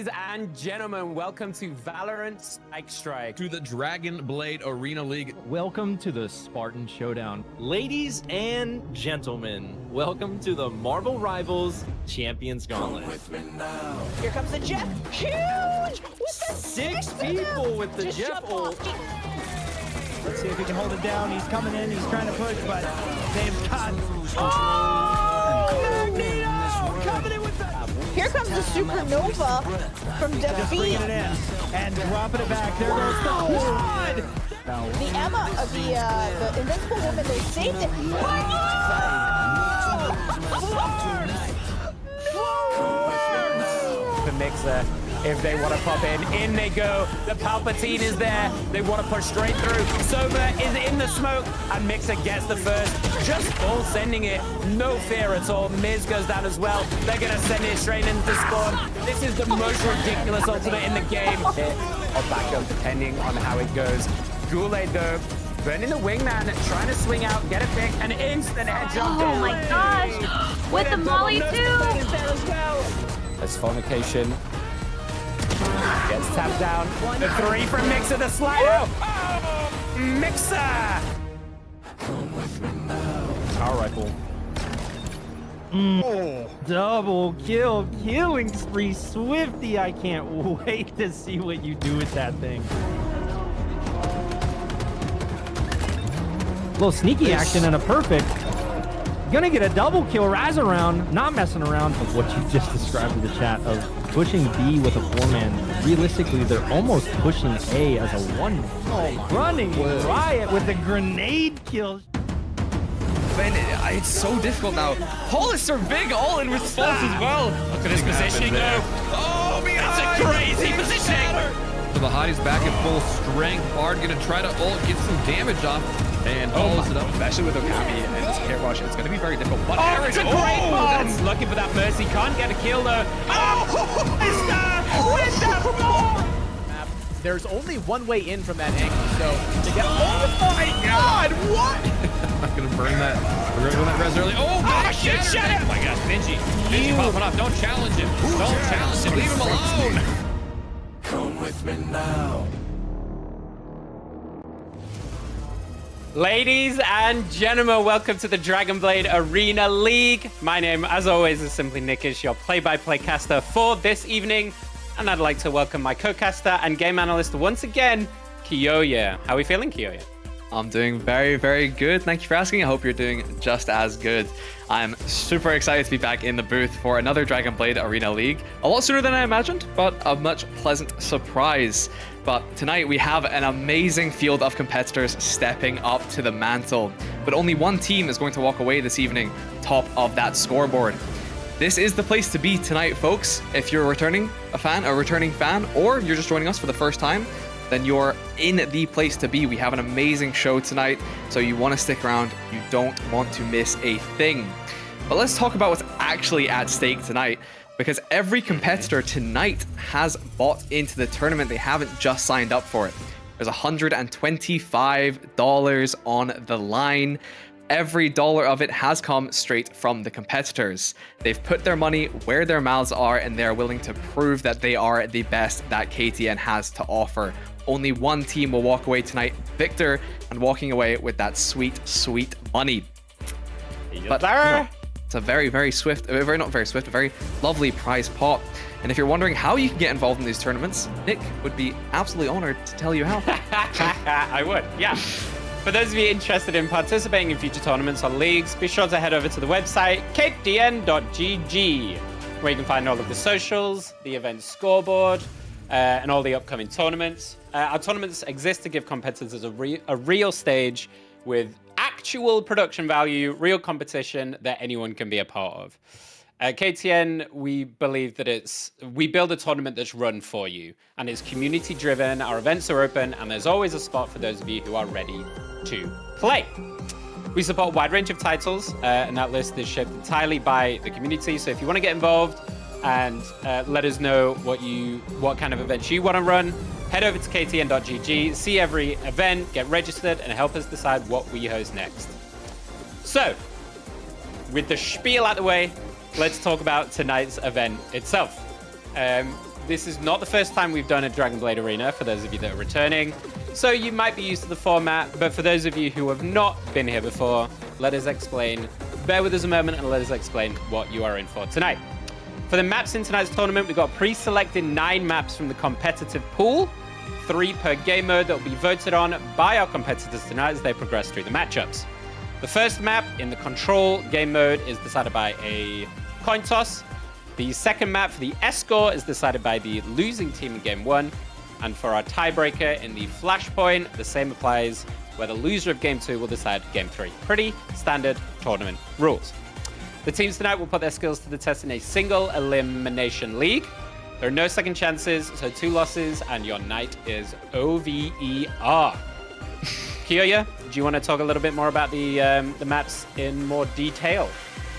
Ladies and gentlemen, welcome to Valorant Strike. To the Dragonblade Arena League. Welcome to the Spartan Showdown. Ladies and gentlemen, welcome to the Marvel Rivals Champions Gauntlet. Here comes the Jeff. Huge! With the Six people with the Just Jeff jump ult. off. Let's see if he can hold it down. He's coming in. He's trying to push, but they've got. Oh, Magneto! Coming in with the. Here comes the Supernova from Just bringing Defeat. it in and dropping it back. There goes the quad. The Emma of the Invincible Woman, they saved it. The Mixer, if they want to pop in they go. The Palpatine is there. They want to push straight through. Sova is in the smoke, and Mixer gets the first. Just full sending it. No fear at all. Miz goes down as well. They're going to send it straight into spawn. This is the most ridiculous ultimate in the game. Hit or back up, depending on how it goes. Goulet, though, burning the wingman, trying to swing out, get a pick, an instant headshot. Oh my gosh! With the Molly too! As Fornication gets tapped down. The three from Mixer, the slider. Oh, Mixer! Power rifle. Double kill, killing spree, Swifty. I can't wait to see what you do with that thing. Little sneaky action and a perfect. Gonna get a double kill. Raz around, not messing around with what you just described in the chat of pushing B with a 4-man. Realistically, they're almost pushing A as a 1-man. Oh, running riot with a grenade kill. Man, it's so difficult now. Hollister big all in response as well. Look at his positioning though. Oh, That's a crazy positioning. So the Hottie's back at full strength. Bard gonna try to ult, get some damage off, and follows it up. Especially with Okami and this hit rush, it's going to be very difficult. But Oh, it's a oh, great bomb! that's Looking for that Mercy, can't get a kill though. Oh, with the bomb! There's only one way in from that angle, so to get. Oh my God! What? I'm gonna burn that. We're gonna go that res early. Oh, Oh, shit, shut it! Oh my gosh, Benji. Benji popping off. Don't challenge him. Don't challenge him. Leave him alone. Come with me now. Ladies and gentlemen, welcome to the Dragonblade Arena League. My name, as always, is simply Nickish, your play-by-play caster for this evening. And I'd like to welcome my co-caster and game analyst once again, Kiyoya. How are we feeling, Kiyoya? I'm doing very, very good. Thank you for asking. I hope you're doing just as good. I'm super excited to be back in the booth for another Dragonblade Arena League. A lot sooner than I imagined, but a much pleasant surprise. But tonight we have an amazing field of competitors stepping up to the mantle. But only one team is going to walk away this evening top of that scoreboard. This is the place to be tonight, folks. If you're a returning fan, or you're just joining us for the first time, then you're in the place to be. We have an amazing show tonight, so you want to stick around. You don't want to miss a thing. But let's talk about what's actually at stake tonight, because every competitor tonight has bought into the tournament. They haven't just signed up for it. There's $125 on the line. Every dollar of it has come straight from the competitors. They've put their money where their mouths are, and they're willing to prove that they are the best that KTN has to offer. Only one team will walk away tonight, Victor, and walking away with that sweet, sweet money. But it's a very lovely prize pot. And if you're wondering how you can get involved in these tournaments, Nick would be absolutely honored to tell you how. I would, yeah. For those of you interested in participating in future tournaments or leagues, be sure to head over to the website ktn.gg, where you can find all of the socials, the event scoreboard, and all the upcoming tournaments. Our tournaments exist to give competitors a real stage with actual production value, real competition that anyone can be a part of. At KTN, we believe that we build a tournament that's run for you, and it's community driven. Our events are open, and there's always a spot for those of you who are ready to play. We support a wide range of titles, and that list is shaped entirely by the community. So if you want to get involved and let us know what kind of events you want to run, head over to ktn.gg, see every event, get registered, and help us decide what we host next. So, with the spiel out the way, let's talk about tonight's event itself. this is not the first time we've done a Dragonblade Arena, for those of you that are returning. So you might be used to the format, but for those of you who have not been here before, let us explain. Bear with us a moment and let us explain what you are in for tonight. For the maps in tonight's tournament, we've got pre-selected 9 maps from the competitive pool, 3 per game mode that will be voted on by our competitors tonight as they progress through the matchups. The first map in the control game mode is decided by a coin toss. The second map for the escort is decided by the losing team in game 1. And for our tiebreaker in the flashpoint, the same applies, where the loser of game 2 will decide game 3. Pretty standard tournament rules. The teams tonight will put their skills to the test in a single elimination league. There are no second chances, so 2 losses, and your night is OVER. Kiyoya, do you want to talk a little bit more about the maps in more detail?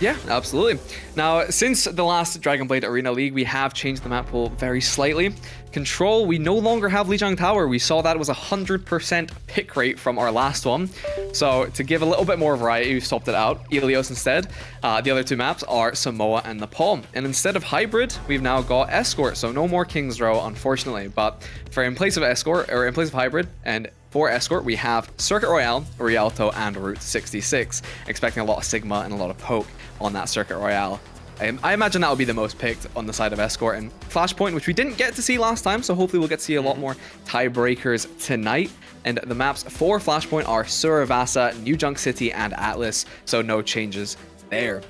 Yeah, absolutely. Now, since the last Dragonblade Arena League, we have changed the map pool very slightly. Control, we no longer have Lijiang Tower. We saw that was 100% pick rate from our last one. So to give a little bit more variety, we swapped it out. Ilios instead. The other 2 maps are Samoa and Nepal. And instead of Hybrid, we've now got Escort. So no more King's Row, unfortunately. But for in place of Escort, or in place of Hybrid, and for Escort, we have Circuit Royale, Rialto, and Route 66. Expecting a lot of Sigma and a lot of Poke on that Circuit Royale. I imagine that will be the most picked on the side of Escort. And Flashpoint, which we didn't get to see last time, so hopefully we'll get to see a lot more tiebreakers tonight. And the maps for Flashpoint are Suravasa, New Junk City, and Atlas, so no changes there.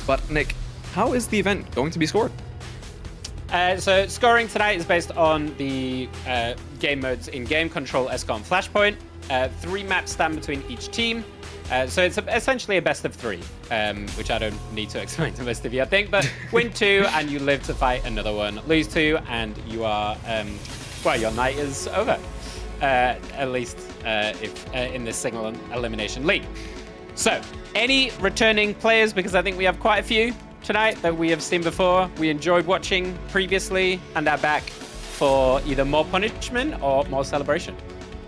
But Nick, how is the event going to be scored? So scoring tonight is based on the game modes in game control, Escort, and Flashpoint. 3 maps stand between each team. So it's essentially a best of 3, which I don't need to explain to most of you, I think. But win 2 and you live to fight another one. Lose 2 and you are, well, your night is over. At least if in this single elimination league. So any returning players, because I think we have quite a few tonight that we have seen before, we enjoyed watching previously, and are back for either more punishment or more celebration.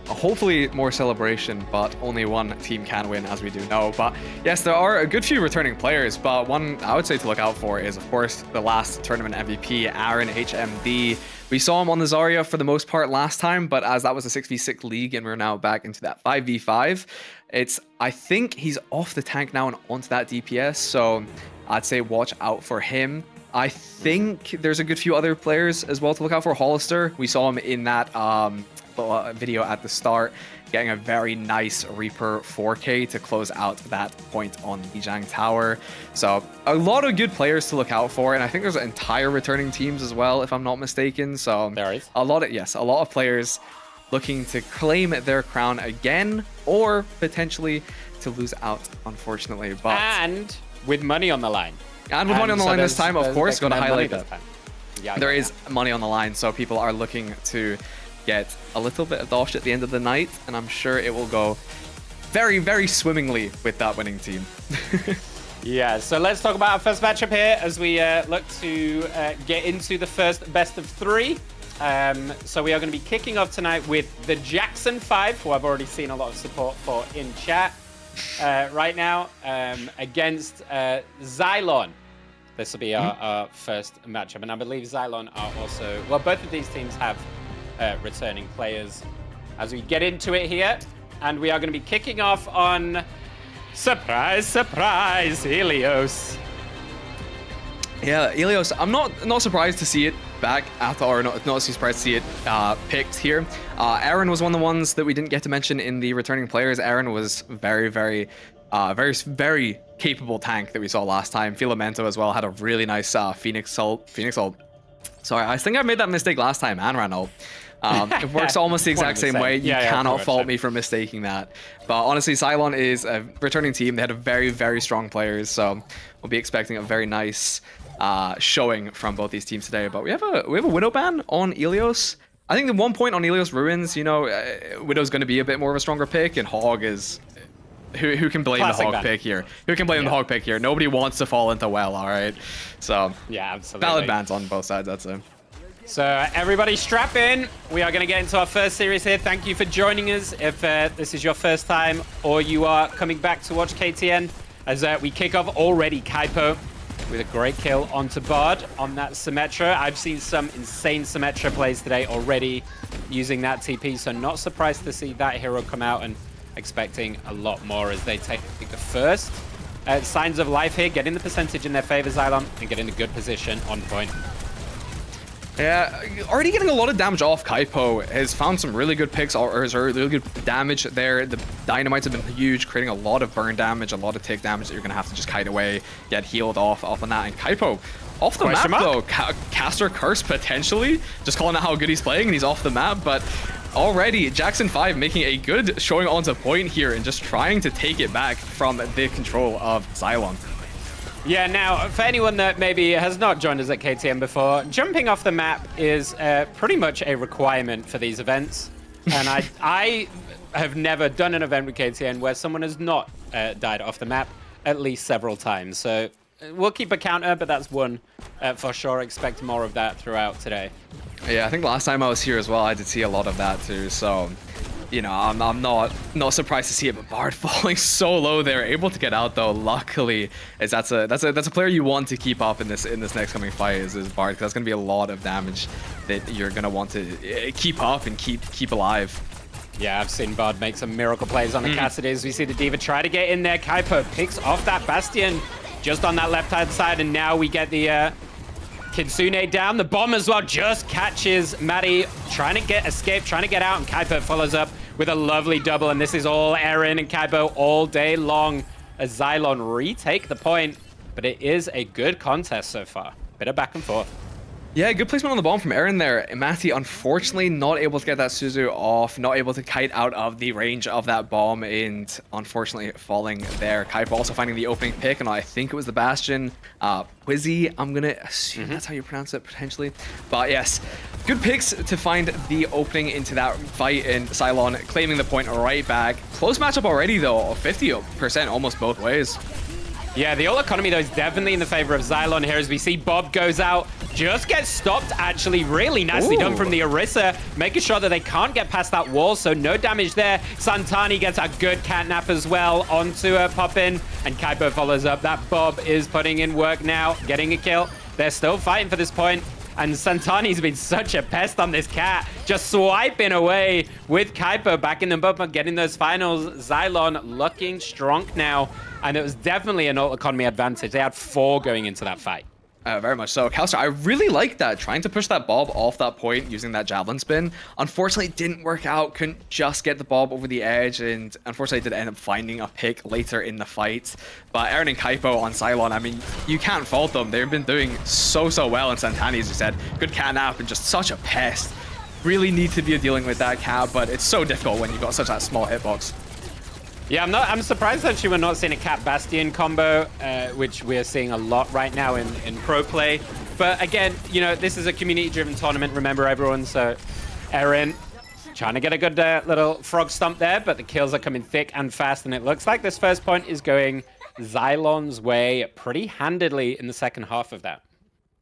Hopefully more celebration, but only one team can win, as we do know. But yes, there are a good few returning players, but one I would say to look out for is, of course, the last tournament MVP, Aaron HMD. We saw him on the Zarya for the most part last time, but as that was a 6v6 league and we're now back into that 5v5, I think he's off the tank now and onto that DPS, so I'd say watch out for him. I think there's a good few other players as well to look out for. Hollister, we saw him in that video at the start, getting a very nice Reaper 4K to close out that point on Lijiang Tower. So a lot of good players to look out for, and I think there's entire returning teams as well, if I'm not mistaken. So there is a lot of players looking to claim their crown again, or potentially to lose out, unfortunately. But and with money on the line. And with money on the line this time, of course, got to highlight that. There is money on the line, so people are looking to get a little bit of dosh at the end of the night, and I'm sure it will go very, very swimmingly with that winning team. Yeah, so let's talk about our first matchup here as we look to get into the first best of 3. So we are going to be kicking off tonight with the Jackson 5, who I've already seen a lot of support for in chat right now, against Zighlon. This will be our first matchup, and I believe Zighlon are also, well, both of these teams have returning players. As we get into it here, and we are going to be kicking off on surprise, surprise, Ilios. Yeah, Ilios, I'm not surprised to see it back at all, or not surprised to see it picked here. Aaron was one of the ones that we didn't get to mention in the returning players. Aaron was very capable tank that we saw last time. Filamento as well had a really nice Phoenix ult. Sorry, I think I made that mistake last time and ran ult. It works almost the exact same way. You cannot fault me for mistaking that. But honestly, Zighlon is a returning team. They had a very, very strong players, so we'll be expecting a very nice showing from both these teams today. But we have a Widow ban on Ilios. I think the 1 point on Ilios Ruins, you know, Widow's going to be a bit more of a stronger pick, and Hog is... Who can blame the Hog pick here? Who can blame the Hog pick here? Nobody wants to fall into well, all right? So, yeah, absolutely. Valid bans on both sides, that's it. So everybody strap in. We are going to get into our first series here. Thank you for joining us. If this is your first time or you are coming back to watch KTN, as we kick off already, Kaipo with a great kill onto Bard on that Symmetra. I've seen some insane Symmetra plays today already using that TP, so not surprised to see that hero come out, and expecting a lot more as they take the first signs of life here, getting the percentage in their favor, Zighlon, and getting a good position on point. Yeah, already getting a lot of damage off. Kaipo has found some really good picks, or really good damage there. The dynamites have been huge, creating a lot of burn damage, a lot of tick damage that you're going to have to just kite away, get healed off on that. And Kaipo, off the map though, caster curse potentially, just calling out how good he's playing, and he's off the map, but already Jackson 5 making a good showing onto point here and just trying to take it back from the control of Zighlon. Yeah, now, for anyone that maybe has not joined us at KTM before, jumping off the map is pretty much a requirement for these events. And I have never done an event with KTM where someone has not died off the map at least several times. So we'll keep a counter, but that's one for sure. Expect more of that throughout today. Yeah, I think last time I was here as well, I did see a lot of that too. So, you know, I'm not surprised to see it, but Bard falling so low there, able to get out though. Luckily, is that's a player you want to keep up in this next coming fight is Bard, because that's gonna be a lot of damage that you're gonna want to keep up and keep alive. Yeah, I've seen Bard make some miracle plays on the Cassidys. We see the D.Va try to get in there. Kaipo picks off that Bastion just on that left-hand side, and now we get the Kitsune down. The bomb as well just catches Maddie, trying to escape, trying to get out, and Kaipo follows up with a lovely double, and this is all Aaron and Kaipo all day long as Zighlon retake the point, but it is a good contest so far. Bit of back and forth. Yeah, good placement on the bomb from Aaron there. Matty, unfortunately, not able to get that Suzu off, not able to kite out of the range of that bomb, and unfortunately falling there. Kaipo also finding the opening pick, and I think it was the Bastion. Wizzy, I'm going to assume that's how you pronounce it, potentially. But yes, good picks to find the opening into that fight, and Zighlon claiming the point right back. Close matchup already, though. 50% almost both ways. Yeah, the ult economy, though, is definitely in the favor of Zighlon here as we see Bob goes out, just gets stopped, actually. Really nicely done from the Orisa, making sure that they can't get past that wall, so no damage there. Santani gets a good catnap as well onto Poppin, and Kaipo follows up. That Bob is putting in work now, getting a kill. They're still fighting for this point, and Santani's been such a pest on this cat, just swiping away with Kaipo backing them up and getting those finals. Zighlon looking strong now, and it was definitely an ult economy advantage. They had 4 going into that fight. Very much so. Kalstar, I really like that. Trying to push that Bob off that point using that javelin spin. Unfortunately, it didn't work out. Couldn't just get the Bob over the edge, and unfortunately did end up finding a pick later in the fight. But Aaron and Kaipo on Zighlon, I mean, you can't fault them. They've been doing so well. And Santani, as you said, good catnap and just such a pest. Really need to be dealing with that cat, but it's so difficult when you've got such that small hitbox. Yeah, I'm surprised actually we're not seeing a Cat Bastion combo, which we're seeing a lot right now in pro play. But again, you know, this is a community-driven tournament, remember everyone, so Aaron trying to get a good little frog stomp there, but the kills are coming thick and fast, and it looks like this first point is going Zylon's way pretty handedly in the second half of that.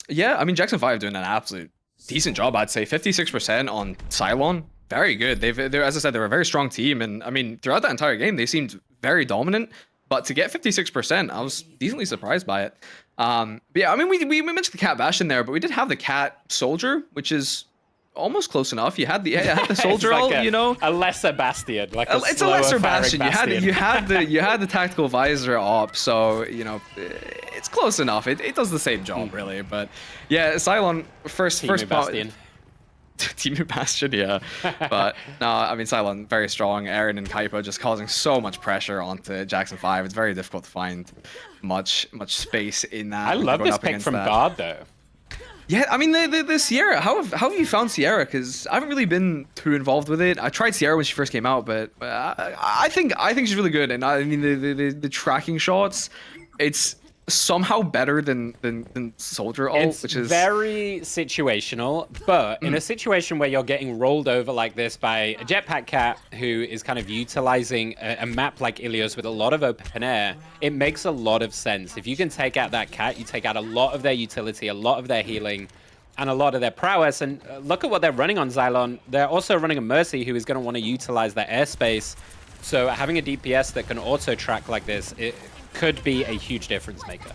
Yeah, I mean, Jackson 5 doing an absolute decent job, I'd say. 56% on Zighlon. Very good. They're, as I said, they're a very strong team, and I mean, throughout that entire game, they seemed very dominant. But to get 56%, I was decently surprised by it. But yeah, I mean, we mentioned the Cat Bastion there, but we did have the Cat Soldier, which is almost close enough. You had the Soldier, like you know, a lesser Bastion, like it's a lesser Bastion. You had the Tactical Visor op, so you know, it's close enough. It does the same job really. But yeah, Zighlon first Bastion. Team Bastion, yeah. But no, I mean, Zighlon very strong. Aaron and Kaipo just causing so much pressure onto Jackson 5. It's very difficult to find much space in that. I love this pick from God, though. Yeah, I mean, the Sierra. How have you found Sierra? Because I haven't really been too involved with it. I tried Sierra when she first came out, but I think she's really good. And I mean, the tracking shots, it's somehow better than Soldier ult, which is very situational. But in a situation where you're getting rolled over like this by a jetpack cat who is kind of utilizing a map like Ilios with a lot of open air, it makes a lot of sense. If you can take out that cat, you take out a lot of their utility, a lot of their healing, and a lot of their prowess. And look at what they're running on Zighlon. They're also running a Mercy who is going to want to utilize their airspace. So having a DPS that can auto track like this, it could be a huge difference maker.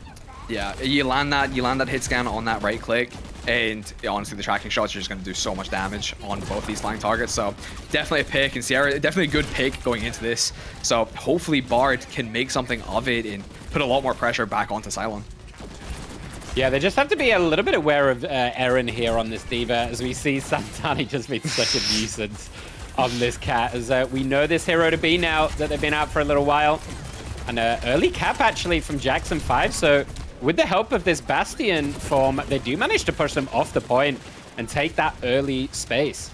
Yeah, you land that hit scan on that right click, and honestly, the tracking shots are just going to do so much damage on both these flying targets. So definitely a pick, and Sierra, definitely a good pick going into this. So hopefully Bard can make something of it and put a lot more pressure back onto Zighlon. Yeah, they just have to be a little bit aware of Eren here on this D.Va, as we see Santani just being such a nuisance on this cat, as we know this hero to be now that they've been out for a little while. An early cap, actually, from Jackson 5, so with the help of this Bastion form, they do manage to push them off the point and take that early space.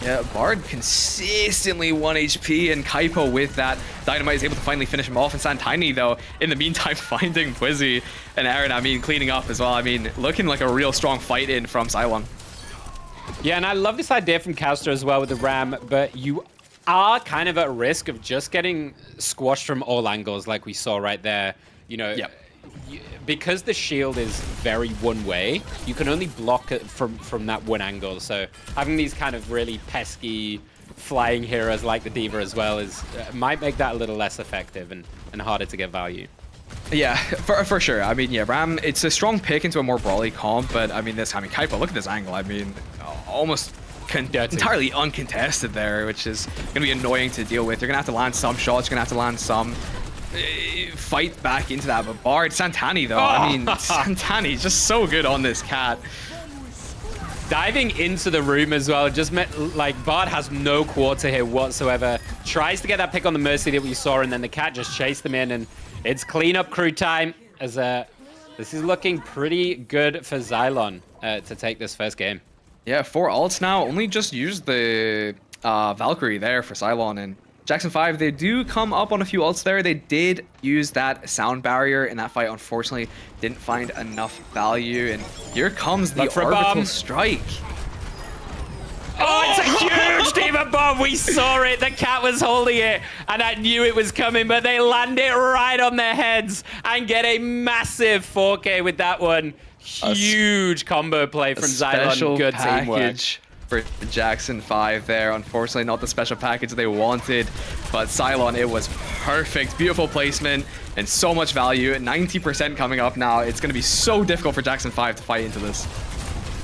Yeah, Bard consistently 1 HP, and Kaipo with that Dynamite is able to finally finish him off. And Santini, though, in the meantime, finding Pwizzy and Eren, I mean, cleaning up as well. I mean, looking like a real strong fight in from Zighlon. Yeah, and I love this idea from Caster as well with the Ram, but you are kind of at risk of just getting squashed from all angles like we saw right there. You know, because the shield is very one way, you can only block it from that one angle. So having these kind of really pesky flying heroes like the D.Va as well is might make that a little less effective and harder to get value. Yeah, for sure. I mean, yeah, Ram, it's a strong pick into a more brawly comp, but I mean, Kaipo, look at this angle. I mean, almost entirely uncontested there, which is going to be annoying to deal with. You're going to have to land some shots, you're going to have to land some fight back into that. But Bard, Santani though, I mean, Santani's just so good on this cat. Diving into the room as well, just meant like Bard has no quarter here whatsoever. Tries to get that pick on the Mercy that we saw, and then the cat just chased them in, and it's cleanup crew time as this is looking pretty good for Zighlon to take this first game. Yeah, 4 ults now, only just used the Valkyrie there for Zighlon, and Jackson 5, they do come up on a few ults there. They did use that sound barrier in that fight. Unfortunately, didn't find enough value. And here comes the orbital strike. Oh, it's a huge D.Va bomb. We saw it. The cat was holding it, and I knew it was coming, but they land it right on their heads and get a massive 4K with that one. Huge combo play from Zighlon. Good teamwork for Jackson 5 there. Unfortunately, not the special package they wanted, but Zighlon, it was perfect. Beautiful placement and so much value. 90% coming up now. It's going to be so difficult for Jackson 5 to fight into this.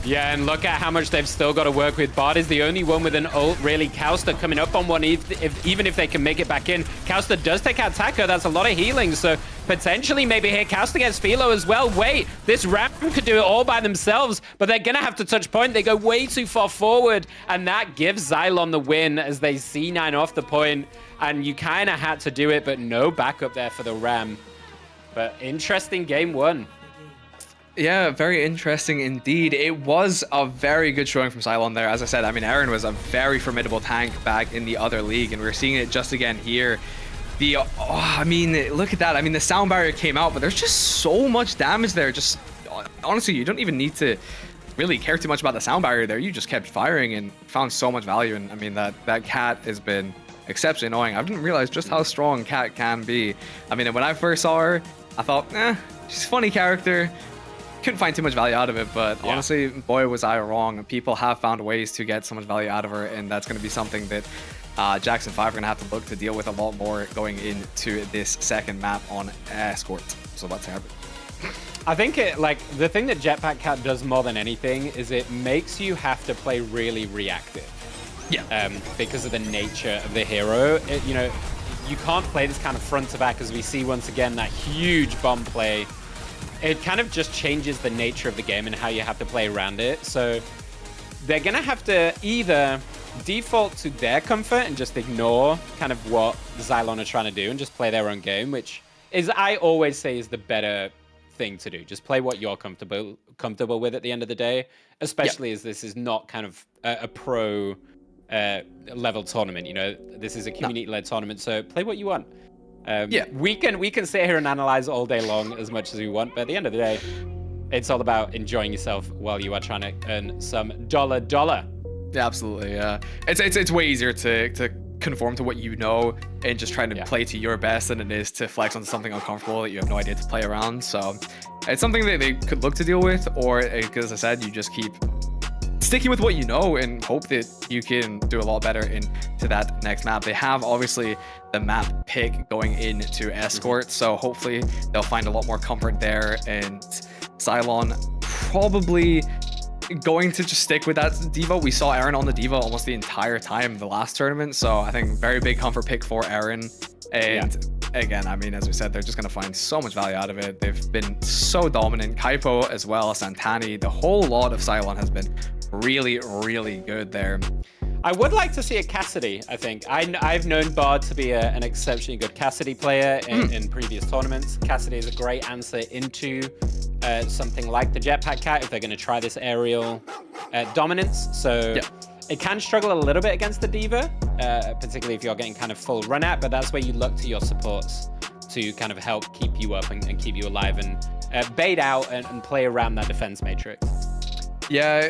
Yeah, and look at how much they've still got to work with. Bard is the only one with an ult, really. Kauster coming up on one, even if they can make it back in. Kauster does take out Taco. That's a lot of healing, so potentially maybe here Kauster gets Philo as well. Wait, this Ram could do it all by themselves, but they're going to have to touch point. They go way too far forward, and that gives Zighlon the win as they C9 off the point, and you kind of had to do it, but no backup there for the Ram. But interesting game one. Yeah, very interesting indeed. It was a very good showing from Zighlon there. As I said, I mean, Eren was a very formidable tank back in the other league, and we're seeing it just again here. I mean, look at that. I mean, the sound barrier came out, but there's just so much damage there. Just honestly, you don't even need to really care too much about the sound barrier there. You just kept firing and found so much value. And I mean, that cat has been exceptionally annoying. I didn't realize just how strong Cat can be. I mean, when I first saw her, I thought, she's a funny character. Couldn't find too much value out of it, but honestly, boy, was I wrong. People have found ways to get so much value out of her, and that's going to be something that Jackson 5 are going to have to look to deal with a lot more going into this second map on Escort. So that's happening. I think the thing that Jetpack Cat does more than anything is it makes you have to play really reactive. Yeah. Because of the nature of the hero, you can't play this kind of front to back, as we see once again that huge bomb play. It kind of just changes the nature of the game and how you have to play around it. So they're going to have to either default to their comfort and just ignore kind of what Zighlon are trying to do and just play their own game, which is, I always say, is the better thing to do. Just play what you're comfortable with at the end of the day, especially as this is not kind of a pro level tournament. This is a community-led tournament, so play what you want. We can sit here and analyze all day long as much as we want, but at the end of the day, it's all about enjoying yourself while you are trying to earn some dollar. Yeah, absolutely. Yeah, it's way easier to conform to what you know and just trying to play to your best than it is to flex on something uncomfortable that you have no idea to play around. So it's something that they could look to deal with, or as I said, you just keep sticking with what you know and hope that you can do a lot better into that next map. They have obviously the map pick going into Escort, so hopefully they'll find a lot more comfort there. And Zighlon probably going to just stick with that Diva. We saw Aaron on the Diva almost the entire time the last tournament, so I think very big comfort pick for Aaron. And again, I mean, as we said, they're just going to find so much value out of it. They've been so dominant. Kaipo as well, Santani, the whole lot of Zighlon has been really, really good there. I would like to see a Cassidy, I think. I've known Bard to be an exceptionally good Cassidy player in previous tournaments. Cassidy is a great answer into something like the Jetpack Cat if they're going to try this aerial dominance. So it can struggle a little bit against the Diva, particularly if you're getting kind of full run at, but that's where you look to your supports to kind of help keep you up and keep you alive and bait out and play around that defense matrix. Yeah,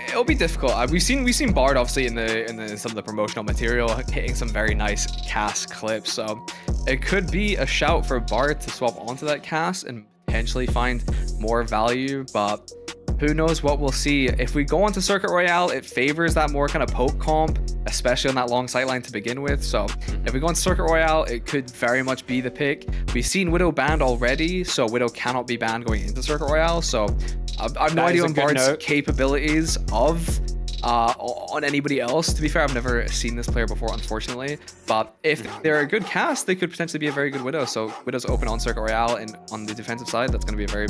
it'll be difficult. We've seen Bard obviously in some of the promotional material hitting some very nice cast clips. So it could be a shout for Bard to swap onto that cast and potentially find more value, but who knows what we'll see. If we go onto Circuit Royale, it favors that more kind of poke comp, especially on that long sightline to begin with. So if we go on Circuit Royale, it could very much be the pick. We've seen Widow banned already, so Widow cannot be banned going into Circuit Royale. So I have no idea on Bard's capabilities of on anybody else. To be fair, I've never seen this player before, unfortunately. But if they're a good cast, they could potentially be a very good Widow. So Widow's open on Circuit Royale, and on the defensive side, that's going to be a very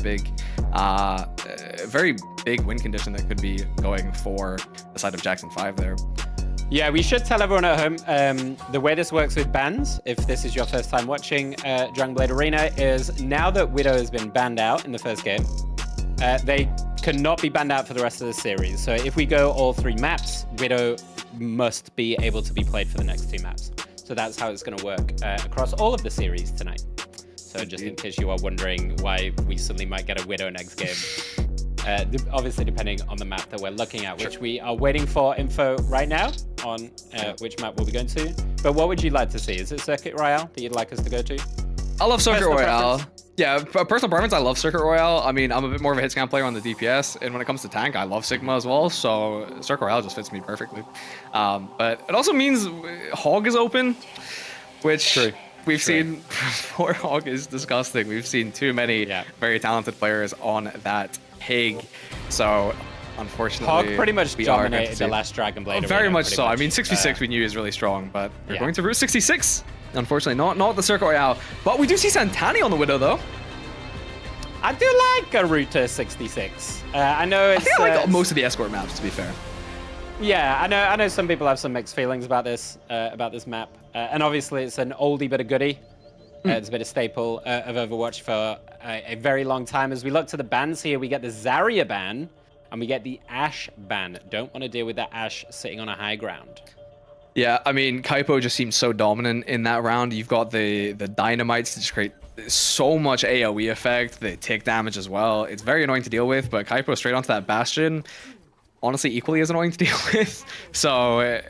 big win condition that could be going for the side of Jackson 5 there. Yeah, we should tell everyone at home, the way this works with bans, if this is your first time watching Dragonblade Arena, is now that Widow has been banned out in the first game, they cannot be banned out for the rest of the series. So if we go all 3 maps, Widow must be able to be played for the next 2 maps. So that's how it's going to work across all of the series tonight. So just in case you are wondering why we suddenly might get a Widow next game. Obviously depending on the map that we're looking at, which we are waiting for info right now on which map we'll be going to. But what would you like to see? Is it Circuit Royale that you'd like us to go to? I love Circuit Royale. Yeah, personal preference, I love Circuit Royale. I mean, I'm a bit more of a hit scan player on the DPS, and when it comes to tank, I love Sigma as well, so Circuit Royale just fits me perfectly. But it also means Hog is open, which we've seen before. Hog is disgusting. We've seen too many very talented players on that pig, so unfortunately, Hog pretty much dominated the last Dragonblade. Very much so. I mean, 6v6 we knew is really strong, but we're going to Route 66. Unfortunately, not the Circuit Royale, but we do see Santani on the Widow though. I do like a Route 66. I know it's. I think I like most of the escort maps, to be fair. Yeah, I know some people have some mixed feelings about this map, and obviously it's an oldie but a goodie. It's been a staple of Overwatch for a very long time. As we look to the bans here, we get the Zarya ban and we get the Ashe ban. Don't want to deal with that Ashe sitting on a high ground. Yeah, I mean, Kaipo just seems so dominant in that round. You've got the Dynamites to just create so much AoE effect. They take damage as well. It's very annoying to deal with, but Kaipo straight onto that Bastion, honestly, equally as annoying to deal with. So,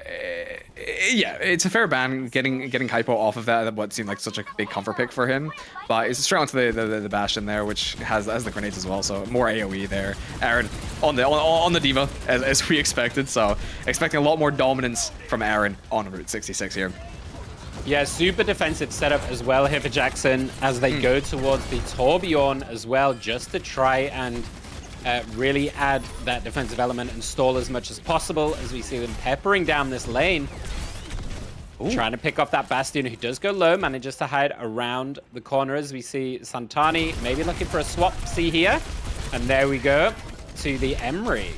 yeah, it's a fair ban getting Kaipo off of that, what seemed like such a big comfort pick for him. But it's straight onto the Bastion there, which has the grenades as well, so more AoE there. Aaron on the Diva, as we expected, so expecting a lot more dominance from Aaron on Route 66 here. Yeah, super defensive setup as well here for Jackson as they go towards the Torbjorn as well, just to try and really add that defensive element and stall as much as possible as we see them peppering down this lane. Trying to pick off that Bastion, who does go low, manages to hide around the corner as we see Santani maybe looking for a swap C here. And there we go to the Emery.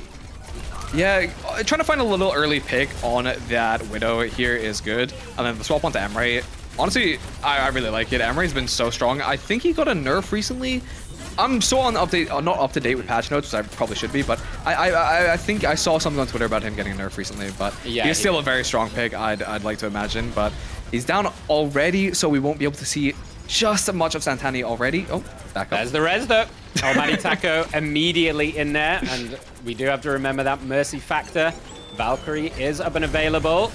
Yeah, trying to find a little early pick on that Widow here is good. And then the swap onto Emery. Honestly, I really like it. Emery's been so strong. I think he got a nerf recently. I'm so not up to date with patch notes, which I probably should be, but I think I saw something on Twitter about him getting a nerf recently, but yeah, he's still a very strong pick, I'd like to imagine, but he's down already, so we won't be able to see just as much of Santani already. Oh, back up. There's the res though. Almighty Taco immediately in there, and we do have to remember that mercy factor. Valkyrie is up and available.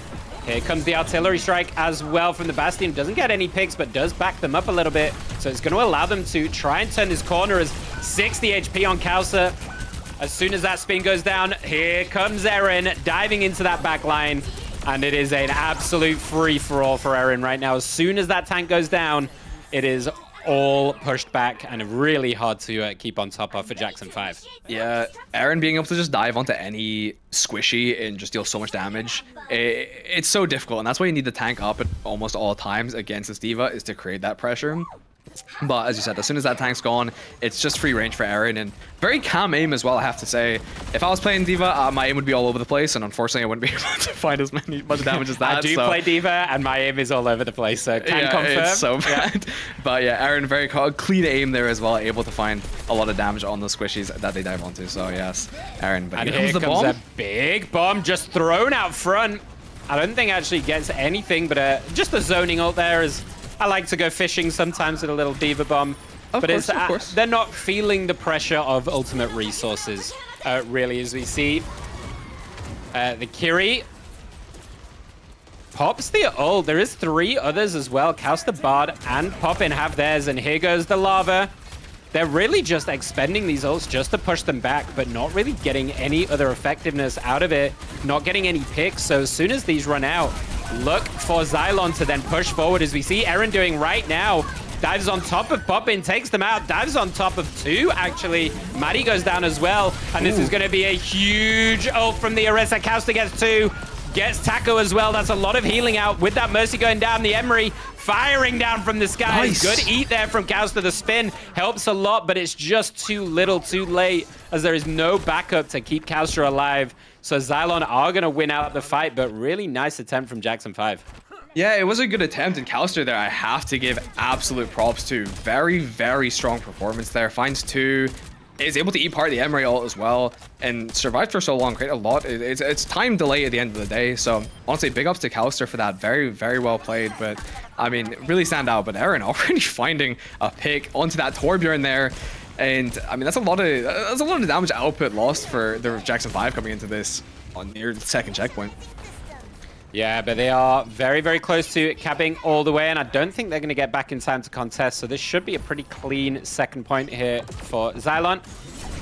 Here comes the artillery strike as well from the Bastion. Doesn't get any picks, but does back them up a little bit. So it's going to allow them to try and turn this corner as 60 HP on Kausa. As soon as that spin goes down, here comes Eren diving into that back line. And it is an absolute free-for-all for Eren right now. As soon as that tank goes down, it is all pushed back and really hard to keep on top of for Jackson 5. Yeah, Eren being able to just dive onto any squishy and just deal so much damage, it's so difficult. And that's why you need the tank up at almost all times against this D.Va, is to create that pressure. But as you said, as soon as that tank's gone, it's just free range for Eren, and very calm aim as well, I have to say. If I was playing D.Va, my aim would be all over the place, and unfortunately I wouldn't be able to find as much damage as that. I do play D.Va, and my aim is all over the place, so can confirm. It's so bad. Yeah. But yeah, Eren, very clean aim there as well, able to find a lot of damage on those squishies that they dive onto. So yes, Eren. But and here comes the comes bomb. A big bomb just thrown out front. I don't think it actually gets anything, but just the zoning ult there is... I like to go fishing sometimes with a little D.Va bomb. Of course. They're not feeling the pressure of ultimate resources, really, as we see. The Kiri pops the ult. There is 3 others as well. Kausta, Bard, and Poppin have theirs, and here goes the lava. They're really just expending these ults just to push them back, but not really getting any other effectiveness out of it, not getting any picks. So as soon as these run out, look for Zighlon to then push forward, as we see Eren doing right now. Dives on top of Poppin, takes them out, dives on top of 2, actually. Maddie goes down as well, and this is going to be a huge ult from the Orisa. Kausta gets 2, gets Taco as well. That's a lot of healing out with that Mercy going down. The Emery firing down from the sky. Nice. Good eat there from Kausta. The spin helps a lot, but it's just too little, too late, as there is no backup to keep Kausta alive. So Zighlon are going to win out the fight, but really nice attempt from Jackson 5. Yeah, it was a good attempt, and Kausta there, I have to give absolute props to. Very, very strong performance there. Finds 2, is able to eat part of the Emery ult as well, and survived for so long. Create a lot. It's time delay at the end of the day, so honestly, big ups to Kausta for that. Very, very well played, but I mean, really stand out. But Eren already finding a pick onto that Torbjorn there. And I mean, that's a lot of damage output lost for the Jackson 5 coming into this on near the second checkpoint. Yeah, but they are very, very close to capping all the way, and I don't think they're going to get back in time to contest, so this should be a pretty clean second point here for Zighlon.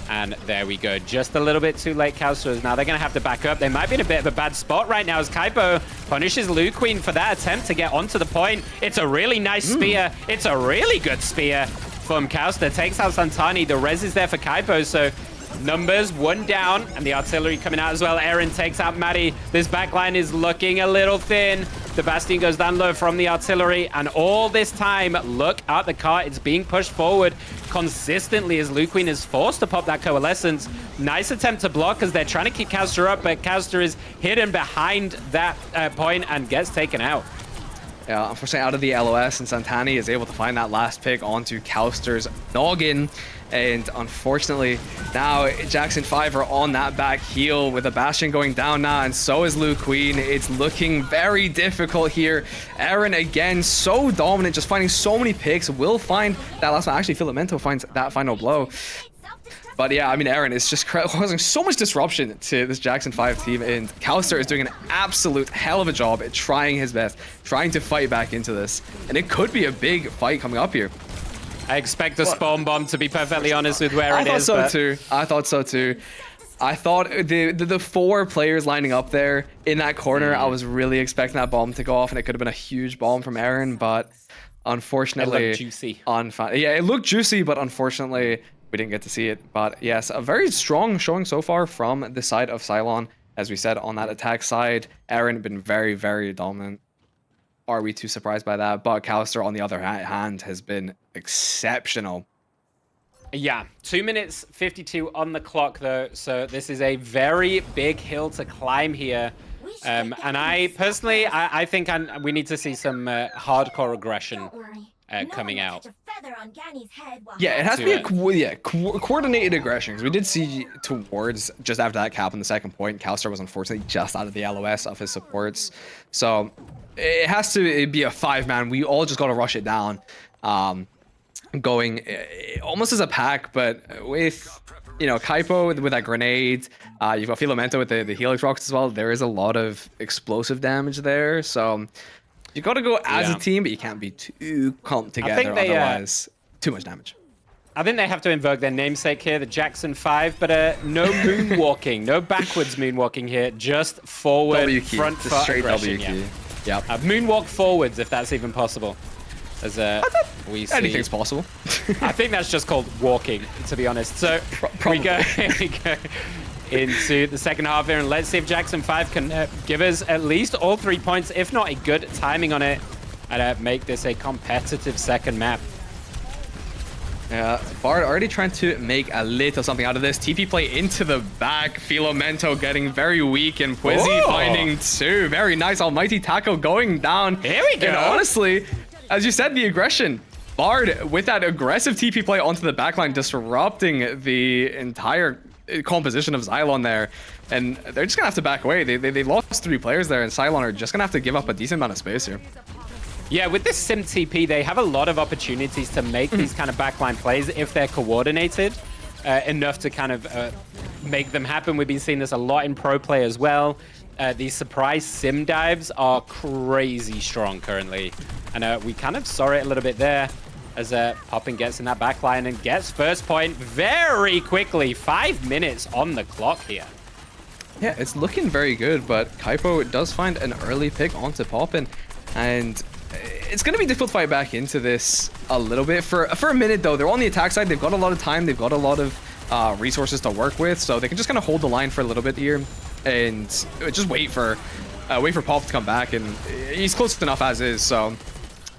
And there we go. Just a little bit too late, Kausta. Now they're going to have to back up. They might be in a bit of a bad spot right now as Kaipo punishes Lu Queen for that attempt to get onto the point. It's a really nice spear. It's a really good spear from Kausta. Takes out Santani. The res is there for Kaipo, so numbers 1 down, and the artillery coming out as well. Eren takes out Maddie. This backline is looking a little thin. The Bastion goes down low from the artillery, and all this time, look at the cart. It's being pushed forward consistently as Lu Queen is forced to pop that Coalescence. Nice attempt to block as they're trying to keep Kausta up, but Kausta is hidden behind that point and gets taken out. Yeah, unfortunately out of the LOS, and Santani is able to find that last pick onto Kausta's noggin. And unfortunately, now Jackson 5 are on that back heel with the Bastion going down now, and so is Lu Queen. It's looking very difficult here. Eren again, so dominant, just finding so many picks. Will find that last one. Actually, Filamento finds that final blow. But yeah, I mean, Eren is just causing so much disruption to this Jackson 5 team, and Kausta is doing an absolute hell of a job at trying his best, trying to fight back into this. And it could be a big fight coming up here. I expect the spawn bomb, to be perfectly honest with where I it thought is. so too. I thought so too. I thought the 4 players lining up there in that corner, I was really expecting that bomb to go off, and it could have been a huge bomb from Eren, but unfortunately... It looked juicy. Yeah, it looked juicy, but unfortunately, we didn't get to see it. But yes, a very strong showing so far from the side of Zighlon. As we said, on that attack side, Eren been very, very dominant. Are we too surprised by that? But Kausta, on the other hand, has been exceptional. Yeah, 2 minutes 52 on the clock, though. So this is a very big hill to climb here. And I personally, I think we need to see some hardcore aggression coming out. Yeah, it has to be a coordinated aggression, because we did see towards just after that cap on the second point, Kausta was unfortunately just out of the LOS of his supports. So it has to be a 5-man. We all just got to rush it down, going almost as a pack, but with, you know, Kaipo with that grenade, you've got Filamento with the Helix rockets as well. There is a lot of explosive damage there, so you got to go as a team, but you can't be too clumped together, otherwise too much damage. I think they have to invoke their namesake here, the Jackson 5, but no moonwalking, no backwards moonwalking here, just forward, W key, front just foot straight aggression. W key. Yep. Moonwalk forwards, if that's even possible. As we see. Anything's possible. I think that's just called walking, to be honest. So we go into the second half here, and let's see if Jackson 5 can give us at least all 3 points, if not a good timing on it, and make this a competitive second map. Yeah, Bard already trying to make a little something out of this. TP play into the back. Philomento getting very weak, and Pwizzy finding 2. Very nice. Almighty Taco going down. Here we go. And honestly, as you said, the aggression. Bard with that aggressive TP play onto the backline, disrupting the entire composition of Zighlon there. And they're just going to have to back away. They lost 3 players there, and Zighlon are just going to have to give up a decent amount of space here. Yeah, with this Sim TP, they have a lot of opportunities to make these kind of backline plays if they're coordinated enough to kind of make them happen. We've been seeing this a lot in pro play as well. These surprise Sim dives are crazy strong currently. And we kind of saw it a little bit there as Poppin gets in that backline and gets first point very quickly. 5 minutes on the clock here. Yeah, it's looking very good, but Kaipo does find an early pick onto Poppin, and it's going to be difficult to fight back into this a little bit. For a minute, though, they're on the attack side. They've got a lot of time. They've got a lot of resources to work with, so they can just kind of hold the line for a little bit here and just wait for Pop to come back. And he's close enough as is, so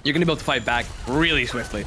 you're going to be able to fight back really swiftly.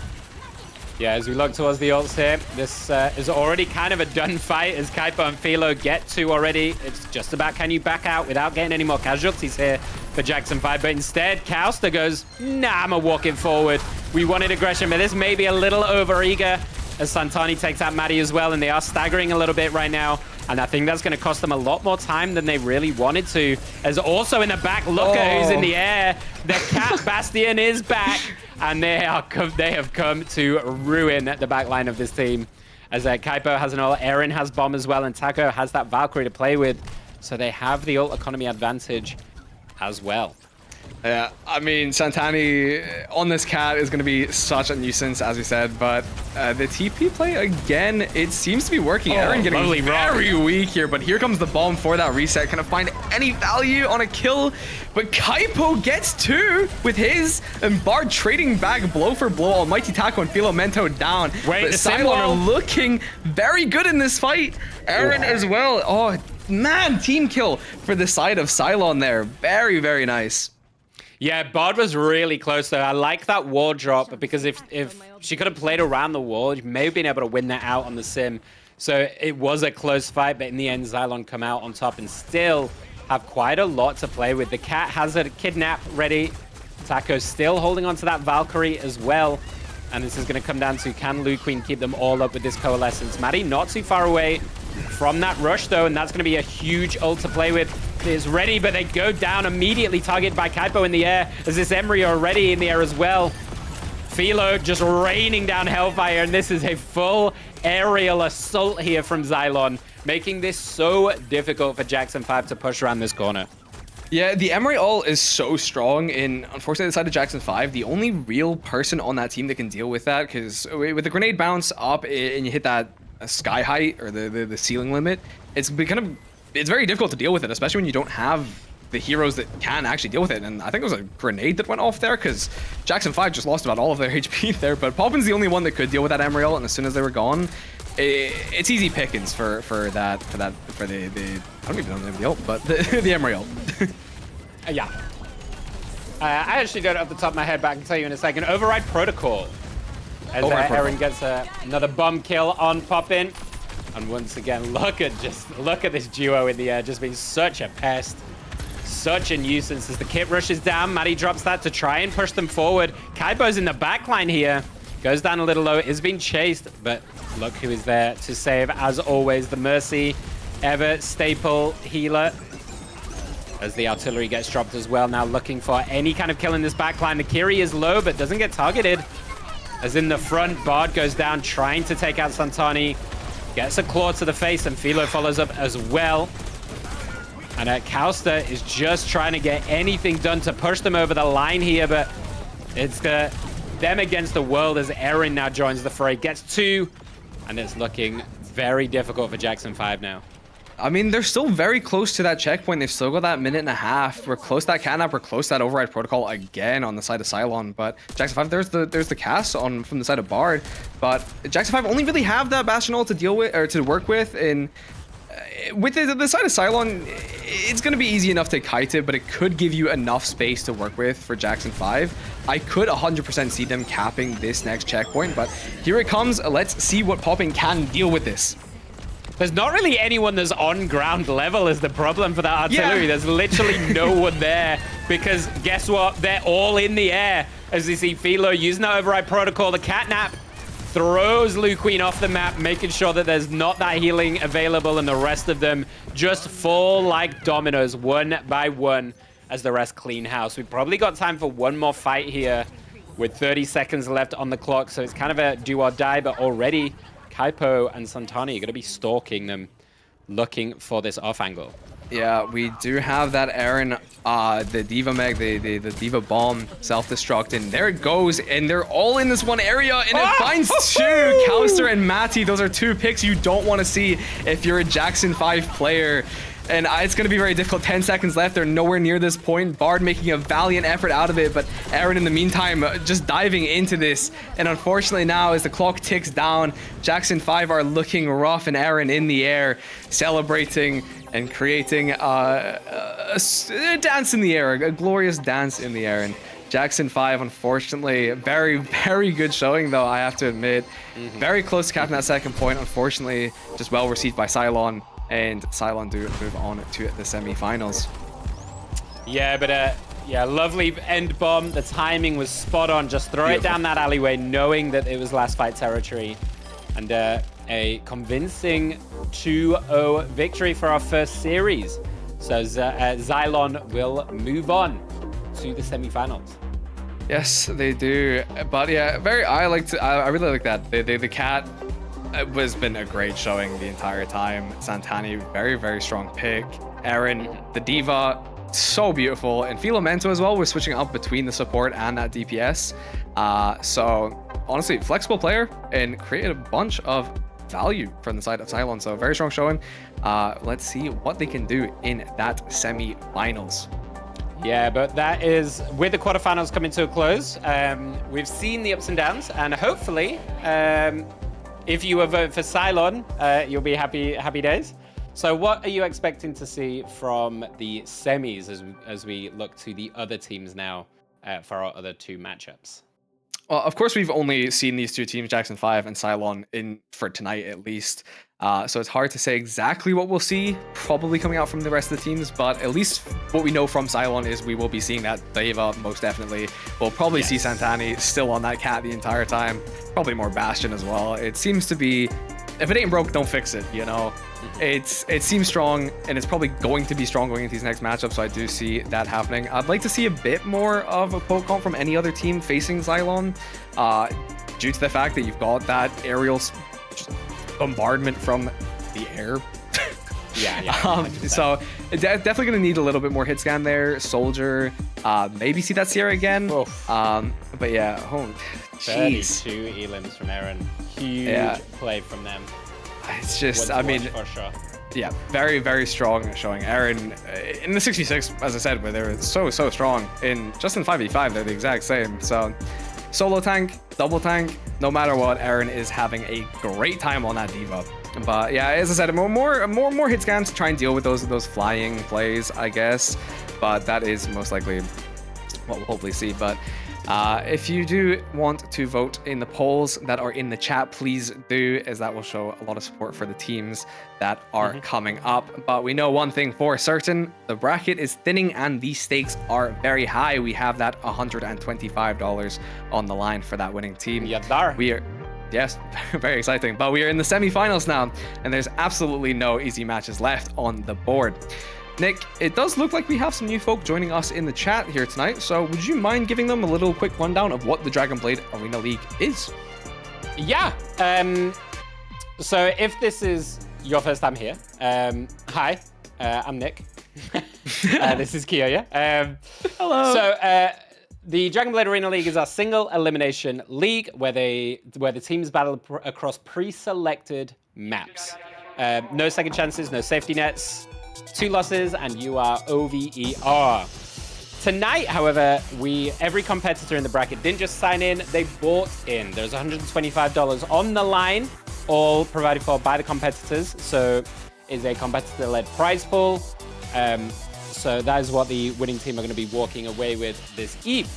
Yeah, as we look towards the ults here, this is already kind of a done fight as Kaipo and Philo get 2 already. It's just about can you back out without getting any more casualties here for Jackson 5. But instead, Kauster goes, nah, I'm walking forward. We wanted aggression, but this may be a little over-eager as Santani takes out Maddie as well, and they are staggering a little bit right now. And I think that's going to cost them a lot more time than they really wanted to. As also in the back, look at who's in the air. The Cat Bastion is back, and they have come to ruin the back line of this team. As Kaipo has an ult, Aaron has bomb as well, and Taco has that Valkyrie to play with. So they have the ult economy advantage as well. Yeah, I mean, Santani on this Cat is going to be such a nuisance, as we said, but the TP play, again, it seems to be working. Aaron getting very weak here, but here comes the bomb for that reset. Can it find any value on a kill? But Kaipo gets 2 with his, and Bard trading back blow for blow. Almighty Taco and Philomento down. Wait, but the Zighlon are looking very good in this fight. Aaron as well. Oh, man, team kill for the side of Zighlon there. Very, very nice. Yeah, Bard was really close though. I like that wall drop because if she could have played around the wall, she may have been able to win that out on the sim. So it was a close fight, but in the end, Zighlon come out on top and still have quite a lot to play with. The Cat has a kidnap ready. Taco still holding on to that Valkyrie as well. And this is going to come down to, can Blue Queen keep them all up with this Coalescence? Maddie not too far away from that rush though, and that's going to be a huge ult to play with. Is ready, but they go down immediately, targeted by Kaipo in the air, as this Emery already in the air as well. Philo just raining down Hellfire, and this is a full aerial assault here from Zighlon, making this so difficult for Jackson 5 to push around this corner. Yeah, the Emery ult is so strong, and unfortunately, the side of Jackson 5, the only real person on that team that can deal with that, because with the grenade bounce up and you hit that sky height or the ceiling limit, it's very difficult to deal with it, especially when you don't have the heroes that can actually deal with it. And I think it was a grenade that went off there because Jackson 5 just lost about all of their HP there. But Poppin's the only one that could deal with that Emery ult, and as soon as they were gone, it's easy pickings for the I don't even know the name of the ult, but the Emery ult. Yeah. I actually don't off the top of my head, but I can tell you in a second. Override Protocol. As Aaron gets another bomb kill on Poppin. And once again, look at this duo in the air, just being such a pest, such a nuisance. As the kit rushes down, Maddie drops that to try and push them forward. Kaipo's in the back line here, goes down a little low, is being chased, but look who is there to save, as always, the Mercy, ever staple healer. As the artillery gets dropped as well, now looking for any kind of kill in this back line. The Kiri is low, but doesn't get targeted. As in the front, Bard goes down, trying to take out Santani. Gets a claw to the face, and Philo follows up as well. And Kauster is just trying to get anything done to push them over the line here, but it's them against the world as Aaron now joins the fray. Gets 2 And it's looking very difficult for Jackson 5 now. I mean, they're still very close to that checkpoint. They've still got that minute and a half. We're close to that catnap. We're close to that override protocol again on the side of Zighlon. But Jackson 5, there's the cast on from the side of Bard. But Jackson 5 only really have that Bastion ult to deal with or to work with. And with the side of Zighlon, it's going to be easy enough to kite it, but it could give you enough space to work with for Jackson 5. I could 100% see them capping this next checkpoint, but here it comes. Let's see what Popping can deal with this. There's not really anyone that's on ground level is the problem for that artillery. Yeah. There's literally no one there because guess what? They're all in the air as you see Philo using the override protocol. The catnap throws Blue Queen off the map, making sure that there's not that healing available and the rest of them just fall like dominoes one by one as the rest clean house. We've probably got time for one more fight here with 30 seconds left on the clock. So it's kind of a do or die, but already Kaipo and Santani are going to be stalking them, looking for this off angle. Yeah, we do have that Aaron, the Diva Meg, the Diva Bomb self-destruct, and there it goes, and they're all in this one area, and it finds two, Callister and Matty. Those are two picks you don't want to see if you're a Jackson 5 player. And it's going to be very difficult. 10 seconds left. They're nowhere near this point. Bard making a valiant effort out of it, but Aaron in the meantime just diving into this. And unfortunately now as the clock ticks down, Jackson 5 are looking rough and Aaron in the air celebrating and creating a dance in the air, a glorious dance in the air. And Jackson 5, unfortunately, very, very good showing though, I have to admit. Very close to capping that second point. Unfortunately, just well received by Zighlon. And Zighlon do move on to the semi-finals. Yeah, but yeah, lovely end bomb. The timing was spot on. Just throw it down that alleyway, knowing that it was last fight territory. And a convincing 2-0 victory for our first series. So Zighlon will move on to the semi-finals. Yes, they do. But yeah, I really like that. The cat has been a great showing the entire time. Santani, very, very strong pick. Aaron, the Diva, so beautiful. And Filomento as well. We're switching up between the support and that DPS. So honestly, flexible player and created a bunch of value from the side of Zighlon. So very strong showing. Let's see what they can do in that semi-finals. Yeah, but that is with the quarterfinals coming to a close. We've seen the ups and downs, and hopefully, if you were voting for Zighlon, you'll be happy days. So what are you expecting to see from the semis as we look to the other teams now for our other two matchups? Well, of course, we've only seen these two teams, Jackson 5 and Zighlon, for tonight at least. So it's hard to say exactly what we'll see probably coming out from the rest of the teams, but at least what we know from Zighlon is we will be seeing that Diva most definitely. We'll probably see Santani still on that cat the entire time. Probably more Bastion as well. It seems to be, if it ain't broke, don't fix it, you know? It seems strong, and it's probably going to be strong going into these next matchups, so I do see that happening. I'd like to see a bit more of a poke comp from any other team facing Zighlon, due to the fact that you've got that aerial bombardment from the air. Yeah. So definitely gonna need a little bit more hit scan there. Soldier, maybe see that Sierra again. But yeah, oh, jeez. 32 elims from Aaron. Huge play from them. It's just, I mean, for sure. Yeah, very, very strong showing. Aaron in the 66, as I said, where they're so strong. Just in 5v5, they're the exact same. So solo tank, double tank, no matter what, Aaron is having a great time on that Diva. But yeah, as I said, more hit scans to try and deal with those flying plays, I guess. But that is most likely what we'll hopefully see. But if you do want to vote in the polls that are in the chat, please do, as that will show a lot of support for the teams that are coming up. But we know one thing for certain, the bracket is thinning and the stakes are very high. We have that $125 on the line for that winning team. Yes, very exciting. But we are in the semi-finals now, and there's absolutely no easy matches left on the board. Nick, it does look like we have some new folk joining us in the chat here tonight, so would you mind giving them a little quick rundown of what the Dragonblade Arena League is? Yeah, so if this is your first time here, hi, I'm Nick. This is Kiyoya. Hello. So The Dragonblade Arena League is our single elimination league where the teams battle across pre-selected maps. No second chances, no safety nets, 2 losses, and you are OVER. Tonight, however, every competitor in the bracket didn't just sign in, they bought in. There's $125 on the line, all provided for by the competitors. So it's a competitor-led prize pool. So that is what the winning team are going to be walking away with this eve.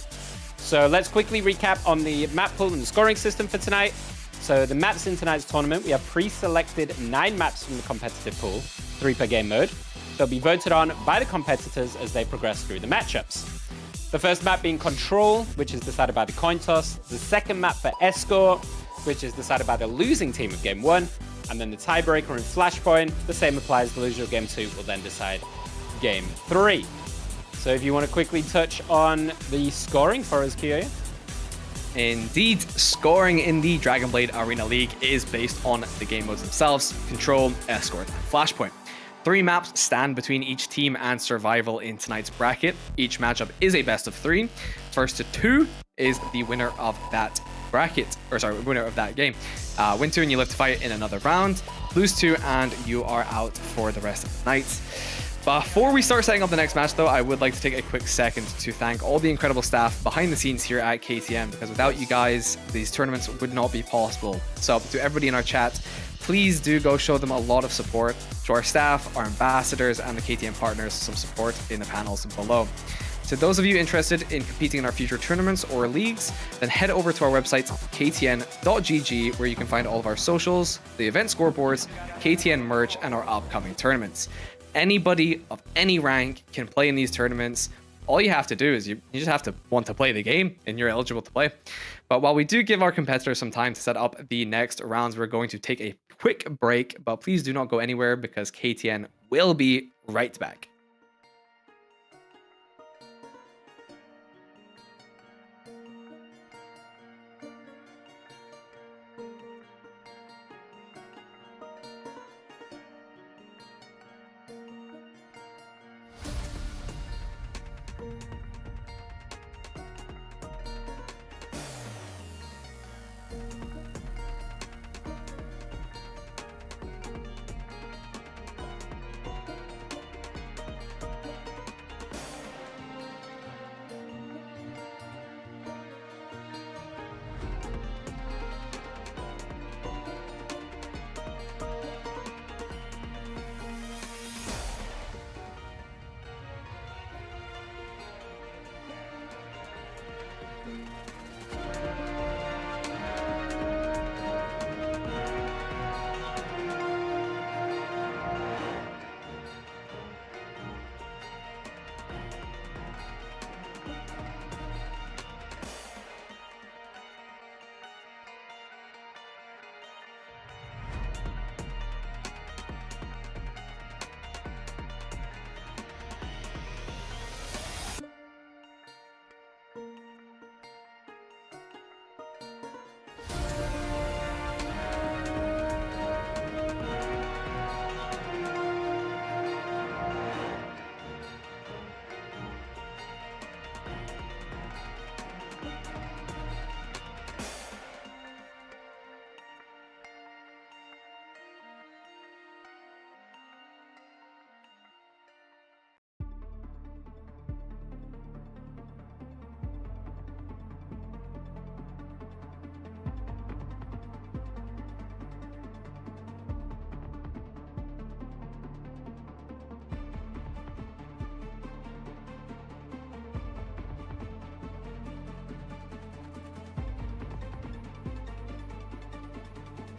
So let's quickly recap on the map pool and the scoring system for tonight. So the maps in tonight's tournament, we have pre-selected 9 maps from the competitive pool, 3 per game mode. They'll be voted on by the competitors as they progress through the matchups. The first map being Control, which is decided by the coin toss. The second map for Escort, which is decided by the losing team of game 1. And then the tiebreaker in Flashpoint, the same applies. The loser of game 2 will then decide game 3. So if you want to quickly touch on the scoring for us, Kiyoya. Indeed, scoring in the Dragonblade Arena League is based on the game modes themselves: Control, Escort, and Flashpoint. 3 maps stand between each team and survival in tonight's bracket. Each matchup is a best of 3. First to 2 is the winner of that bracket, winner of that game. Win 2 and you live to fight in another round. Lose 2 and you are out for the rest of the night. Before we start setting up the next match, though, I would like to take a quick second to thank all the incredible staff behind the scenes here at KTM, because without you guys, these tournaments would not be possible. So to everybody in our chat, please do go show them a lot of support. To our staff, our ambassadors, and the KTM partners, some support in the panels below. To those of you interested in competing in our future tournaments or leagues, then head over to our website, ktn.gg, where you can find all of our socials, the event scoreboards, KTN merch, and our upcoming tournaments. Anybody of any rank can play in these tournaments. All you have to do is you just have to want to play the game and you're eligible to play. But while we do give our competitors some time to set up the next rounds, we're going to take a quick break, but please do not go anywhere because KTN will be right back.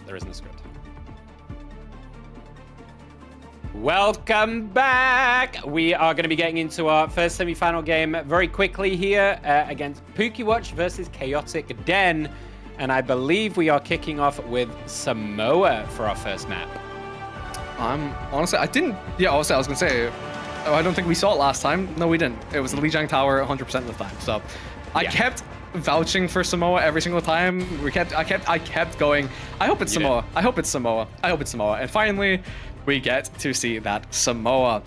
There isn't a script. Welcome back. We are going to be getting into our first semi-final game very quickly here against Pookiewatch versus Chaotic Den. And I believe we are kicking off with Samoa for our first map. Honestly, I didn't. Yeah, honestly, I was going to say, I don't think we saw it last time. No, we didn't. It was the Lijiang Tower 100% of the time. So I kept vouching for Samoa every single time. I kept going, I hope it's Samoa. I hope it's Samoa. I hope it's Samoa. And finally, we get to see that Samoa.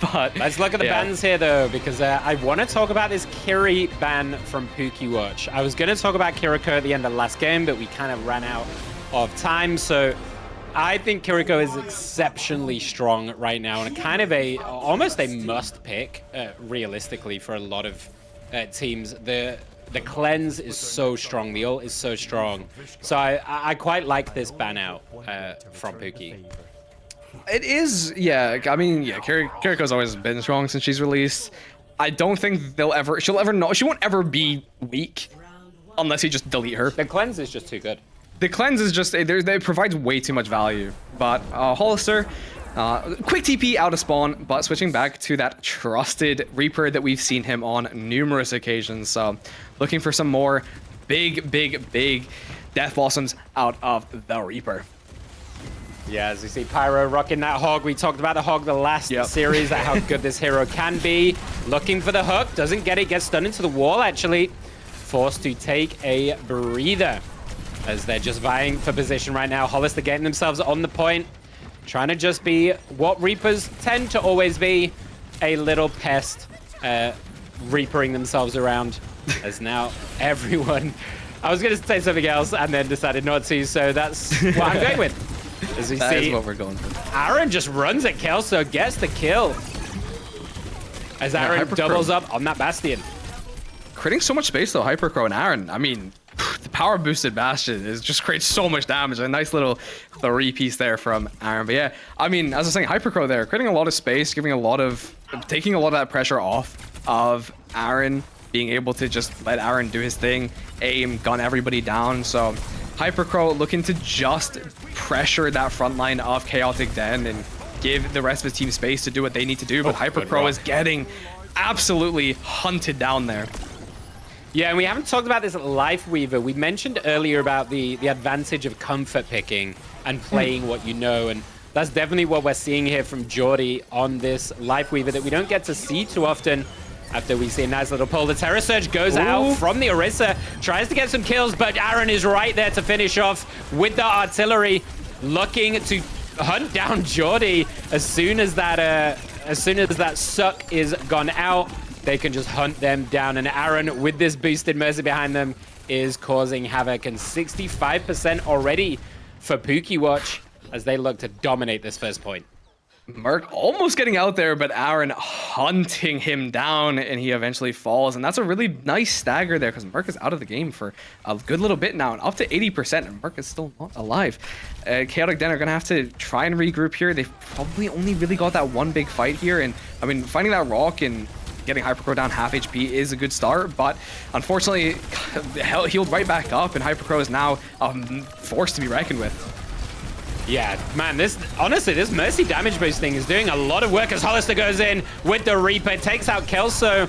But let's look at the bans here, though, because I want to talk about this Kiri ban from Pookiewatch. I was going to talk about Kiriko at the end of the last game, but we kind of ran out of time. So I think Kiriko is exceptionally strong right now, and kind of almost a must pick, realistically, for a lot of teams. The cleanse is so strong. The ult is so strong. So I quite like this ban out from Pookie. It is, yeah. I mean, yeah. Kiriko's always been strong since she's released. I don't think she'll ever know. She won't ever be weak unless you just delete her. The cleanse is just too good. The cleanse is just it provides way too much value. But Hollister, quick TP out of spawn, but switching back to that trusted Reaper that we've seen him on numerous occasions. So looking for some more big Death Blossoms out of the Reaper. Yeah, as you see Pyro rocking that hog. We talked about the hog the last series, how good this hero can be. Looking for the hook, doesn't get it, gets stunned into the wall actually. Forced to take a breather as they're just vying for position right now. Hollister getting themselves on the point, trying to just be what Reapers tend to always be, a little pest, reapering themselves around. As now everyone, I was going to say something else and then decided not to, so that's what I'm going with. As we see, what we're going for. Aaron just runs at Kelso, gets the kill. As Aaron doubles up on that Bastion. Creating so much space though, Hypercrow and Aaron. I mean, the power boosted Bastion just creates so much damage. A nice little 3-piece there from Aaron. But yeah, I mean, as I was saying, Hypercrow there, creating a lot of space, taking a lot of that pressure off of Aaron, being able to just let Aaron do his thing, aim, gun everybody down. So Hypercrow looking to just pressure that front line of Chaotic Den and give the rest of his team space to do what they need to do. But Hypercrow is getting absolutely hunted down there. Yeah, and we haven't talked about this Life Weaver. We mentioned earlier about the advantage of comfort picking and playing what you know, and that's definitely what we're seeing here from Geordie on this Life Weaver that we don't get to see too often. After we see a nice little pull, the Terror Surge goes out from the Orisa, tries to get some kills, but Aaron is right there to finish off with the artillery, looking to hunt down Geordie. As soon as that suck is gone out, they can just hunt them down. And Aaron, with this boosted Mercy behind them, is causing havoc. And 65% already for Pookiewatch as they look to dominate this first point. Merc almost getting out there, but Aaron hunting him down, and he eventually falls. And that's a really nice stagger there, because Merc is out of the game for a good little bit now, and up to 80%, and Merc is still not alive. Chaotic Den are going to have to try and regroup here. They've probably only really got that one big fight here, and I mean, finding that rock and getting Hypercrow down half HP is a good start, but unfortunately, healed right back up, and Hypercrow is now forced to be reckoned with. Yeah, man, honestly, this Mercy damage boosting is doing a lot of work as Hollister goes in with the Reaper, takes out Kelso.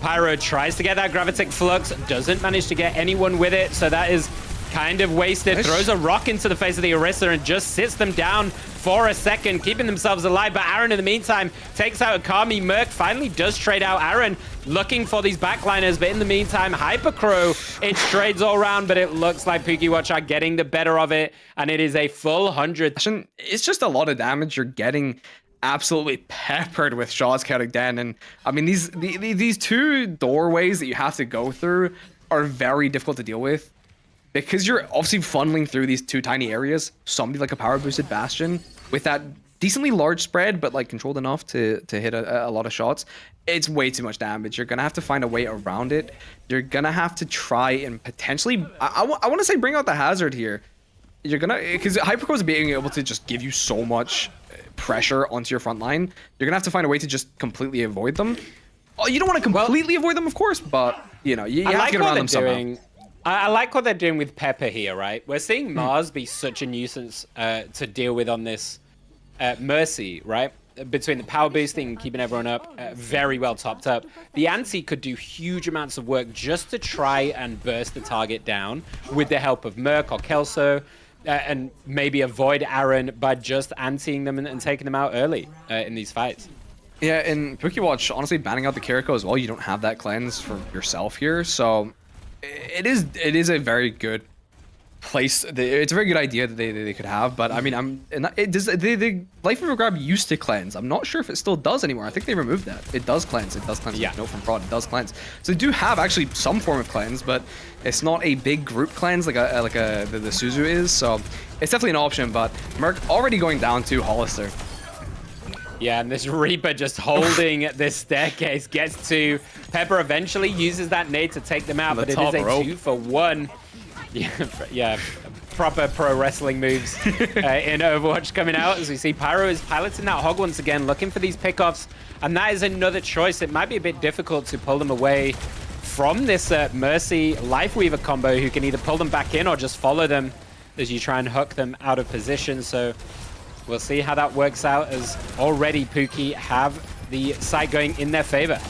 Pyro tries to get that Gravitic Flux, doesn't manage to get anyone with it, so that is kind of wasted. Throws a rock into the face of the Orisa and just sits them down for a second, keeping themselves alive. But Aaron, in the meantime, takes out Akami. Merc finally does trade out Aaron, looking for these backliners. But in the meantime, Hypercrow, it trades all around, but it looks like Pookiewatch are getting the better of it. And it is a full 100. It's just a lot of damage. You're getting absolutely peppered with shots, Chaotic Den. And I mean, these two doorways that you have to go through are very difficult to deal with, because you're obviously funneling through these two tiny areas. Somebody like a power boosted Bastion with that decently large spread, but like controlled enough to hit a lot of shots, it's way too much damage. You're gonna have to find a way around it. You're gonna have to try and potentially, I want to say, bring out the hazard here. You're gonna, because Hypercrow is being able to just give you so much pressure onto your front line. You're gonna have to find a way to just completely avoid them. Oh, you don't want to completely avoid them, of course, but you know, you have to get around them somehow. I like what they're doing with Pepper here, right? We're seeing Mars be such a nuisance to deal with on this Mercy, right? Between the power boosting and keeping everyone up, very well topped up. The Anti could do huge amounts of work just to try and burst the target down with the help of Merc or Kelso, and maybe avoid Aaron by just antiing them and taking them out early in these fights. Yeah, and Pookiewatch, honestly, banning out the Kiriko as well, you don't have that cleanse for yourself here, so it is a very good place. It's a very good idea that they could have, but I mean, the Life of a Grab used to cleanse. I'm not sure if it still does anymore. I think they removed that. It does cleanse. It does cleanse. Yeah. Note from Prod. It does cleanse. So they do have actually some form of cleanse, but it's not a big group cleanse like the Suzu is. So it's definitely an option. But Merc already going down to Hollister. Yeah, and this Reaper just holding this staircase gets to Pepper. Eventually uses that nade to take them out, but it is a 2-for-1. Yeah, proper pro wrestling moves in Overwatch coming out as we see Pyro is piloting that hog once again, looking for these pickoffs, and that is another choice. It might be a bit difficult to pull them away from this Mercy Lifeweaver combo, who can either pull them back in or just follow them as you try and hook them out of position. So we'll see how that works out, as already Pookie have the site going in their favor.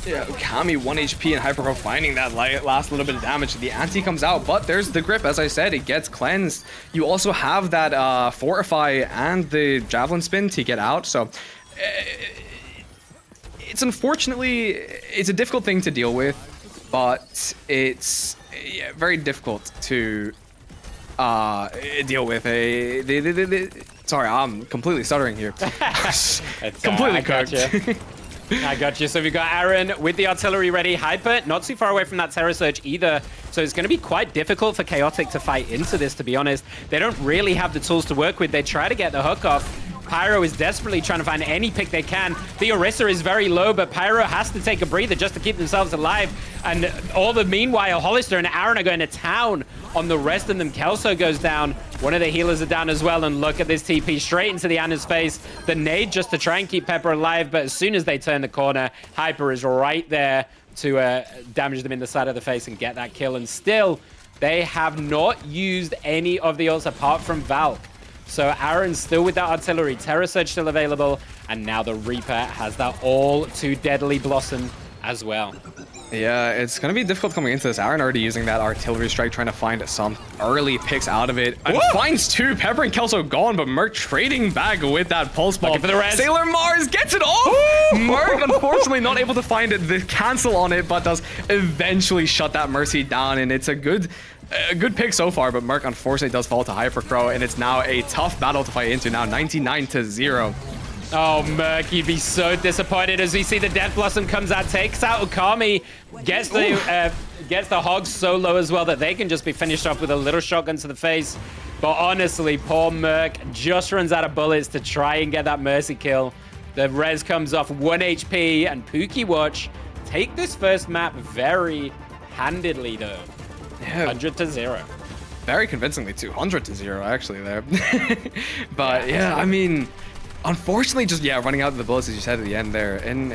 Yeah, Kami 1 HP and Hypercrow finding that last little bit of damage. The anti comes out, but there's the grip. As I said, it gets cleansed. You also have that Fortify and the Javelin Spin to get out. So it's it's a difficult thing to deal with, but it's very difficult to deal with. Sorry, I'm completely stuttering here. Completely cooked. I got you. So we've got Aaron with the artillery ready. Hyper, not too far away from that Terror Surge either. So it's going to be quite difficult for Chaotic to fight into this, to be honest. They don't really have the tools to work with. They try to get the hook off. Pyro is desperately trying to find any pick they can. The Orisa is very low, but Pyro has to take a breather just to keep themselves alive. And all the meanwhile, Hollister and Aaron are going to town on the rest of them. Kelso goes down. One of the healers are down as well. And look at this TP straight into the Ana's face. The nade just to try and keep Pepper alive. But as soon as they turn the corner, Hyper is right there to damage them in the side of the face and get that kill. And still, they have not used any of the ults apart from Valk. So Aaron's still with that artillery, Terror Surge still available, and now the Reaper has that all too deadly Blossom as well. Yeah, it's going to be difficult coming into this. Aaron already using that artillery strike, trying to find some early picks out of it. And finds two. Pepper and Kelso gone, but Merc trading back with that pulse bomb. For the res. Sailor Mars gets it off! Merc, unfortunately, not able to find the cancel on it, but does eventually shut that Mercy down, and it's a good pick so far, but Merc unfortunately does fall to Hypercrow, and it's now a tough battle to fight into now, 99-0. Oh, Merc, you'd be so disappointed as we see the Death Blossom comes out, takes out Okami, gets the Hogs so low as well that they can just be finished off with a little shotgun to the face. But honestly, poor Merc just runs out of bullets to try and get that Mercy kill. The res comes off 1 HP, and Pookiewatch take this first map very handedly, though. Yeah. 100-0. Very convincingly, 200-0 actually there. But yeah, I mean, unfortunately, just running out of the bullets as you said at the end there. And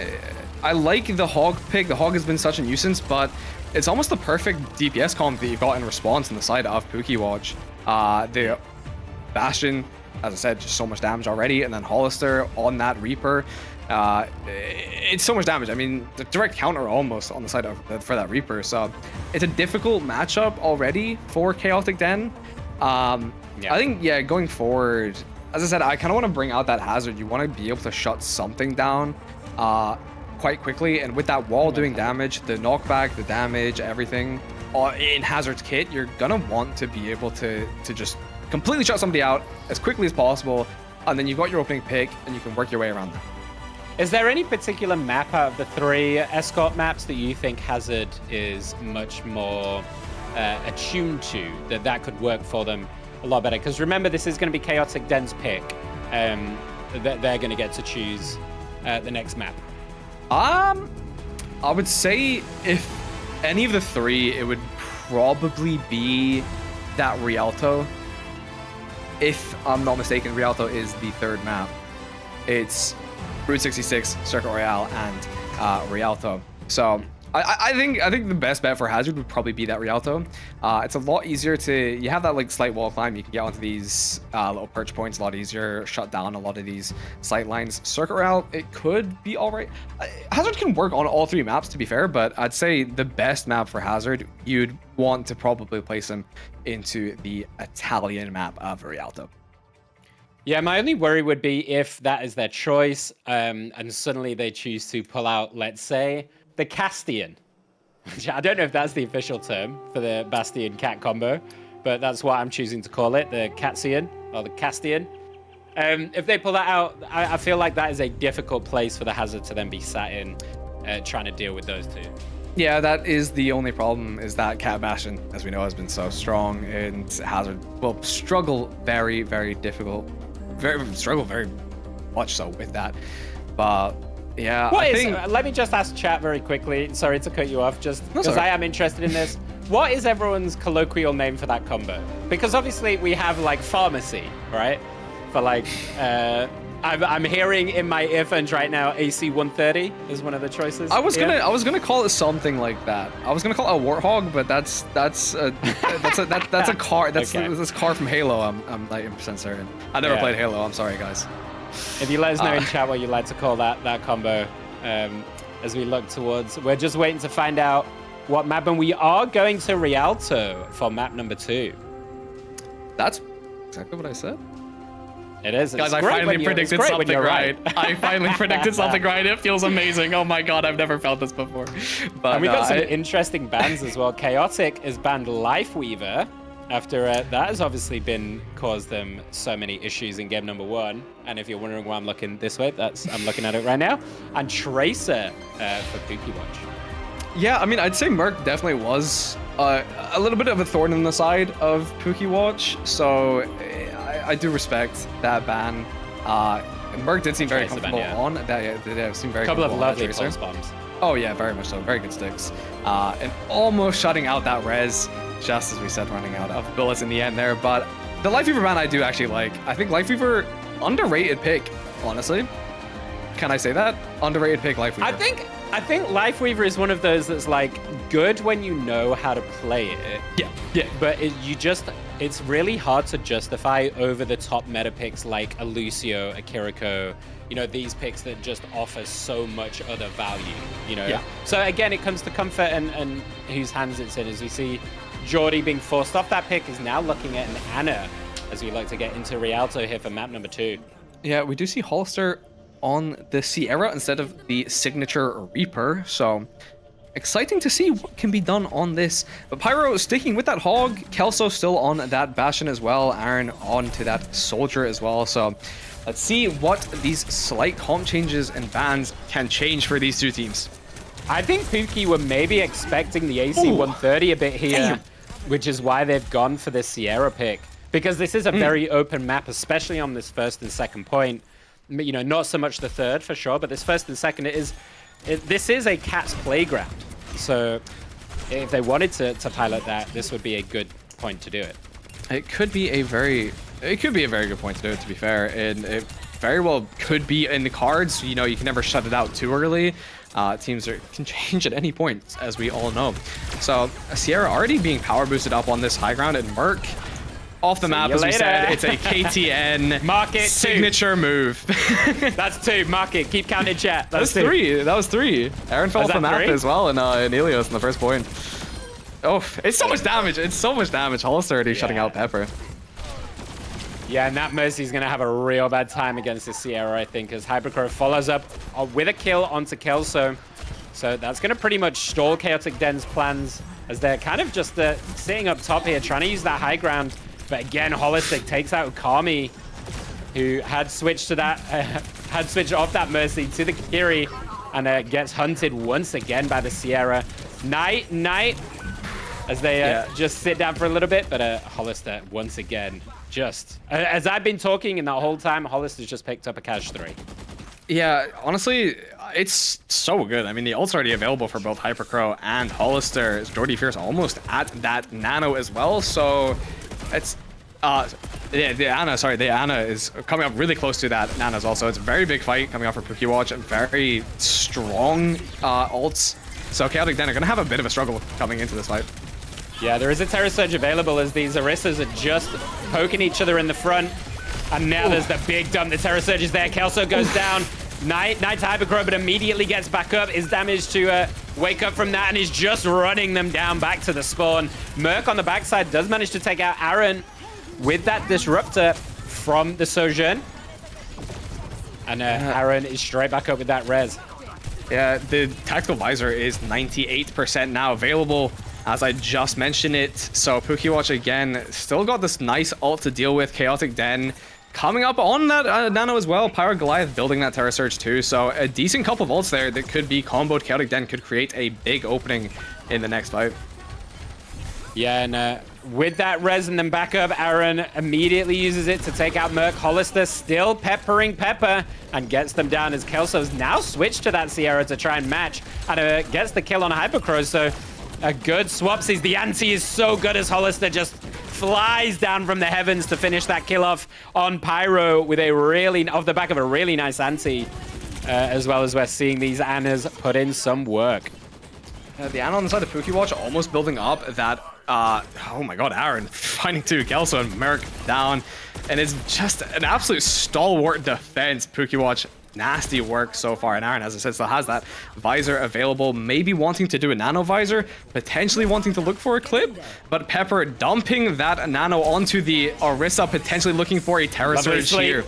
I like the Hog pick. The Hog has been such a nuisance, but it's almost the perfect DPS comp that you got in response on the side of Pookiewatch. The Bastion, as I said, just so much damage already, and then Hollister on that Reaper. It's so much damage. I mean, the direct counter almost on the side of for that Reaper. So it's a difficult matchup already for Chaotic Den. I think going forward, as I said, I kind of want to bring out that Hazard. You want to be able to shut something down quite quickly, and with that wall doing damage, the knockback, the damage, everything in Hazard's kit, you're gonna want to be able to just completely shut somebody out as quickly as possible, and then you've got your opening pick, and you can work your way around that. Is there any particular map out of the 3 escort maps that you think Hazard is much more attuned to, that could work for them a lot better? Because remember, this is going to be Chaotic Den's pick. They're going to get to choose the next map. I would say if any of the 3, it would probably be that Rialto. If I'm not mistaken, Rialto is the 3rd map. It's Route 66, Circuit Royale, and Rialto. So I think the best bet for Hazard would probably be that Rialto. It's a lot easier you have that like slight wall climb. You can get onto these little perch points a lot easier, shut down a lot of these sight lines. Circuit Royale, it could be all right. Hazard can work on all 3 maps, to be fair, but I'd say the best map for Hazard, you'd want to probably place him into the Italian map of Rialto. Yeah, my only worry would be if that is their choice, and suddenly they choose to pull out, let's say, the Castian. I don't know if that's the official term for the Bastion Cat combo, but that's what I'm choosing to call it, the Catsian, or the Castian. If they pull that out, I feel like that is a difficult place for the Hazard to then be sat in, trying to deal with those two. Yeah, that is the only problem, is that Cat Bastion, as we know, has been so strong, and Hazard will struggle very, very very much so with that. But yeah, let me just ask chat very quickly. Sorry to cut you off, just because I am interested in this. What is everyone's colloquial name for that combo? Because obviously we have like pharmacy, right? For like, I'm hearing in my earphones right now, AC 130 is one of the choices. I was gonna call it something like that. I was gonna call it a Warthog, but that's a car. That's this car from Halo. I'm 90% certain. I never played Halo. I'm sorry, guys. If you let us know in chat what you like to call that combo, as we look towards, we're just waiting to find out what map, and we are going to Rialto for map number 2. That's exactly what I said. It is. Guys, I finally predicted something right. I finally predicted something right. It feels amazing. Oh my god, I've never felt this before. But and we got some interesting bans as well. Chaotic is banned Lifeweaver after that has obviously caused them so many issues in game number 1. And if you're wondering why I'm looking this way, I'm looking at it right now. And Tracer for Pookiewatch. Yeah, I mean, I'd say Merc definitely was a little bit of a thorn in the side of Pookiewatch. So I do respect that ban. Merc did seem very comfortable on that. Yeah, they seem very couple of comfortable lovely pulse bombs. Oh yeah, very much so. Very good sticks. And almost shutting out that res, just as we said, running out of bullets in the end there. But the Lifeweaver ban I do actually like. I think Lifeweaver, underrated pick, honestly. Can I say that? Underrated pick, Lifeweaver. I think Lifeweaver is one of those that's like good when you know how to play it. Yeah. But it's really hard to justify over the top meta picks like a Lucio, a Kiriko, these picks that just offer so much other value, Yeah. So again, it comes to comfort and whose hands it's in. As we see Jordy being forced off that pick, is now looking at an Anna as we like to get into Rialto here for map number 2. Yeah, we do see Hollister on the Sierra instead of the signature Reaper, so exciting to see what can be done on this. But Pyro sticking with that Hog, Kelso still on that Bastion as well, Aaron on to that Soldier as well. So let's see what these slight comp changes and bans can change for these two teams. I think Pookie were maybe expecting the AC 130 a bit here, which is why they've gone for the Sierra pick, because this is a very open map, especially on this first and second point. Not so much the third for sure, but this first and second, this is a cat's playground. So if they wanted to pilot that, this would be a good point to do it. It could be a very good point to do it, to be fair, and it very well could be in the cards. You can never shut it out too early. Teams can change at any point, as we all know. So Sierra already being power boosted up on this high ground, and Merc off the map, as we said. It's a KTN market signature move. That's 2. Mark it. Keep counting, chat. That's 3. That was 3. Aaron fell off the map as well in Helios in the first point. Oh, it's so much damage. It's so much damage. Hollister already shutting out Pepper. Yeah, and that Mercy's going to have a real bad time against the Sierra, I think, as Hypercrow follows up with a kill onto Kelso. So that's going to pretty much stall Chaotic Den's plans, as they're kind of just sitting up top here, trying to use that high ground. But again, Holistic takes out Kami, who had switched to that, had switched off that Mercy to the Kiri, and gets hunted once again by the Sierra. Knight, as they just sit down for a little bit, but Hollister once again, just as I've been talking in that whole time, Hollister's just picked up a Cash 3. Yeah, honestly, it's so good. I mean, the ult's already available for both Hypercrow and Hollister. Jordy Fierce almost at that Nano as well, so it's the Anna is coming up really close to that Nano as well. So it's a very big fight coming up for Pookiewatch, and very strong ults. So Chaotic Den are going to have a bit of a struggle coming into this fight. Yeah, there is a Terror Surge available as these Orissas are just poking each other in the front. And now there's the big dump. The Terror Surge is there. Kelso goes down. Knight's Hypercrow, but immediately gets back up. Is damaged to wake up from that, and is just running them down back to the spawn. Merc on the backside does manage to take out Aaron with that Disruptor from the Sojourn. And Aaron is straight back up with that res. Yeah, the Tactical Visor is 98% now available. as I just mentioned it. So Pookiewatch again, still got this nice ult to deal with. Chaotic Den coming up on that Nano as well. Pyro Goliath building that Terra Surge too. So a decent couple of ults there that could be comboed. Chaotic Den could create a big opening in the next fight. Yeah, and with that res and then backup, Aaron immediately uses it to take out Merc. Hollister still peppering Pepper and gets them down as Kelso's now switched to that Sierra to try and match and gets the kill on Hypercrow. So a good swapsies. The anti is so good as Hollister just flies down from the heavens to finish that kill off on Pyro with a really, off the back of a really nice anti, as well as we're seeing these Annas put in some work. The Anna on the side of Pookiewatch almost building up that, oh my god, Aaron finding two Kelso and Merc down. And it's just an absolute stalwart defense. Pookiewatch, nasty work so far. And Aaron, as I said, still has that visor available, maybe wanting to do a nano visor, potentially wanting to look for a clip. But Pepper dumping that nano onto the Orisa, potentially looking for a Terra Surge here.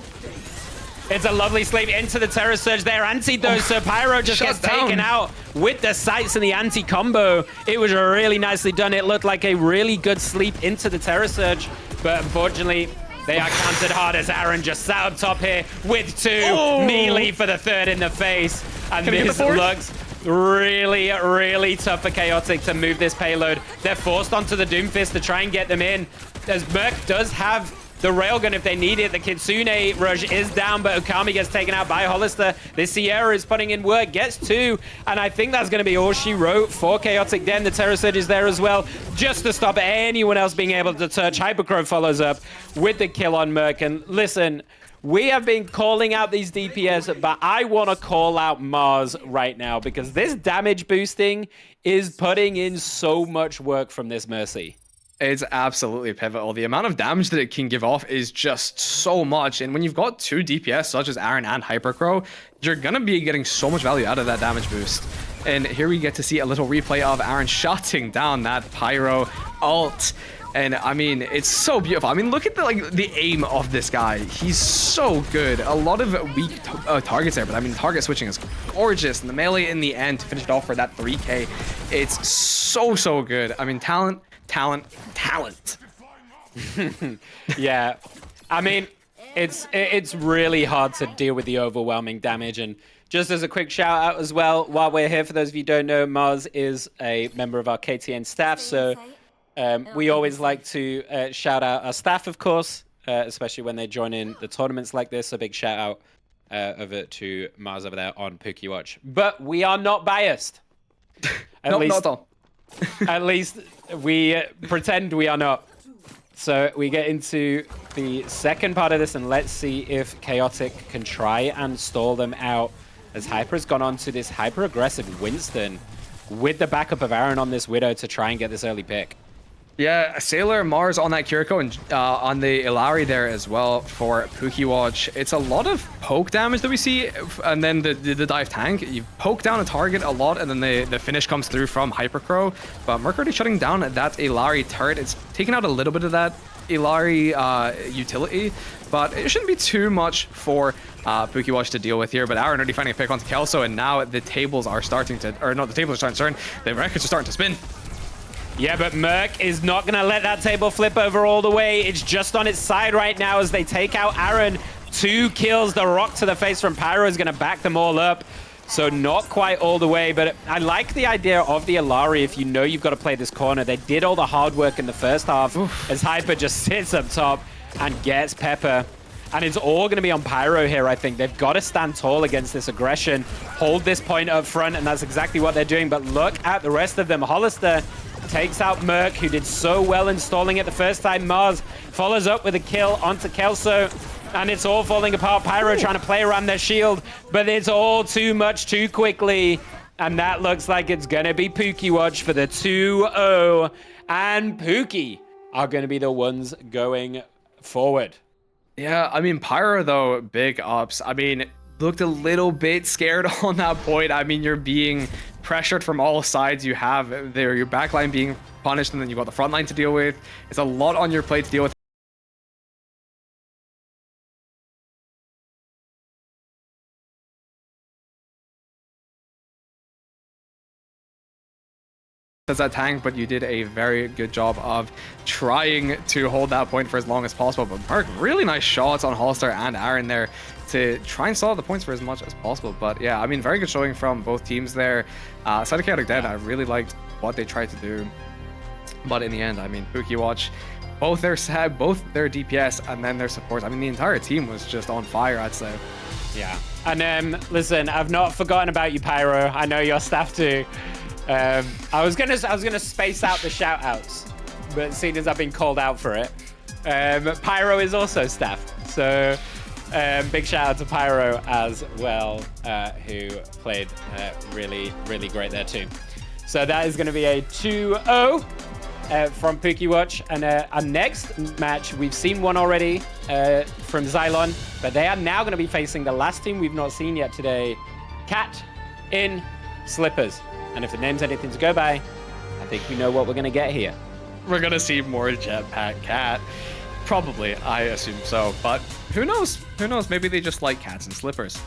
It's a lovely sleep into the Terra Surge there. Anti though, so Pyro just gets taken out with the sights and the anti combo. It was really nicely done. It looked like a really good sleep into the Terra Surge, but unfortunately, they are countered hard as Aaron just sat up top here with two. Melee for the third in the face. And this looks really, really tough for Chaotic to move this payload. They're forced onto the Doomfist to try and get them in, as Merc does have the railgun if they need it. The Kitsune rush is down, but Okami gets taken out by Hollister. This Sierra is putting in work, gets two, and I think that's going to be all she wrote for Chaotic Den. The Terra Surge is there as well, just to stop anyone else being able to touch. Hypercrow follows up with the kill on Merc. And listen, we have been calling out these DPS, but I want to call out Mars right now because this damage boosting is putting in so much work from this Mercy. It's absolutely pivotal. The amount of damage that it can give off is just so much. And when you've got two DPS, such as Aaron and Hypercrow, you're going to be getting so much value out of that damage boost. And here we get to see a little replay of Aaron shutting down that Pyro ult. And I mean, it's so beautiful. I mean, look at the aim of this guy. He's so good. A lot of weak targets there, but I mean, target switching is gorgeous. And the melee in the end to finish it off for that 3K, it's so good. I mean, talent. Yeah, I mean, it's really hard to deal with the overwhelming damage. And just as a quick shout out as well, while we're here, for those of you who don't know, Mars is a member of our KTN staff, so we always like to shout out our staff, of course, especially when they join in the tournaments like this. A big shout out over to Mars over there on Pookiewatch. But we are not biased. Not at all. At least we pretend we are not. So we get into the second part of this, and let's see if Chaotic can try and stall them out, as Hyper's gone on to this hyper-aggressive Winston with the backup of Aaron on this Widow to try and get this early pick. Yeah, Sailor, Mars on that Kiriko, and on the Illari there as well for Pookiewatch. It's a lot of poke damage that we see, and then the dive tank. You poke down a target a lot, and then the finish comes through from Hypercrow. But Merc already shutting down that Illari turret. It's taking out a little bit of that Illari utility, but it shouldn't be too much for Pookiewatch to deal with here. But Aaron already finding a pick onto Kelso, and now the tables are starting to, or no, the tables are starting to turn. The records are starting to spin. Yeah, but Merc is not going to let that table flip over all the way. It's just on its side right now as they take out Aaron. 2 kills. The rock to the face from Pyro is going to back them all up. So not quite all the way, but I like the idea of the Illari if you know you've got to play this corner. They did all the hard work in the first half as Hyper just sits up top and gets Pepper. And it's all going to be on Pyro here, I think. They've got to stand tall against this aggression, hold this point up front, and that's exactly what they're doing. But look at the rest of them. Hollister takes out Merc, who did so well installing it the first time. Mars follows up with a kill onto Kelso, and it's all falling apart. Pyro trying to play around their shield, but it's all too much too quickly. And that looks like it's going to be Pookiewatch for the 2-0. And Pookie are going to be the ones going forward. Yeah, I mean, Pyro, though, big ups. I mean, looked a little bit scared on that point. I mean, you're being pressured from all sides. You have there your backline being punished, and then you've got the front line to deal with. It's a lot on your plate to deal with. as that tank, but you did a very good job of trying to hold that point for as long as possible. But Mark, really nice shots on Hollister and Aaron there to try and solve the points for as much as possible. But yeah, I mean, very good showing from both teams there. Side of Chaotic Dead, I really liked what they tried to do. But in the end, I mean, Pookiewatch, both their DPS and then their support, I mean, the entire team was just on fire, I'd say. Yeah. And listen, I've not forgotten about you, Pyro. I know your staff too. I was gonna space out the shout outs, but seeing as I've been called out for it, Pyro is also staff. So big shout out to Pyro as well, who played really, really great there too. So that is going to be a 2-0 from Pookiewatch. And our next match, we've seen one already from Zighlon, but they are now going to be facing the last team we've not seen yet today, Cat in Slippers. And if the name's anything to go by, I think we know what we're going to get here. We're going to see more Jetpack Cat. Probably, I assume so. But who knows? Who knows? Maybe they just like cats and slippers.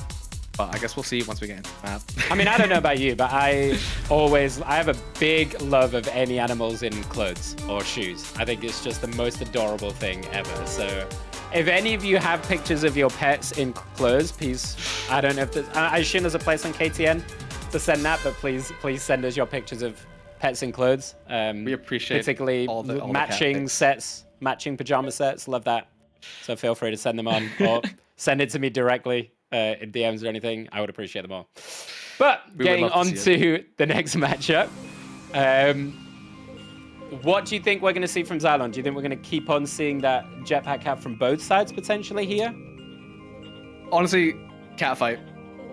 But I guess we'll see once we get into the map. I mean, I don't know about you, but I have a big love of any animals in clothes or shoes. I think it's just the most adorable thing ever. So if any of you have pictures of your pets in clothes, please, I don't know if there's, I assume there's a place on KTN to send that, but please send us your pictures of pets in clothes. We appreciate particularly all the matching sets, matching pajama sets. Love that. So feel free to send them on or send it to me directly in DMs or anything. I would appreciate them all. But getting on to the next matchup, what do you think we're going to see from Zighlon? Do you think we're going to keep on seeing that Jetpack Cat from both sides potentially here? Honestly, cat fight.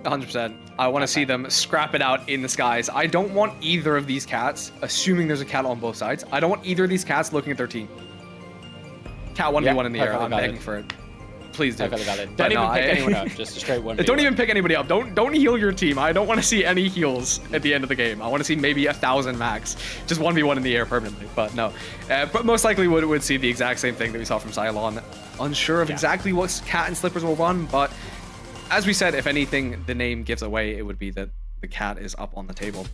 100%. I want to see them scrap it out in the skies. I don't want either of these cats, assuming there's a cat on both sides, I don't want either of these cats looking at their team. Cat 1v1 in the air. I'm begging for it. Please do. Don't even pick anyone up. Just a straight 1v1. Don't even pick anybody up. Don't heal your team. I don't want to see any heals at the end of the game. I want to see maybe 1,000 max. Just 1v1 in the air permanently. But no. But most likely would see the exact same thing that we saw from Zighlon. Unsure of exactly what cat and slippers will run, but as we said, if anything the name gives away, it would be that the cat is up on the table.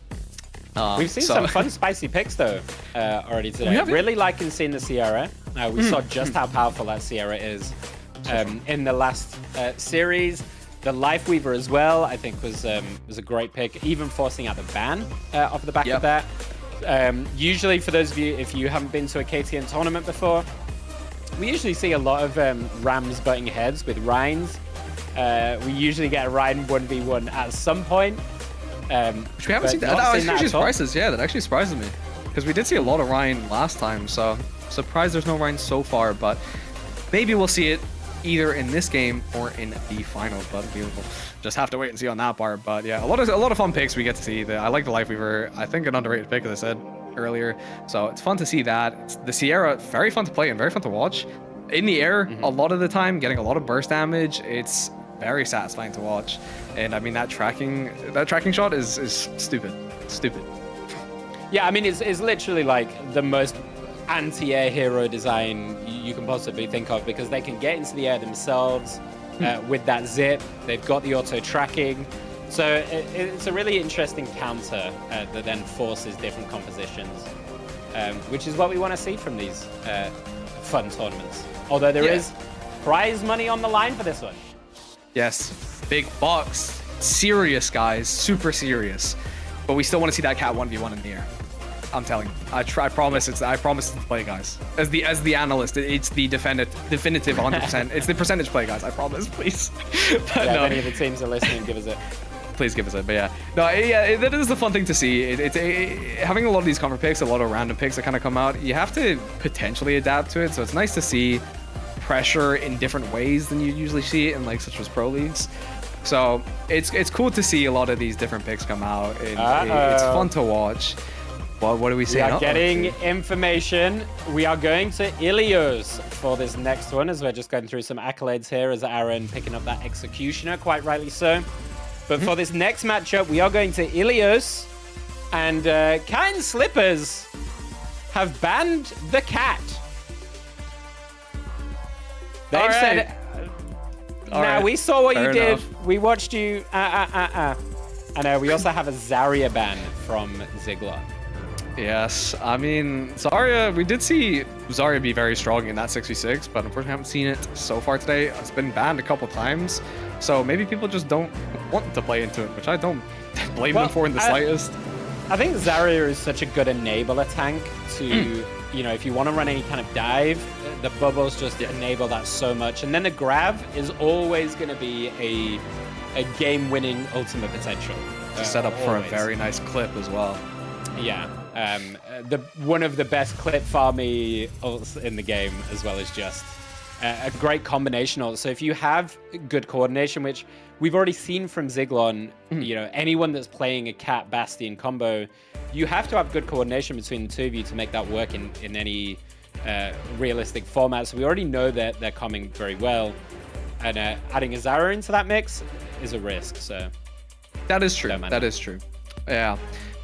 We've seen some fun, spicy picks, though, already today. Really liking seeing the Sierra. We saw just how powerful that Sierra is in the last series. The Lifeweaver as well, I think, was a great pick, even forcing out the ban off the back of that. Usually, for those of you, if you haven't been to a KTN tournament before, we usually see a lot of Rams butting heads with Rhines. We usually get a Ryan 1v1 at some point. Which we haven't seen that. That actually surprises. Yeah, that actually surprises me. Because we did see a lot of Ryan last time, so surprised there's no Ryan so far, but maybe we'll see it either in this game or in the final, but we'll just have to wait and see on that part. But yeah, a lot of fun picks we get to see. I like the Lifeweaver. I think an underrated pick, as I said earlier. So it's fun to see that. The Sierra, very fun to play and very fun to watch. In the air, a lot of the time, getting a lot of burst damage. It's very satisfying to watch, and I mean that tracking shot is stupid. Yeah, I mean it's literally like the most anti-air hero design you can possibly think of, because they can get into the air themselves with that zip. They've got the auto tracking, so it's a really interesting counter that then forces different compositions, which is what we want to see from these fun tournaments. Although there is prize money on the line for this one. Yes, big bucks, serious guys, super serious. But we still want to see that cat 1v1 in the air. I'm telling you, I promise it's the play, guys. As the analyst, it's the definitive 100%. It's the percentage play, guys. I promise, please. But no. If any of the teams are listening, give us it. Please give us it. But yeah, no, that is the fun thing to see. It's having a lot of these cover picks, a lot of random picks that kind of come out. You have to potentially adapt to it, so it's nice to see pressure in different ways than you usually see it in like such as pro leagues. So it's cool to see a lot of these different picks come out. It's fun to watch. Well, what do we see? We are getting information. We are going to Ilios for this next one, as we're just going through some accolades here as Aaron picking up that Executioner, quite rightly so. But for this next matchup, we are going to Ilios, and Cat and Slippers have banned the cat. They've said, now we saw what you did. We watched you. And we also have a Zarya ban from Zighlon. Yes, I mean, Zarya, we did see Zarya be very strong in that 6v6, but unfortunately I haven't seen it so far today. It's been banned a couple times, so maybe people just don't want to play into it, which I don't blame them for in the slightest. I think Zarya is such a good enabler tank to, you know, if you want to run any kind of dive, the bubbles just enable that so much. And then the grab is always going to be a game-winning ultimate potential. Set up for a very nice clip as well. Yeah, one of the best clip farmy ults in the game, as well as just a great combination ult. So if you have good coordination, which we've already seen from Zighlon, you know, anyone that's playing a Cat Bastion combo, you have to have good coordination between the two of you to make that work in any realistic format. So we already know that they're coming very well, and adding a Zarya into that mix is a risk. So that is true. That is true. Yeah.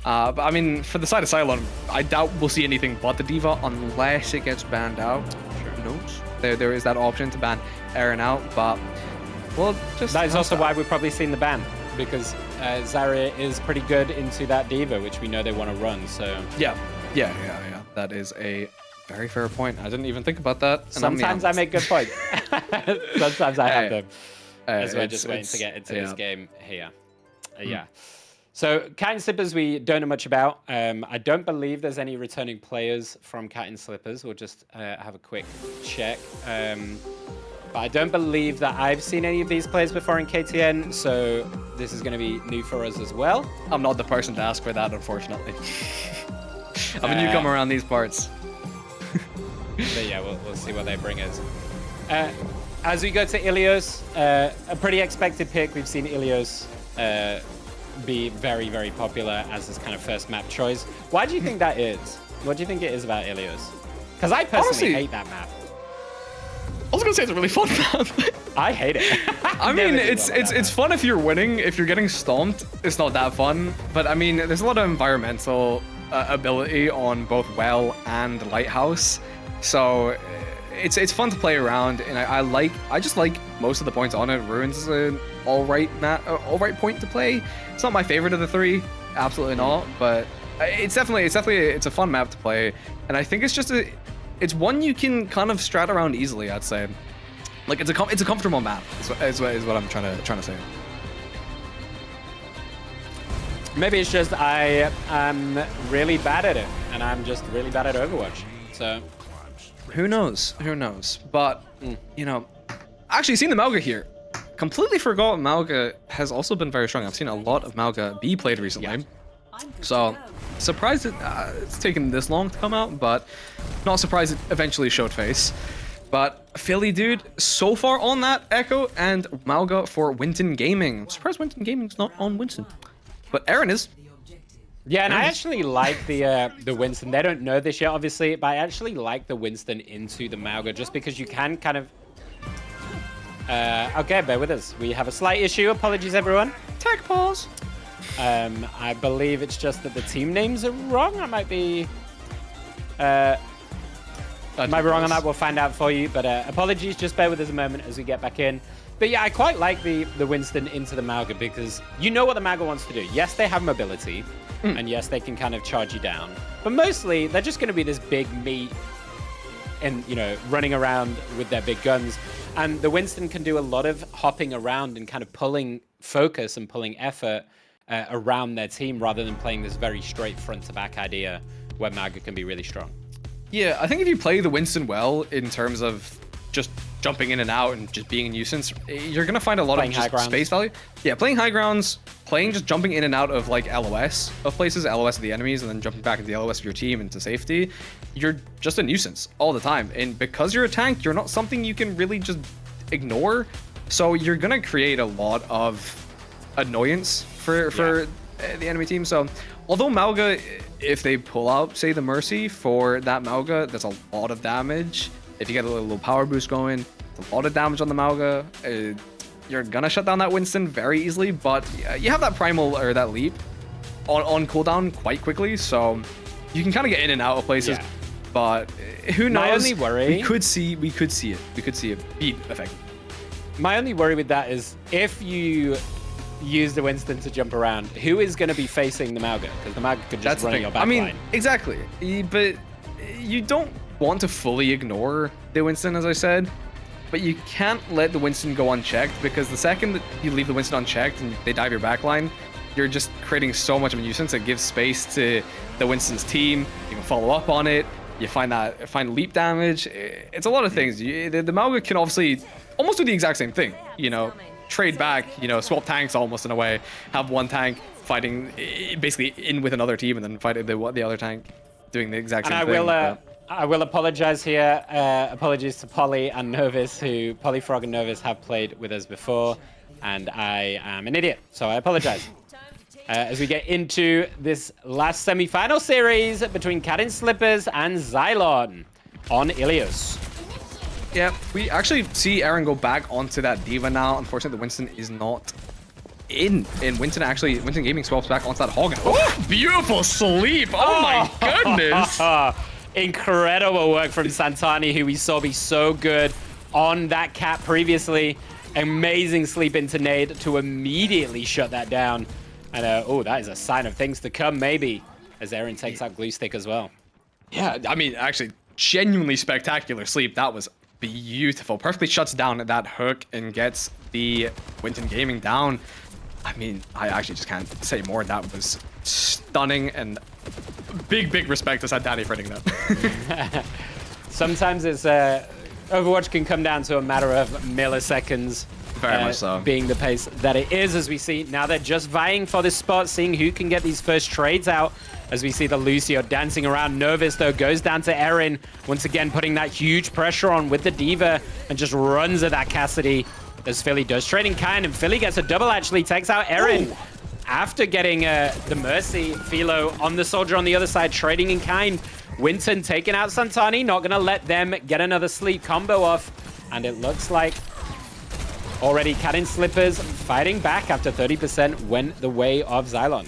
But I mean, for the side of Cylon, I doubt we'll see anything but the Diva unless it gets banned out. Who knows? There is that option to ban Aaron out, but well, just that is also why we've probably seen the ban, because Zarya is pretty good into that Diva, which we know they want to run. So yeah. That is a very fair point. I didn't even think about that. Sometimes I make good points. Sometimes I have them. As we're just waiting to get into this game here. Yeah. So Cat and Slippers we don't know much about. I don't believe there's any returning players from Cat and Slippers. We'll just have a quick check. But I don't believe that I've seen any of these players before in KTN, so this is going to be new for us as well. I'm not the person to ask for that, unfortunately. I'm a newcomer around these parts. But yeah, we'll see what they bring us. As we go to Ilios, a pretty expected pick. We've seen Ilios be very, very popular as this kind of first map choice. Why do you think that is? What do you think it is about Ilios? Because I personally hate that map. I was gonna say it's a really fun map. I hate it. I mean, it's fun if you're winning. If you're getting stomped, it's not that fun. But I mean, there's a lot of environmental ability on both Well and Lighthouse, so it's fun to play around. And I just like most of the points on it. Ruins is an all right point to play. It's not my favorite of the three, absolutely not. But it's definitely a fun map to play. And I think it's just it's one you can kind of strat around easily, I'd say. Like it's a comfortable map. Is what I'm trying to say. Maybe it's just I am really bad at it, and I'm just really bad at Overwatch. So who knows? Who knows? But you know, actually seeing the Mauga here, completely forgot Mauga has also been very strong. I've seen a lot of Mauga be played recently. Yeah. So surprised it's taken this long to come out, but not surprised it eventually showed face. But Philly dude, so far on that Echo and Mauga for Winton Gaming. I'm surprised Winton Gaming's not on Winston, but Aaron is. Yeah, and I actually like the Winston. They don't know this yet, obviously, but I actually like the Winston into the Mauga just because you can kind of. Okay, bear with us. We have a slight issue. Apologies, everyone. Tech pause. I believe it's just that the team names are wrong. I might be wrong on that. We'll find out for you. But apologies, just bear with us a moment as we get back in. But yeah, I quite like the Winston into the Mauga because you know what the Mauga wants to do. Yes, they have mobility, and yes, they can kind of charge you down. But mostly, they're just going to be this big meat and, you know, running around with their big guns. And the Winston can do a lot of hopping around and kind of pulling focus and pulling effort around their team rather than playing this very straight front-to-back idea where Mauga can be really strong. Yeah, I think if you play the Winston well in terms of just jumping in and out and just being a nuisance, you're going to find a lot of just space value. Yeah, playing high grounds, just jumping in and out of like LOS of places, LOS of the enemies, and then jumping back into the LOS of your team into safety, you're just a nuisance all the time. And because you're a tank, you're not something you can really just ignore. So you're going to create a lot of annoyance for the enemy team. So although Mauga, if they pull out, say, the Mercy for that Mauga, that's a lot of damage. If you get a little power boost going, it's a lot of damage on the Mauga. You're gonna shut down that Winston very easily, but you have that primal or that leap on cooldown quite quickly, so you can kind of get in and out of places. Yeah. But who knows? My only worry, we could see it be effective. My only worry with that is if you use the Winston to jump around, who is going to be facing the Mauga? Because the Mauga could just run your back line. Exactly. But you don't want to fully ignore the Winston, as I said. But you can't let the Winston go unchecked, because the second that you leave the Winston unchecked and they dive your backline, you're just creating so much of a nuisance. It gives space to the Winston's team. You can follow up on it. You find leap damage. It's a lot of things. The Mauga can obviously almost do the exact same thing. Trade back, swap tanks almost in a way. Have one tank fighting basically in with another team and then fight the other tank doing the exact same thing. I will apologize here. Apologies to Polly and Novice, who Polyfrog and Novice have played with us before, and I am an idiot, so I apologize. As we get into this last semi-final series between Cat and Slippers and Zighlon on Ilios. Yeah, we actually see Aaron go back onto that D.Va now. Unfortunately, the Winston is not in. And Winston Gaming swaps back onto that Hog. Oh, beautiful sleep. Oh my goodness. Incredible work from Santani, who we saw be so good on that Cat previously. Amazing sleep into Nade to immediately shut that down. And that is a sign of things to come, maybe, as Aaron takes out Glue Stick as well. Yeah, I mean, actually, genuinely spectacular sleep. That was beautiful. Perfectly shuts down that hook and gets the Winston Gaming down. I mean, I actually just can't say more. That was stunning, and big respect to Santani for hitting that. Sometimes it's Overwatch can come down to a matter of milliseconds. Very much so. Being the pace that it is, as we see. Now they're just vying for this spot, seeing who can get these first trades out. As we see the Lucio dancing around. Novice, though, goes down to Erin. Once again, putting that huge pressure on with the D.Va and just runs at that Cassidy. As Philly does trading kind, and Philly gets a double, actually. Takes out Erin. Ooh. After getting the Mercy, Philo on the Soldier on the other side, trading in kind. Winton taking out Santani. Not going to let them get another sleep combo off. And it looks like already Cat and Slippers fighting back after 30% went the way of Zighlon.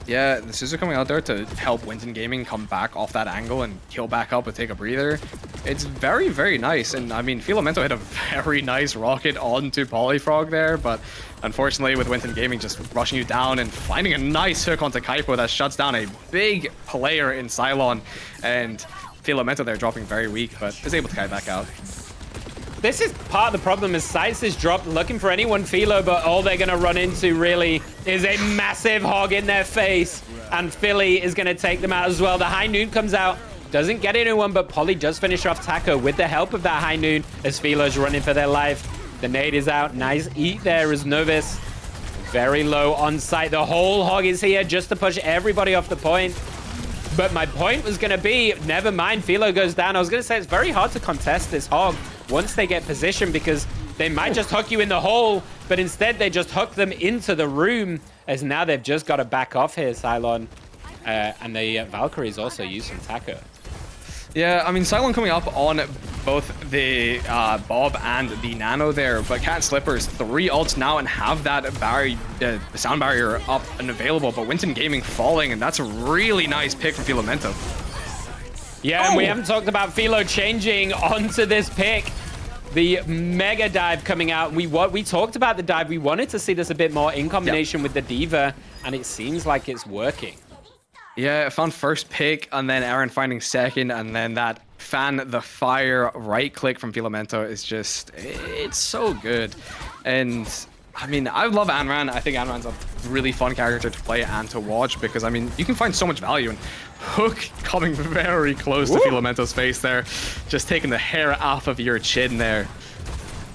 Yeah, the Scissor coming out there to help Winston Gaming come back off that angle and heal back up and take a breather. It's very nice. And I mean, Filamento hit a very nice rocket onto Polyfrog there, but unfortunately with Winston Gaming just rushing you down and finding a nice hook onto Kaipo that shuts down a big player in Zighlon. And Filamento there dropping very weak, but is able to kite back out. This is part of the problem, is Sights is dropped looking for anyone Philo, but all they're going to run into really is a massive hog in their face. And Philly is going to take them out as well. The High Noon comes out, doesn't get anyone, but Polly does finish off Taco with the help of that High Noon as Philo's running for their life. The nade is out. Nice eat there as Novice. Very low on site. The whole hog is here just to push everybody off the point. But my point was going to be, never mind, Philo goes down. I was going to say it's very hard to contest this hog once they get positioned, because they might just hook you in the hole, but instead they just hook them into the room, as now they've just got to back off here, Cylon. And the Valkyries also use some Taco. Yeah, I mean, Zighlon coming up on both the Bob and the Nano there, but Cat and Slippers, 3 ults now and have that barrier, the sound barrier up and available, but Winston Gaming falling, and that's a really nice pick from Filamento. Yeah, and we haven't talked about Philo changing onto this pick. The mega dive coming out. We talked about the dive. We wanted to see this a bit more in combination with the D.Va, and it seems like it's working. Yeah, I found first pick, and then Aaron finding second, and then that fan the fire right click from Filamento is just, it's so good. And I mean, I love Anran. I think Anran's a really fun character to play and to watch, because I mean, you can find so much value in Hook coming very close to Filamento's face there, just taking the hair off of your chin there.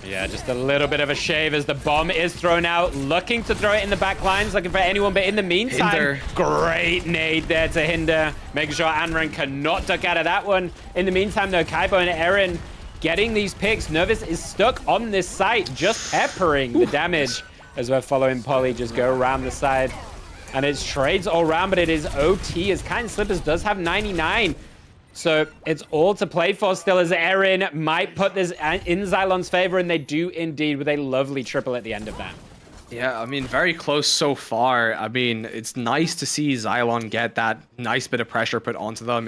Yeah, just a little bit of a shave as the bomb is thrown out, looking to throw it in the back lines, looking for anyone, but in the meantime, Hinder. Great nade there to Hinder, making sure Anran cannot duck out of that one. In the meantime, though, Kaibo and Aaron getting these picks. Nervous is stuck on this site, just peppering the damage as we're following Polly just go around the side. And it's trades all around, but it is OT as Cat and Slippers does have 99. So it's all to play for still, as Aaron might put this in Zylon's favor, and they do indeed with a lovely triple at the end of that. Yeah, I mean, very close so far. I mean, it's nice to see Zighlon get that nice bit of pressure put onto them.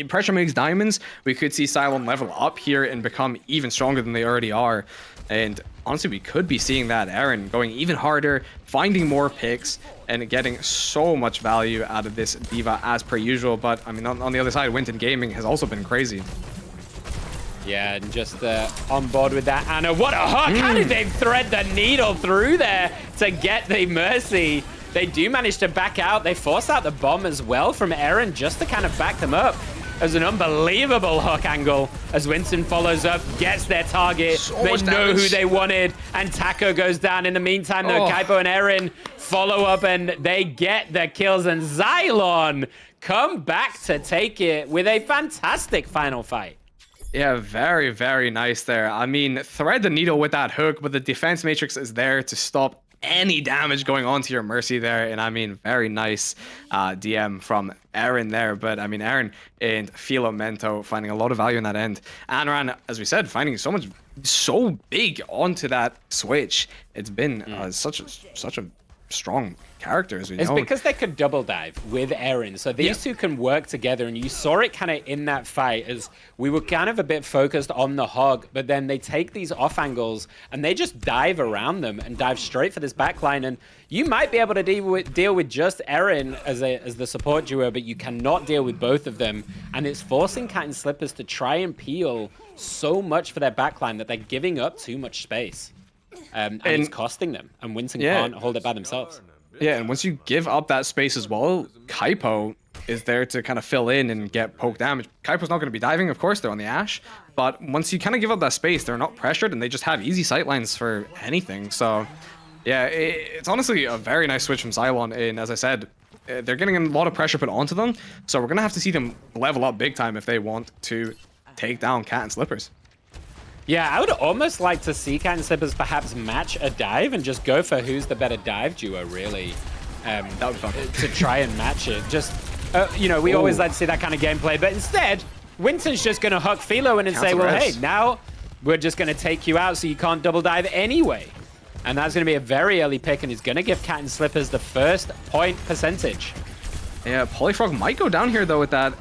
Pressure makes diamonds. We could see Zighlon level up here and become even stronger than they already are. And honestly, we could be seeing that Aaron going even harder, finding more picks, and getting so much value out of this diva as per usual. But I mean, on the other side, Winton Gaming has also been crazy. Yeah, and just on board with that. Anna, what a hook! How did they thread the needle through there to get the Mercy? They do manage to back out. They force out the bomb as well from Aaron just to kind of back them up. As an unbelievable hook angle as Winston follows up, gets their target. They know who they wanted, and Taco goes down. In the meantime, though, Kaipo and Aaron follow up, and they get the kills, and Zighlon come back to take it with a fantastic final fight. Yeah, very, very nice there. I mean, thread the needle with that hook, but the defense matrix is there to stop any damage going on to your Mercy there. And I mean, very nice DM from Aaron there. But I mean, Aaron and Filomento finding a lot of value in that end. Anran, as we said, finding so big onto that switch. It's been such a strong character, as we know. It's because they could double dive with Aaron, so these two can work together, and you saw it kind of in that fight as we were kind of a bit focused on the hog, but then they take these off angles and they just dive around them and dive straight for this backline, and you might be able to deal with just Aaron as the support duo, but you cannot deal with both of them, and it's forcing Cat and Slippers to try and peel so much for their backline that they're giving up too much space. And it's costing them, and Winston can't hold it by themselves. Yeah, and once you give up that space as well, Kaipo is there to kind of fill in and get poke damage. Kaipo's not going to be diving, of course, they're on the Ash, but once you kind of give up that space, they're not pressured, and they just have easy sightlines for anything. So, yeah, it's honestly a very nice switch from Zighlon, and as I said, they're getting a lot of pressure put onto them, so we're going to have to see them level up big time if they want to take down Cat and Slippers. Yeah, I would almost like to see Cat and Slippers perhaps match a dive and just go for who's the better dive duo, really. That would be fun. To try and match it. Just, you know, we always like to see that kind of gameplay, but instead, Winston's just going to hook Philo in and say, well, hey, now we're just going to take you out so you can't double dive anyway. And that's going to be a very early pick, and he's going to give Cat and Slippers the first point percentage. Yeah, Polyfrog might go down here, though, with that.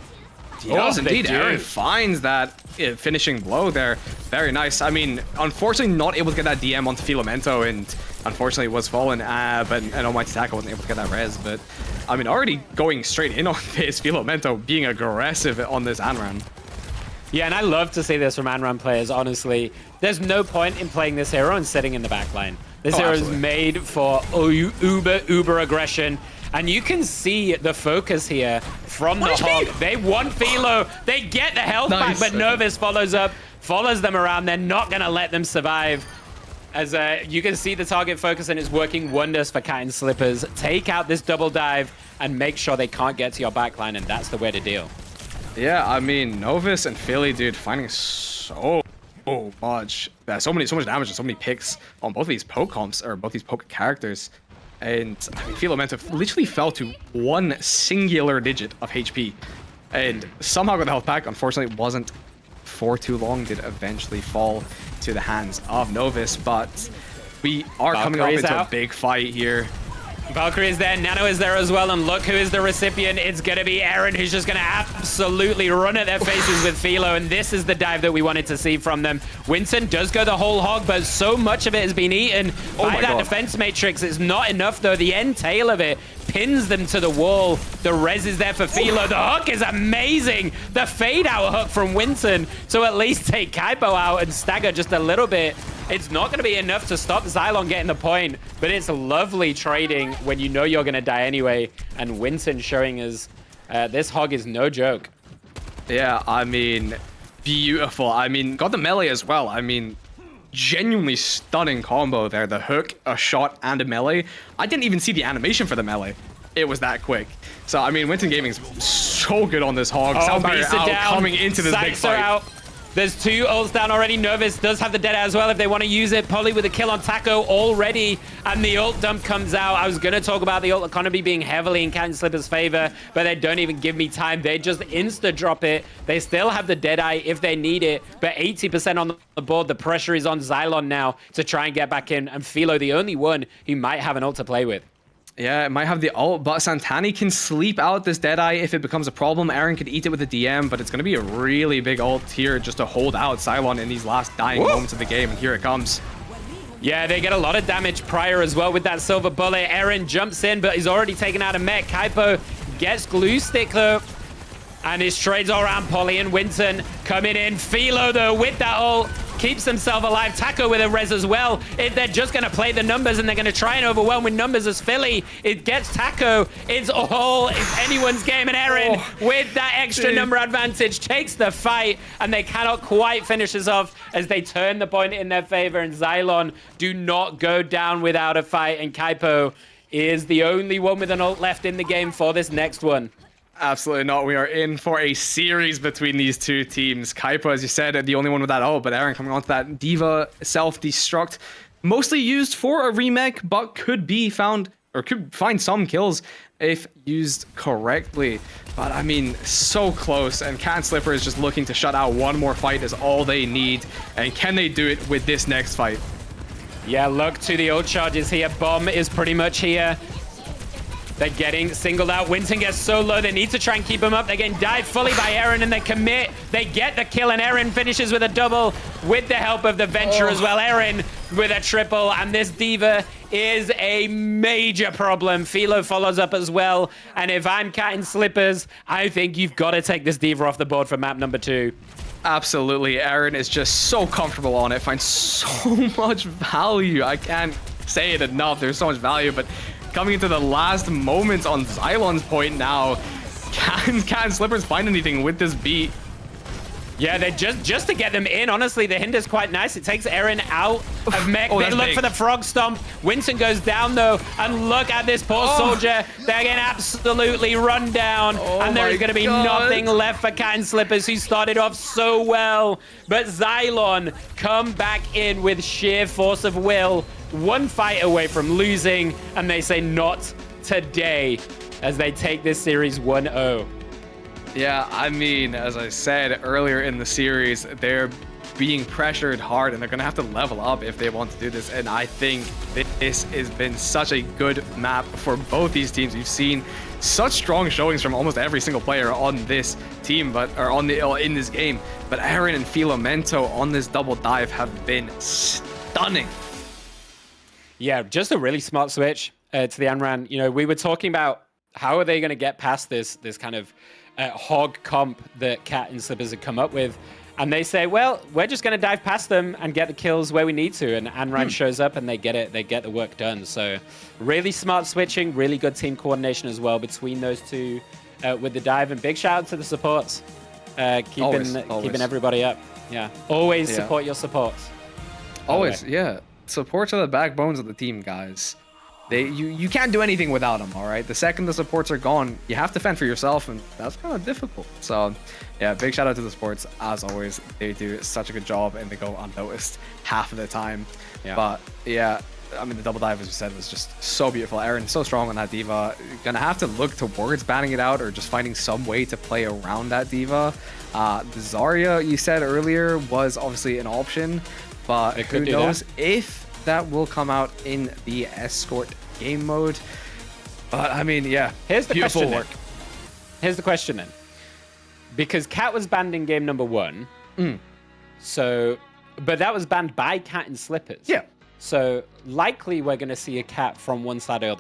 Yes, indeed. Aaron finds that finishing blow there. Very nice. I mean, unfortunately, not able to get that DM onto Filomento, and unfortunately was fallen. But and Almighty Tackle wasn't able to get that res. But I mean, already going straight in on this Filomento, being aggressive on this Anran. Yeah, and I love to see this from Anran players, honestly. There's no point in playing this hero and sitting in the backline. This hero is made for uber aggression. And you can see the focus here from the hog. They want Philo. They get the health back, but Novus follows up, follows them around. They're not going to let them survive. As you can see the target focus, and it's working wonders for Cat and Slippers. Take out this double dive and make sure they can't get to your backline, and that's the way to deal. Yeah, I mean, Novus and Philly, dude, finding so much. So much damage and so many picks on both of these poke comps, or both these poke characters. And I mean, Filomento literally fell to one singular digit of HP, and somehow got the health back. Unfortunately, it wasn't for too long. Did eventually fall to the hands of Novus, but we are coming up into a big fight here. Valkyrie is there, Nano is there as well, and look who is the recipient. It's going to be Aaron, who's just going to absolutely run at their faces with Philo, and this is the dive that we wanted to see from them. Winston does go the whole hog, but so much of it has been eaten by that defense matrix. It's not enough, though. The end tail of it pins them to the wall. The res is there for Philo. The hook is amazing. The fade-out hook from Winston to at least take Kaipo out and stagger just a little bit. It's not going to be enough to stop Zighlon getting the point, but it's lovely trading when you know you're going to die anyway. And Winston showing us this hog is no joke. Yeah, I mean, beautiful. I mean, got the melee as well. I mean, genuinely stunning combo there. The hook, a shot, and a melee. I didn't even see the animation for the melee. It was that quick. So, I mean, Winton Gaming's so good on this hog. Sound barrier out, coming into this big fight. There's 2 ults down already. Novus does have the Deadeye as well if they want to use it. Polly with a kill on Taco already, and the ult dump comes out. I was going to talk about the ult economy being heavily in Cat and Slipper's favor, but they don't even give me time. They just insta-drop it. They still have the Deadeye if they need it, but 80% on the board. The pressure is on Zighlon now to try and get back in, and Philo, the only one who might have an ult to play with. Yeah, it might have the ult, but Santani can sleep out this Deadeye if it becomes a problem. Aaron could eat it with a DM, but it's going to be a really big ult here just to hold out Zighlon in these last dying moments of the game, and here it comes. Yeah, they get a lot of damage prior as well with that silver bullet. Aaron jumps in, but he's already taken out a mech. Kaipo gets glue stick, though, and his trades all around. Polly and Winton coming in. Philo, though, with that ult, keeps himself alive. Taco with a res as well. They're just going to play the numbers, and they're going to try and overwhelm with numbers as Philly. It gets Taco. It's anyone's game, and Aaron, with that extra number advantage, takes the fight, and they cannot quite finish this off as they turn the point in their favor, and Zighlon do not go down without a fight, and Kaipo is the only one with an ult left in the game for this next one. Absolutely not. We are in for a series between these two teams. Kaipo, as you said, the only one with that ult, but Aaron coming on to that D.Va self-destruct. Mostly used for a remake, but could be found, or could find some kills if used correctly. But I mean, so close, and Cat and Slipper is just looking to shut out one more fight is all they need. And can they do it with this next fight? Yeah, look to the ult charges here. Bomb is pretty much here. They're getting singled out. Winton gets so low, they need to try and keep him up. They're getting dived fully by Aaron, and they commit. They get the kill, and Aaron finishes with a double with the help of the Venture as well. Aaron with a triple, and this D.Va is a major problem. Philo follows up as well, and if I'm Cat and Slippers, I think you've got to take this D.Va off the board for map number 2. Absolutely. Aaron is just so comfortable on it, finds so much value. I can't say it enough. There's so much value, but coming into the last moments on Zyghlon's point now, can Slippers find anything with this beat? Yeah, they just to get them in. Honestly, the hint is quite nice. It takes Aaron out of mech. They look for the frog stomp. Winston goes down though, and look at this poor soldier. They're getting absolutely run down, and there's going to be nothing left for Cat and Slippers, who started off so well. But Zyghlon come back in with sheer force of will, one fight away from losing, and they say not today as they take this series 1-0. Yeah, I mean, as I said earlier in the series, they're being pressured hard, and they're going to have to level up if they want to do this. And I think this has been such a good map for both these teams. We've seen such strong showings from almost every single player on this team, in this game. But Aaron and Filomento on this double dive have been stunning. Yeah, just a really smart switch to the Anran. You know, we were talking about how are they going to get past this kind of hog comp that Cat and Slippers have come up with, and they say, well, we're just going to dive past them and get the kills where we need to, and Anran shows up and they get the work done. So really smart switching, really good team coordination as well between those two with the dive, and big shout out to the supports, keeping everybody up. Yeah, always support your supports. Always, yeah. Supports are the backbones of the team, guys. You can't do anything without them, all right? The second the supports are gone, you have to fend for yourself, and that's kind of difficult. So, yeah, big shout out to the supports. As always, they do such a good job, and they go unnoticed half of the time. Yeah. But, yeah, I mean, the double dive, as you said, was just so beautiful. Aaron, so strong on that D.Va. Gonna have to look towards banning it out or just finding some way to play around that D.Va. The Zarya, you said earlier, was obviously an option, but who knows if that will come out in the escort game mode. But I mean, yeah, here's the beautiful question work. Here's the question then, because Cat was banned in game number 1, so, but that was banned by Cat and Slippers. Yeah. So likely we're going to see a Cat from one side or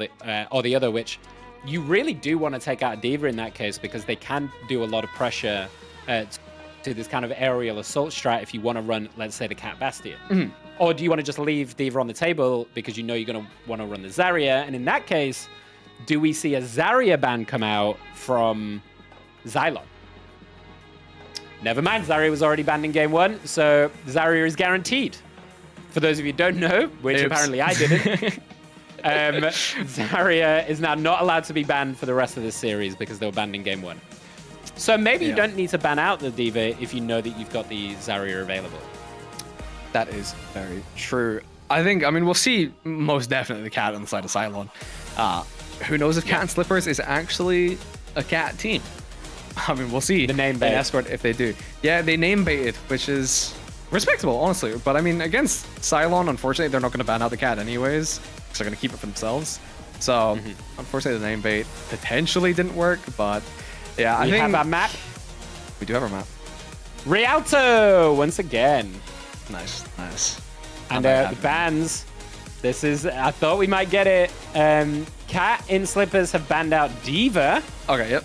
the other, which you really do want to take out D.Va in that case, because they can do a lot of pressure to this kind of aerial assault strat if you want to run, let's say, the Cat Bastion. Or do you want to just leave D.Va on the table because you know you're going to want to run the Zarya? And in that case, do we see a Zarya ban come out from Zyghlon? Never mind, Zarya was already banned in game 1, so Zarya is guaranteed. For those of you who don't know, which apparently I didn't, Zarya is now not allowed to be banned for the rest of this series because they were banned in game 1. So maybe you don't need to ban out the D.Va if you know that you've got the Zarya available. That is very true. I mean, we'll see most definitely the cat on the side of Zighlon. Who knows if Cat and Slippers is actually a cat team? I mean, we'll see. The name bait. Escort if they do. Yeah, they name baited, which is respectable, honestly. But I mean, against Zighlon, unfortunately, they're not going to ban out the cat anyways, because they're going to keep it for themselves. So, unfortunately, the name bait potentially didn't work, but yeah, I think... We have our map. We do have our map. Rialto, once again. Nice. And the bans. This is... I thought we might get it. Cat in Slippers have banned out D.Va. Okay, yep.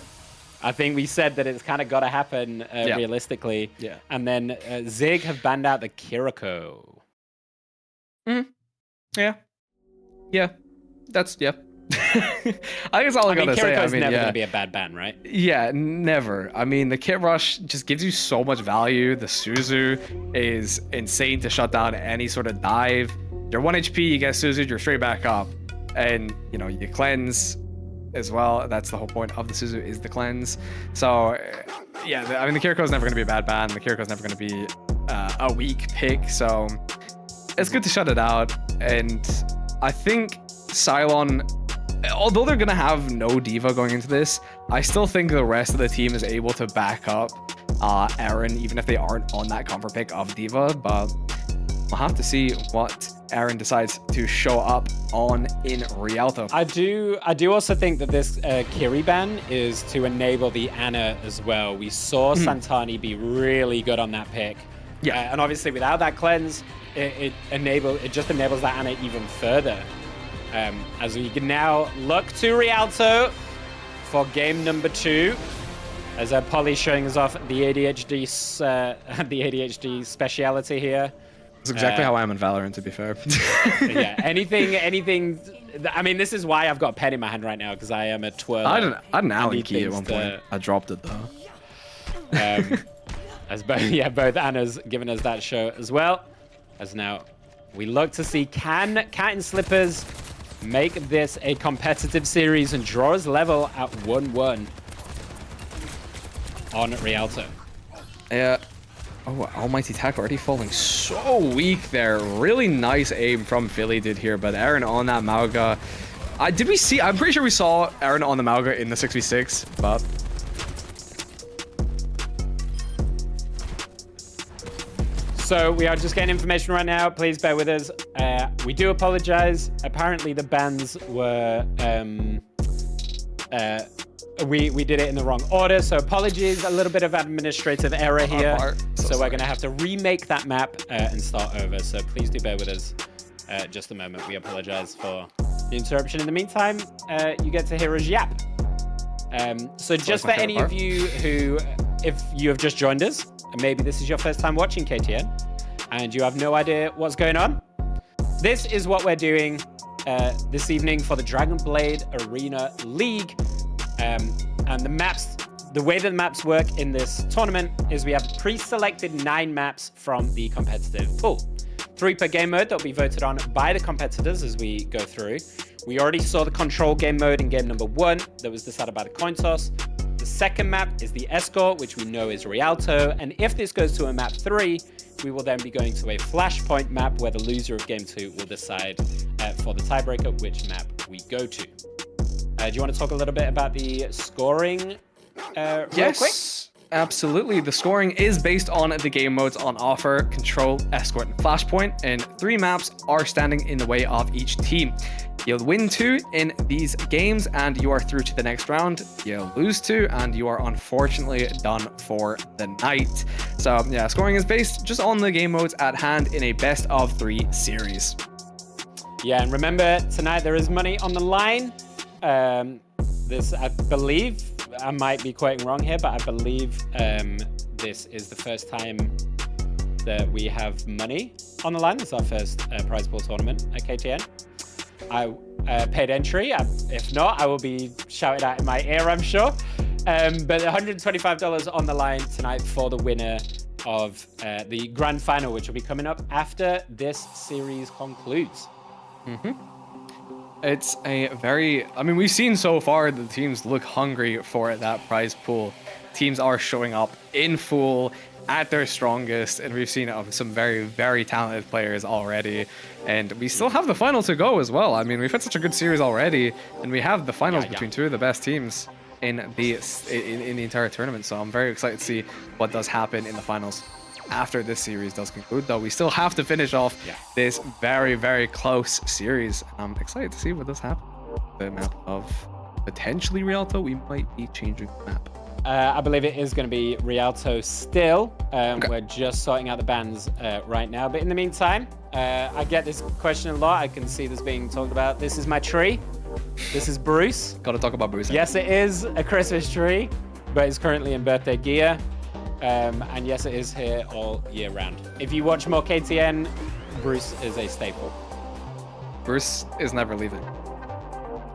I think we said that it's kind of got to happen realistically. Yeah. And then Zig have banned out the Kiriko. Yeah. That's... Yep. I think that's all I gotta say. Kiriko's never going to be a bad ban, right? Yeah, never. I mean, the Kit Rush just gives you so much value. The Suzu is insane to shut down any sort of dive. You're 1 HP, you get Suzu, you're straight back up. And, you know, you cleanse as well. That's the whole point of the Suzu, is the cleanse. So, yeah, I mean, the Kiriko's never going to be a bad ban. The Kiriko's never going to be a weak pick. So, it's good to shut it out. And I think Zighlon, although they're going to have no D.Va going into this, I still think the rest of the team is able to back up Aaron, even if they aren't on that comfort pick of D.Va. But we'll have to see what Aaron decides to show up on in Rialto. I do also think that this Kiri ban is to enable the Ana as well. We saw Santani be really good on that pick. Yeah. And obviously without that cleanse, it just enables that Ana even further. As we can now look to Rialto for game number 2. As Polly showing us off the ADHD speciality here. That's exactly how I am in Valorant, to be fair. Yeah, anything. I mean, this is why I've got a pen in my hand right now, because I am a twirler. I had an Allen key at one point. I dropped it though. As both Anna's given us that show as well. As now we look to see, can Cat and Slippers make this a competitive series and draw us level at 1-1 on Rialto. Yeah. Oh, Almighty Tack already falling so weak there. Really nice aim from Philly did here, but Aaron on that Mauga. Did we see? I'm pretty sure we saw Aaron on the Mauga in the 6v6, but... So we are just getting information right now. Please bear with us. We do apologize. Apparently the bans were... We did it in the wrong order, so apologies. A little bit of administrative error here. So we're going to have to remake that map and start over. So please do bear with us just a moment. We apologize for the interruption. In the meantime, you get to hear us yap. So just for any of you who, if you have just joined us, and maybe this is your first time watching KTN, and you have no idea what's going on, this is what we're doing this evening for the Dragonblade Arena League. And the way that the maps work in this tournament is we have pre-selected 9 maps from the competitive pool. 3 per game mode that will be voted on by the competitors as we go through. We already saw the control game mode in game number 1 that was decided by the coin toss. The second map is the escort, which we know is Rialto. And if this goes to a map 3, we will then be going to a flashpoint map where the loser of game 2 will decide for the tiebreaker which map we go to. Do you want to talk a little bit about the scoring real quick? Absolutely. The scoring is based on the game modes on offer, control, escort, and flashpoint, and 3 maps are standing in the way of each team. You'll win 2 in these games and you are through to the next round. You'll lose 2 and you are unfortunately done for the night. So yeah, scoring is based just on the game modes at hand in a best of 3 series. Yeah, and remember, tonight there is money on the line. This, I believe, I might be quoting wrong here, but I believe this is the first time that we have money on the line. This is our first prize pool tournament at KTN. I paid entry. If not, I will be shouted at in my ear, I'm sure. But $125 on the line tonight for the winner of the grand final, which will be coming up after this series concludes. It's a very... I mean, we've seen so far the teams look hungry for that prize pool teams are showing up in full at their strongest, and we've seen some very, very talented players already. And we still have the final to go as well. I mean, we've had such a good series already, and we have the finals between two of the best teams in the entire tournament. So I'm very excited to see what does happen in the finals after this series does conclude. Though we still have to finish off this very, very close series. I'm excited to see what does happen. The map of potentially Rialto, we might be changing the map. I believe it is going to be Rialto still. We're just sorting out the bans right now. But in the meantime, I get this question a lot. I can see this being talked about. This is my tree. This is Bruce. Gotta talk about Bruce. Yes, it is a Christmas tree, but it's currently in birthday gear. And yes, it is here all year round. If you watch more KTN, Bruce is a staple. Bruce is never leaving.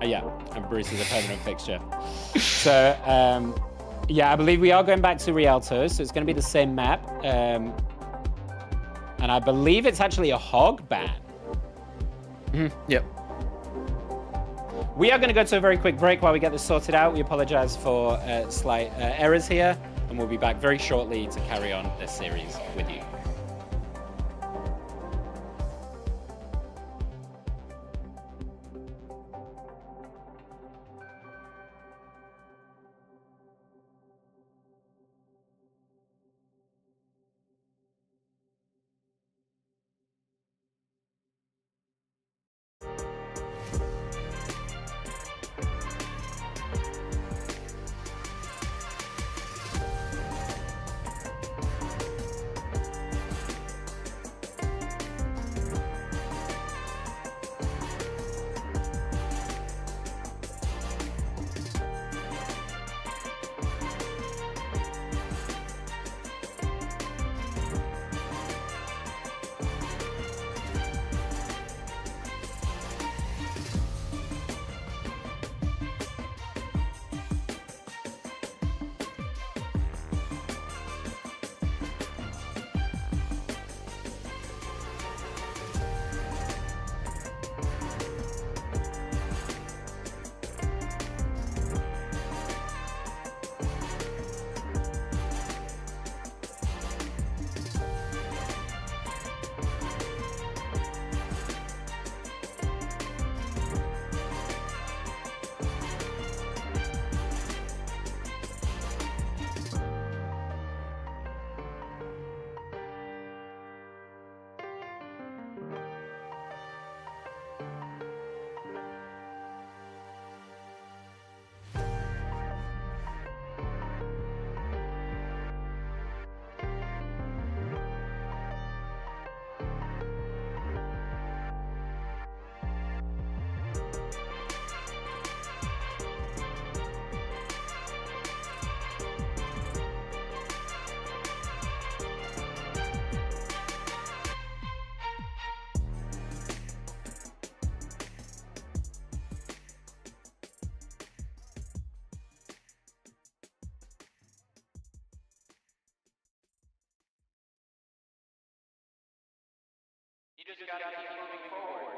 Yeah, and Bruce is a permanent fixture. So, yeah, I believe we are going back to Rialto, so it's going to be the same map. And I believe it's actually a hog ban. Yep. We are going to go to a very quick break while we get this sorted out. We apologize for slight errors here, and we'll be back very shortly to carry on this series with you. You just gotta keep moving forward.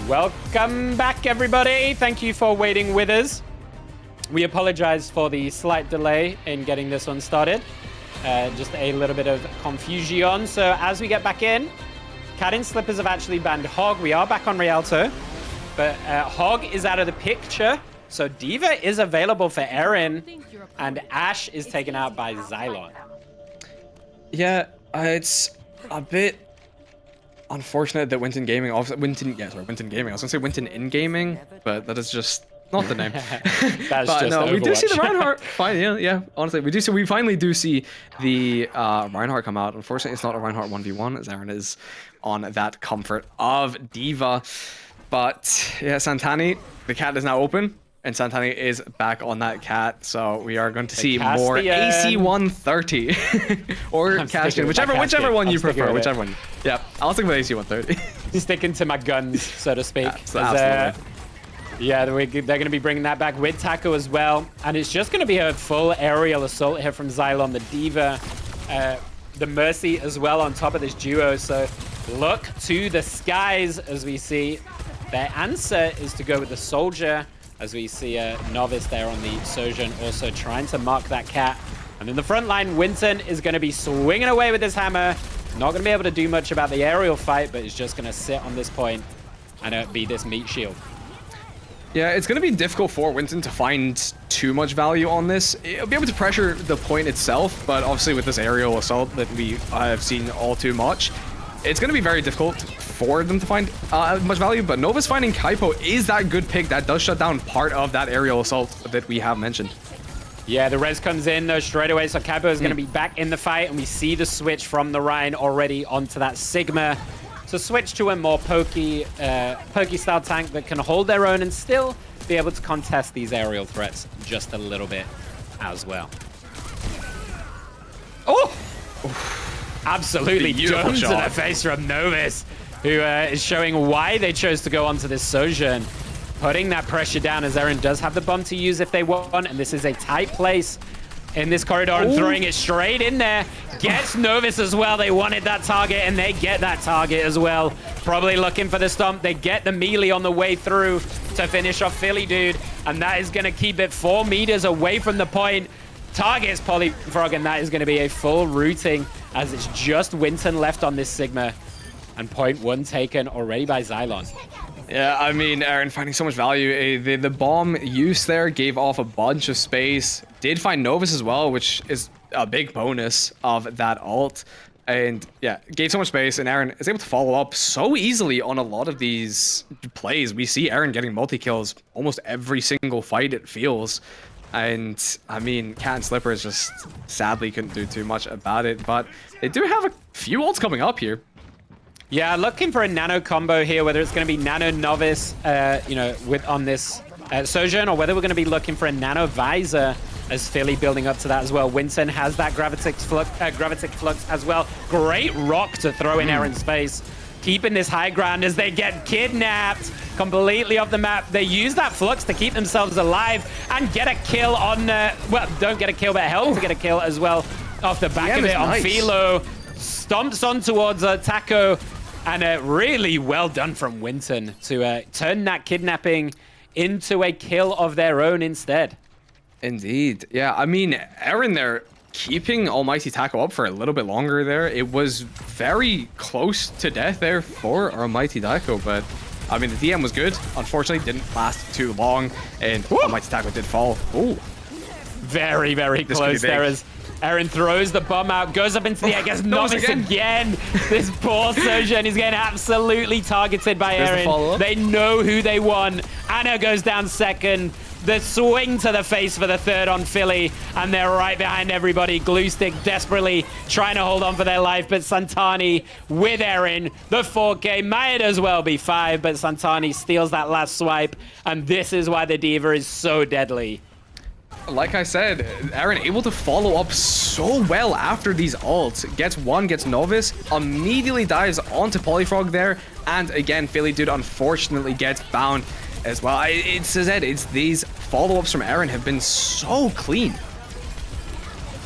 Welcome back, everybody. Thank you for waiting with us. We apologize for the slight delay in getting this one started. Just a little bit of confusion. So as we get back in, Cat in Slippers have actually banned Hog. We are back on Rialto, but Hog is out of the picture. So D.Va is available for Aaron, and Ashe is taken out by Zighlon. Yeah, it's a bit unfortunate that Winton Gaming, Winton Gaming. I was gonna say Winton in Gaming, but that is just not the name. That's but just no, we do see the Overwatch. Reinhardt. Fine, yeah. Honestly, we finally do see the Reinhardt come out. Unfortunately, it's not a Reinhardt 1v1 as Aaron is on that comfort of D.Va. But yeah, Santani, the cat is now open. And Santani is back on that cat, so we are going to see more AC 130 or Castian, whichever one you prefer, whichever one. Yeah, I'll stick with AC 130. Sticking to my guns, so to speak. Absolutely. Yeah, they're going to be bringing that back with Taco as well, and it's just going to be a full aerial assault here from Zighlon, the D.Va, the Mercy as well on top of this duo. So look to the skies as we see their answer is to go with the Soldier. As we see a Novice there on the Sojourn also trying to mark that cat. And in the front line, Winton is going to be swinging away with his hammer. Not going to be able to do much about the aerial fight, but is just going to sit on this point and be this meat shield. Yeah, it's going to be difficult for Winton to find too much value on this. It'll be able to pressure the point itself, but obviously with this aerial assault that we have seen all too much, it's going to be very difficult for them to find much value, but Nova's finding Kaipo is that good pick that does shut down part of that aerial assault that we have mentioned. Yeah, the res comes in though straight away, so Kaipo is going to be back in the fight, and we see the switch from the Rhine already onto that Sigma. So switch to a more pokey style tank that can hold their own and still be able to contest these aerial threats just a little bit as well. Oh! Absolutely dumped to the face from Novice, who is showing why they chose to go onto this Sojourn. Putting that pressure down as Aaron does have the bomb to use if they want, and this is a tight place in this corridor, and throwing it straight in there. Gets Novice as well. They wanted that target, and they get that target as well. Probably looking for the stomp. They get the melee on the way through to finish off Philly Dude, and that is going to keep it 4 meters away from the point. Targets Polyfrog, and that is going to be a full routing as it's just Winton left on this Sigma. And point 1 taken already by Zighlon. Yeah, I mean, Aaron finding so much value. The bomb use there gave off a bunch of space. Did find Novus as well, which is a big bonus of that ult. And yeah, gave so much space, and Aaron is able to follow up so easily on a lot of these plays. We see Aaron getting multi-kills almost every single fight, it feels. And I mean, Cat and Slippers just sadly couldn't do too much about it, but they do have a few ults coming up here. Yeah, looking for a nano combo here, whether it's going to be nano Novice, on this Sojourn, or whether we're going to be looking for a nano Visor as Philly building up to that as well. Winton has that gravitic flux as well. Great rock to throw in Aaron's face. Keeping this high ground as they get kidnapped completely off the map. They use that flux to keep themselves alive and get a kill on, don't get a kill, but help to get a kill as well off the back of it on Philo. Stomps on towards Taco, and really well done from Winton to turn that kidnapping into a kill of their own instead. Indeed. Yeah, I mean, Aaron there keeping Almighty Taco up for a little bit longer there. It was very close to death there for Almighty Taco, but I mean, the DM was good. Unfortunately, didn't last too long, and Almighty Taco did fall. Oh, very, very close there as Aaron throws the bomb out, goes up into the air, gets Novice again. This poor Sojourn is getting absolutely targeted by Aaron. They know who they want. Anna goes down second. The swing to the face for the third on Philly, and they're right behind everybody. Glue Stick desperately trying to hold on for their life, but Santani with Aaron. The 4K might as well be 5, but Santani steals that last swipe, and this is why the D.Va is so deadly. Like I said, Aaron able to follow up so well after these ults. Gets one, gets Novice, immediately dives onto Polyfrog there, and again, Philly Dude unfortunately gets bound as well. It's these follow-ups from Aaron have been so clean.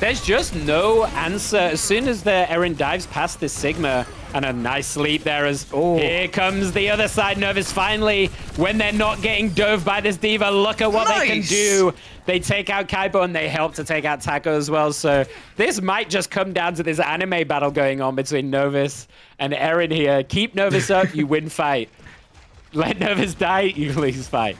There's just no answer. As soon as the Aaron dives past this Sigma, And a nice sleep there as here comes the other side. Novus finally, when they're not getting dove by this D.Va, look at what they can do. They take out Kaipo and they help to take out Taco as well. So this might just come down to this anime battle going on between Novus and Eren here. Keep Novus up, you win fight. Let Novus die, you lose fight.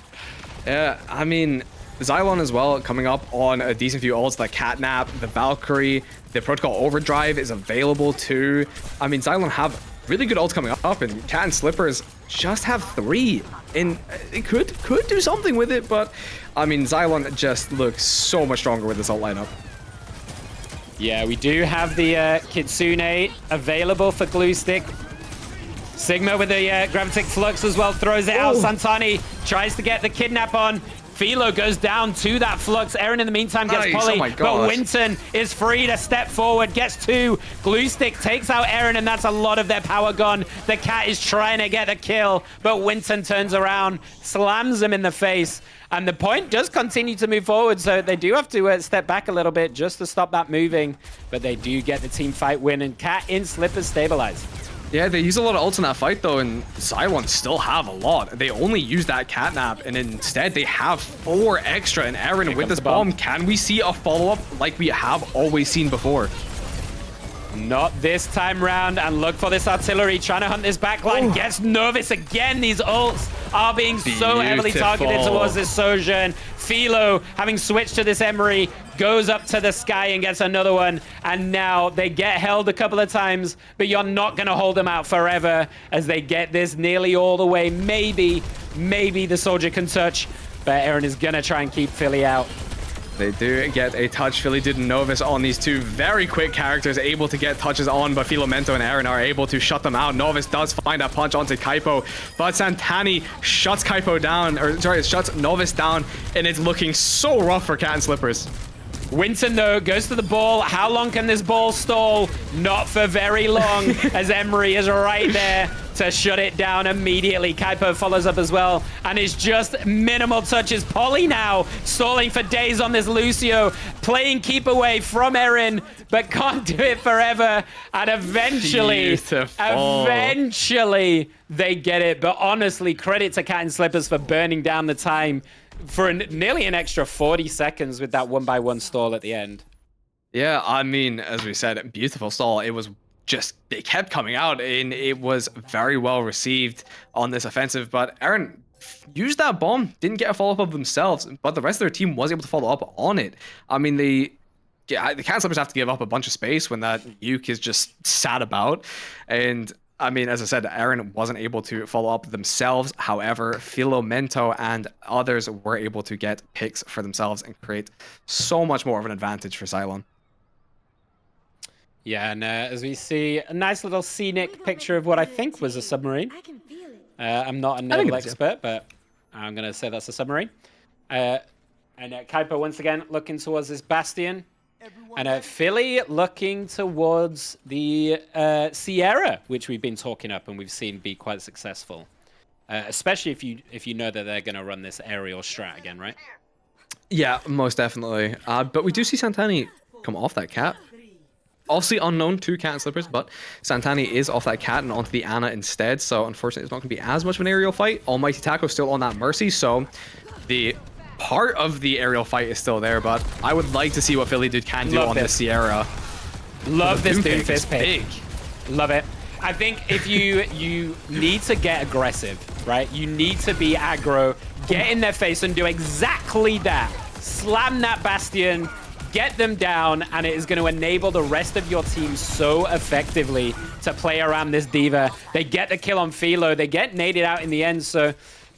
Yeah, I mean, Zighlon as well coming up on a decent few ults, the Catnap, the Valkyrie, the Protocol Overdrive is available too. I mean, Zighlon have really good ults coming up, and Cat and Slippers just have 3. And it could do something with it, but I mean, Zighlon just looks so much stronger with this ult lineup. Yeah, we do have the Kitsune available for Glue Stick. Sigma with the Gravitic Flux as well, throws it out. Santani tries to get the Kidnap on. Philo goes down to that Flux. Eren in the meantime gets Polly, but Winton is free to step forward, gets 2. Glue Stick takes out Eren, and that's a lot of their power gone. The Cat is trying to get a kill, but Winton turns around, slams him in the face, and the point does continue to move forward, so they do have to step back a little bit just to stop that moving, but they do get the team fight win, and Cat in Slippers stabilized. Yeah, they use a lot of ults in that fight though, and Zighlon still have a lot. They only use that Catnap, and instead they have 4 extra. And Eren with this bomb, can we see a follow-up like we have always seen before? Not this time round, and look for this artillery trying to hunt this backline. Gets Novus again. These ults are being so heavily targeted towards this Sojourn. Philo, having switched to this Emery, goes up to the sky and gets another one. And now they get held a couple of times, but you're not going to hold them out forever as they get this nearly all the way. Maybe the Soldier can touch, but Eren is going to try and keep Philly out. They do get a touch. Philly did Novus on these 2 very quick characters, able to get touches on, but Filomento and Eren are able to shut them out. Novus does find a punch onto Kaipo, but Santani shuts Kaipo down, or sorry, shuts Novus down, and it's looking so rough for Cat and Slippers. Winton, though, goes to the ball. How long can this ball stall? Not for very long, as Emery is right there to shut it down immediately. Kaipo follows up as well, and it's just minimal touches. Polly now stalling for days on this Lucio, playing keep away from Eren, but can't do it forever. And eventually they get it. But honestly, credit to Cat and Slippers for burning down the time for nearly an extra 40 seconds with that 1x1 stall at the end. Yeah, I mean, as we said, beautiful stall. It was just, they kept coming out, and it was very well received on this offensive. But Eren used that bomb, didn't get a follow-up of themselves, but the rest of their team was able to follow up on it. I mean, the Cat Slippers have to give up a bunch of space when that Uke is just sat about. And I mean, as I said, Eren wasn't able to follow up themselves. However, Filomento and others were able to get picks for themselves and create so much more of an advantage for Zighlon. Yeah, and as we see, a nice little scenic picture of what I think was a submarine. I'm not a naval expert, but I'm going to say that's a submarine. And Kaipo once again looking towards this bastion. And Philly looking towards the Sierra, which we've been talking up and we've seen be quite successful. Especially if you know that they're going to run this aerial strat again, right? Yeah, most definitely. But we do see Santani come off that cat. Obviously unknown to Cat and Slippers, but Santani is off that cat and onto the Ana instead. So unfortunately, it's not going to be as much of an aerial fight. Almighty Taco still on that Mercy, so the part of the aerial fight is still there, but I would like to see what Philly Dude can do on the Sierra. Love this Doomfist pick. Love it. I think if you need to get aggressive, right? You need to be aggro, get in their face and do exactly that. Slam that Bastion, get them down, and it is going to enable the rest of your team so effectively to play around this D.Va. They get the kill on Philo. They get naded out in the end, so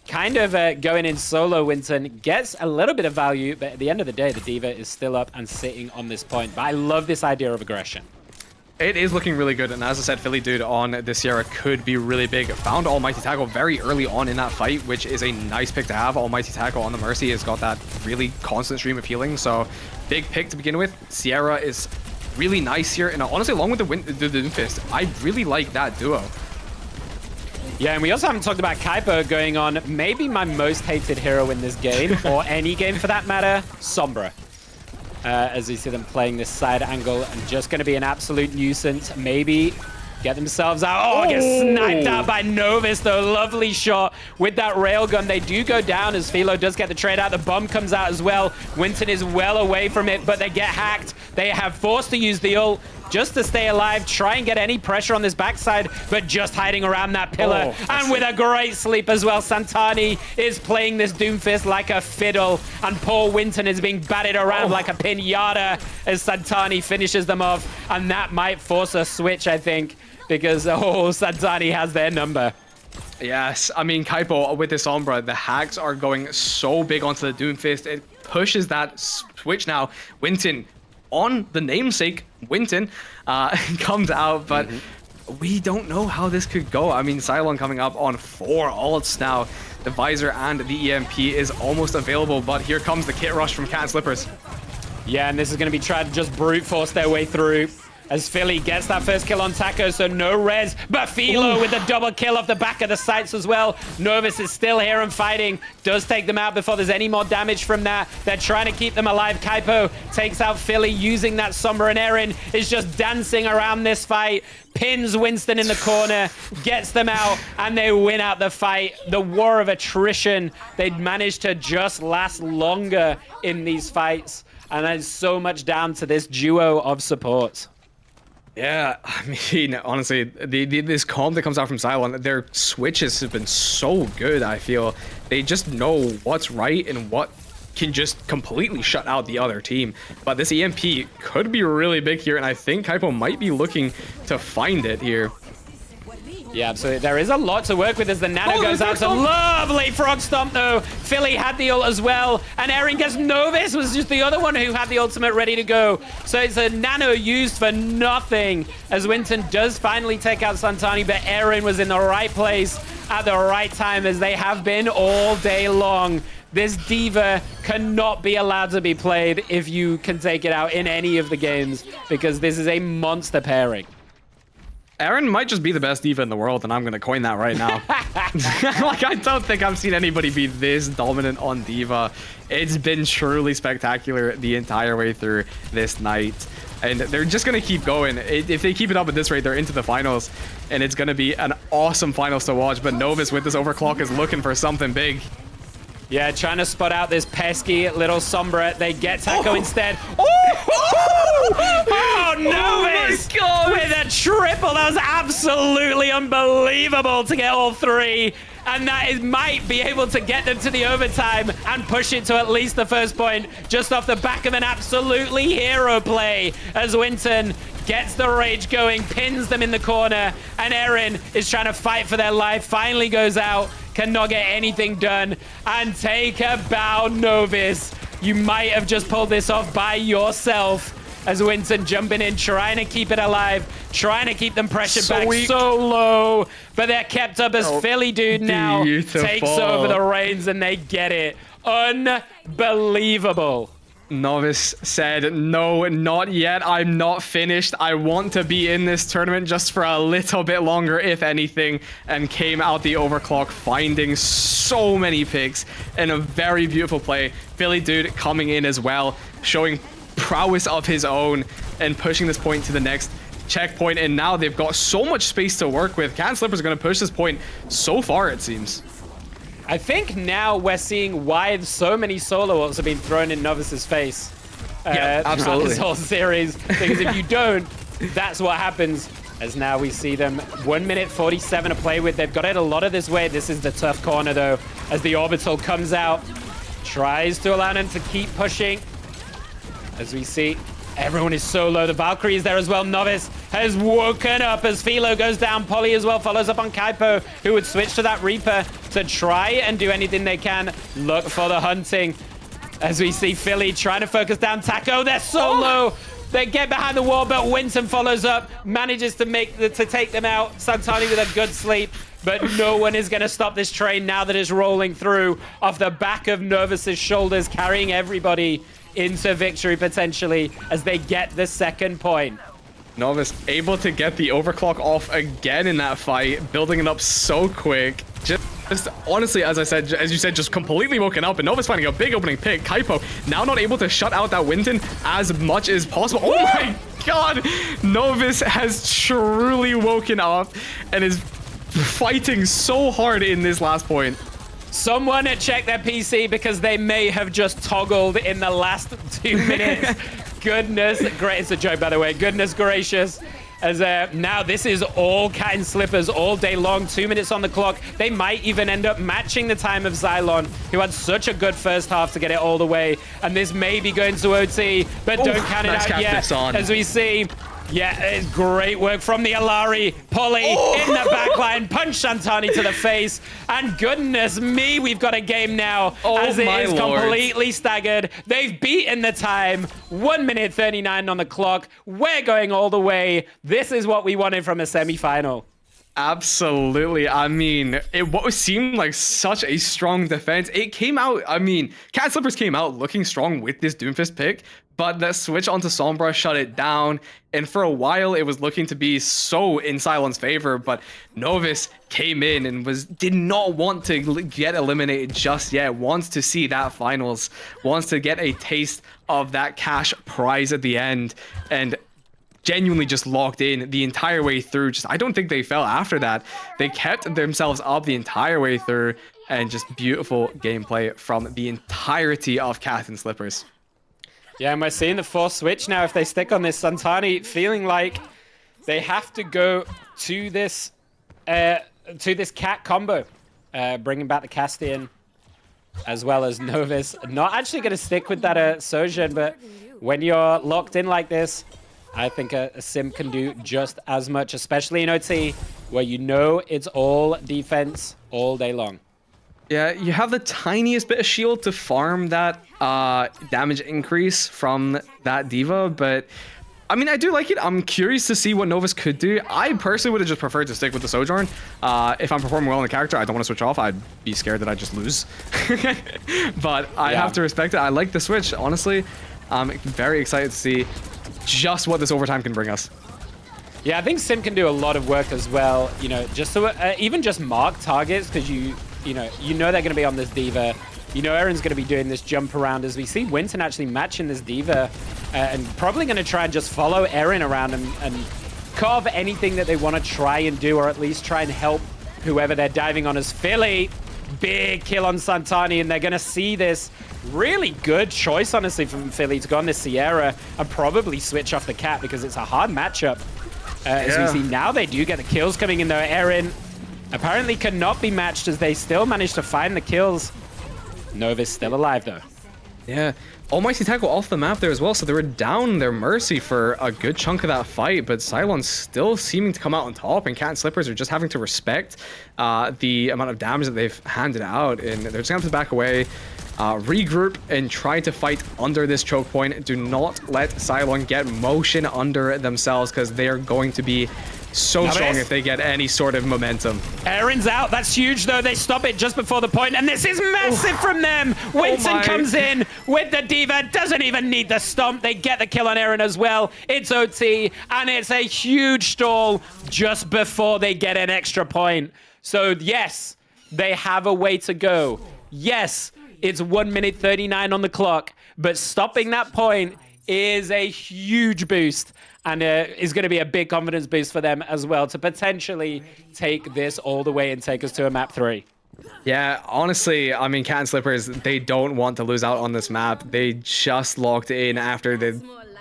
kind of going in solo. Winton gets a little bit of value, but at the end of the day, the D.Va is still up and sitting on this point. But I love this idea of aggression. It is looking really good, and as I said, Philly Dude on the Sierra could be really big. Found Almighty Tackle very early on in that fight, which is a nice pick to have. Almighty Tackle on the Mercy has got that really constant stream of healing, so big pick to begin with. Sierra is really nice here, and honestly, along with the Doomfist, I really like that duo. Yeah, and we also haven't talked about Kaipo going on maybe my most hated hero in this game, or any game for that matter, Sombra. As we see them playing this side angle, and just going to be an absolute nuisance. Maybe get themselves out. Oh, get sniped out by Novus, though. Lovely shot with that railgun. They do go down as Philo does get the trade out. The bomb comes out as well. Winton is well away from it, but they get hacked. They have forced to use the ult just to stay alive, try and get any pressure on this backside, but just hiding around that pillar. And with a great sleep as well, Santani is playing this Doomfist like a fiddle, and poor Winton is being batted around like a pinata as Santani finishes them off, and that might force a switch, I think, because, Santani has their number. Yes, I mean, Kaipo, with this Sombra, the hacks are going so big onto the Doomfist. It pushes that switch now. Winton, on the namesake, Winton, comes out, but we don't know how this could go. I mean, Zighlon coming up on 4 ults now. The Visor and the EMP is almost available, but here comes the kit rush from Cat and Slippers. Yeah, and this is going to be trying to just brute force their way through as Philly gets that first kill on Taco, so no res, but Philo with the double kill off the back of the sights as well. Novus is still here and fighting, does take them out before there's any more damage from that. They're trying to keep them alive. Kaipo takes out Philly using that Sombra, and Erin is just dancing around this fight, pins Winston in the corner, gets them out, and they win out the fight. The war of attrition, they'd managed to just last longer in these fights, and that's so much down to this duo of supports. Yeah, I mean, honestly, this comp that comes out from Zighlon, their switches have been so good, I feel. They just know what's right and what can just completely shut out the other team. But this EMP could be really big here, and I think Kaipo might be looking to find it here. Yeah, so there is a lot to work with as the Nano goes out. So lovely Frog Stomp, though. Philly had the ult as well. And Erin gets Novus, was just the other one who had the ultimate ready to go. So it's a Nano used for nothing as Winton does finally take out Santani, but Erin was in the right place at the right time, as they have been all day long. This D.Va cannot be allowed to be played if you can take it out in any of the games, because this is a monster pairing. Erin might just be the best D.Va in the world, and I'm going to coin that right now. Like, I don't think I've seen anybody be this dominant on D.Va. It's been truly spectacular the entire way through this night. And they're just going to keep going. If they keep it up at this rate, they're into the finals. And it's going to be an awesome finals to watch. But Novus with this overclock is looking for something big. Yeah, trying to spot out this pesky little Sombra. They get Taco instead. Novus with a triple. That was absolutely unbelievable to get all 3. And that might be able to get them to the overtime and push it to at least the first point, just off the back of an absolutely hero play as Winton gets the rage going, pins them in the corner, and Erin is trying to fight for their life, finally goes out, cannot get anything done, and take a bow, Novus. You might have just pulled this off by yourself, as Winton jumping in, trying to keep it alive, trying to keep them pressured back so low, but they're kept up as Philly Dude now takes over the reins, and they get it. Unbelievable. Novus said, no, not yet. I'm not finished. I want to be in this tournament just for a little bit longer, if anything, and came out the overclock, finding so many picks in a very beautiful play. Philly Dude coming in as well, showing prowess of his own and pushing this point to the next checkpoint. And now they've got so much space to work with. Cat and Slippers are going to push this point so far, it seems. I think now we're seeing why so many solo ults have been thrown in Novus's face. Yeah, absolutely. This whole series, because if you don't, that's what happens. As now we see them 1 minute 47 to play with. They've got it a lot of this way. This is the tough corner though, as the orbital comes out, tries to allow them to keep pushing. As we see, everyone is so low. The Valkyrie is there as well. Novus has woken up as Philo goes down. Polly as well follows up on Kaipo, who would switch to that Reaper to try and do anything they can. Look for the hunting. As we see Philly trying to focus down Taco. They're so low. They get behind the wall, but Winton follows up, manages to take them out. Santani with a good sleep, but no one is going to stop this train now that it's rolling through off the back of Novus's shoulders, carrying everybody into victory potentially as they get the second point. Novus able to get the overclock off again in that fight, building it up so quick. Just Just honestly, as you said, just completely woken up, and Nova's finding a big opening pick. Kaipo now not able to shut out that Winton as much as possible. Oh my god! Novus has truly woken up and is fighting so hard in this last point. Someone check their PC because they may have just toggled in the last 2 minutes. Goodness, great. It's a joke, by the way. Goodness gracious. As now this is all cat and slippers all day long. 2 minutes on the clock. They might even end up matching the time of Zighlon, who had such a good first half to get it all the way. And this may be going to OT, but don't count it out yet. As we see, yeah, it's great work from the Alari. Polly in the backline, punch Shantani to the face. And goodness me, we've got a game now as it is completely staggered. They've beaten the time. 1 minute 39 on the clock. We're going all the way. This is what we wanted from a semifinal. Absolutely. I mean, what seemed like such a strong defense. It came out, I mean, Cat Slippers came out looking strong with this Doomfist pick, but the switch onto Sombra shut it down. And for a while, it was looking to be so in Cylon's favor, but Novus came in and did not want to get eliminated just yet, wants to see that finals, wants to get a taste of that cash prize at the end, and genuinely just locked in the entire way through. I don't think they fell after that. They kept themselves up the entire way through, and just beautiful gameplay from the entirety of Cat and Slippers. Yeah, and we're seeing the force switch now. If they stick on this, Santani feeling like they have to go to this cat combo, bringing back the Castian as well as Novus. Not actually going to stick with that Sojourn, but when you're locked in like this, I think a sim can do just as much, especially in OT, where you know it's all defense all day long. Yeah, you have the tiniest bit of shield to farm that damage increase from that D.Va, but I mean, I do like it. I'm curious to see what Novus could do. I personally would have just preferred to stick with the Sojourn. If I'm performing well in the character, I don't want to switch off. I'd be scared that I just lose. But I have to respect it. I like the switch, honestly. I'm very excited to see just what this overtime can bring us. Yeah, I think Sim can do a lot of work as well. You know, just so even just mark targets, because you know they're going to be on this D.Va. You know Erin's going to be doing this jump around, as we see Winton actually matching this D.Va and probably going to try and just follow Erin around and cut off anything that they want to try and do, or at least try and help whoever they're diving on as Philly. Big kill on Santani, and they're going to see this really good choice, honestly, from Philly to go on this Sierra and probably switch off the Cat because it's a hard matchup. As we see now, they do get the kills coming in though. Erin apparently cannot be matched as they still manage to find the kills. Novus still alive though. Yeah, Almighty Tackle off the map there as well, so they were down their Mercy for a good chunk of that fight, but Cylon's still seeming to come out on top, and Cat and Slippers are just having to respect the amount of damage that they've handed out, and they're just going to have to back away, regroup, and try to fight under this choke point. Do not let Cylon get motion under themselves, because they are going to be so strong if they get any sort of momentum. Erin's out. That's huge, though. They stop it just before the point, and this is massive from them. Winston comes in with the D.Va. Doesn't even need the stomp. They get the kill on Erin as well. It's OT, and it's a huge stall just before they get an extra point. So, yes, they have a way to go. Yes, it's 1 minute 39 on the clock, but stopping that point is a huge boost. And is going to be a big confidence boost for them as well to potentially take this all the way and take us to a map 3. Yeah, honestly, I mean, Cat and Slippers, they don't want to lose out on this map. They just locked in after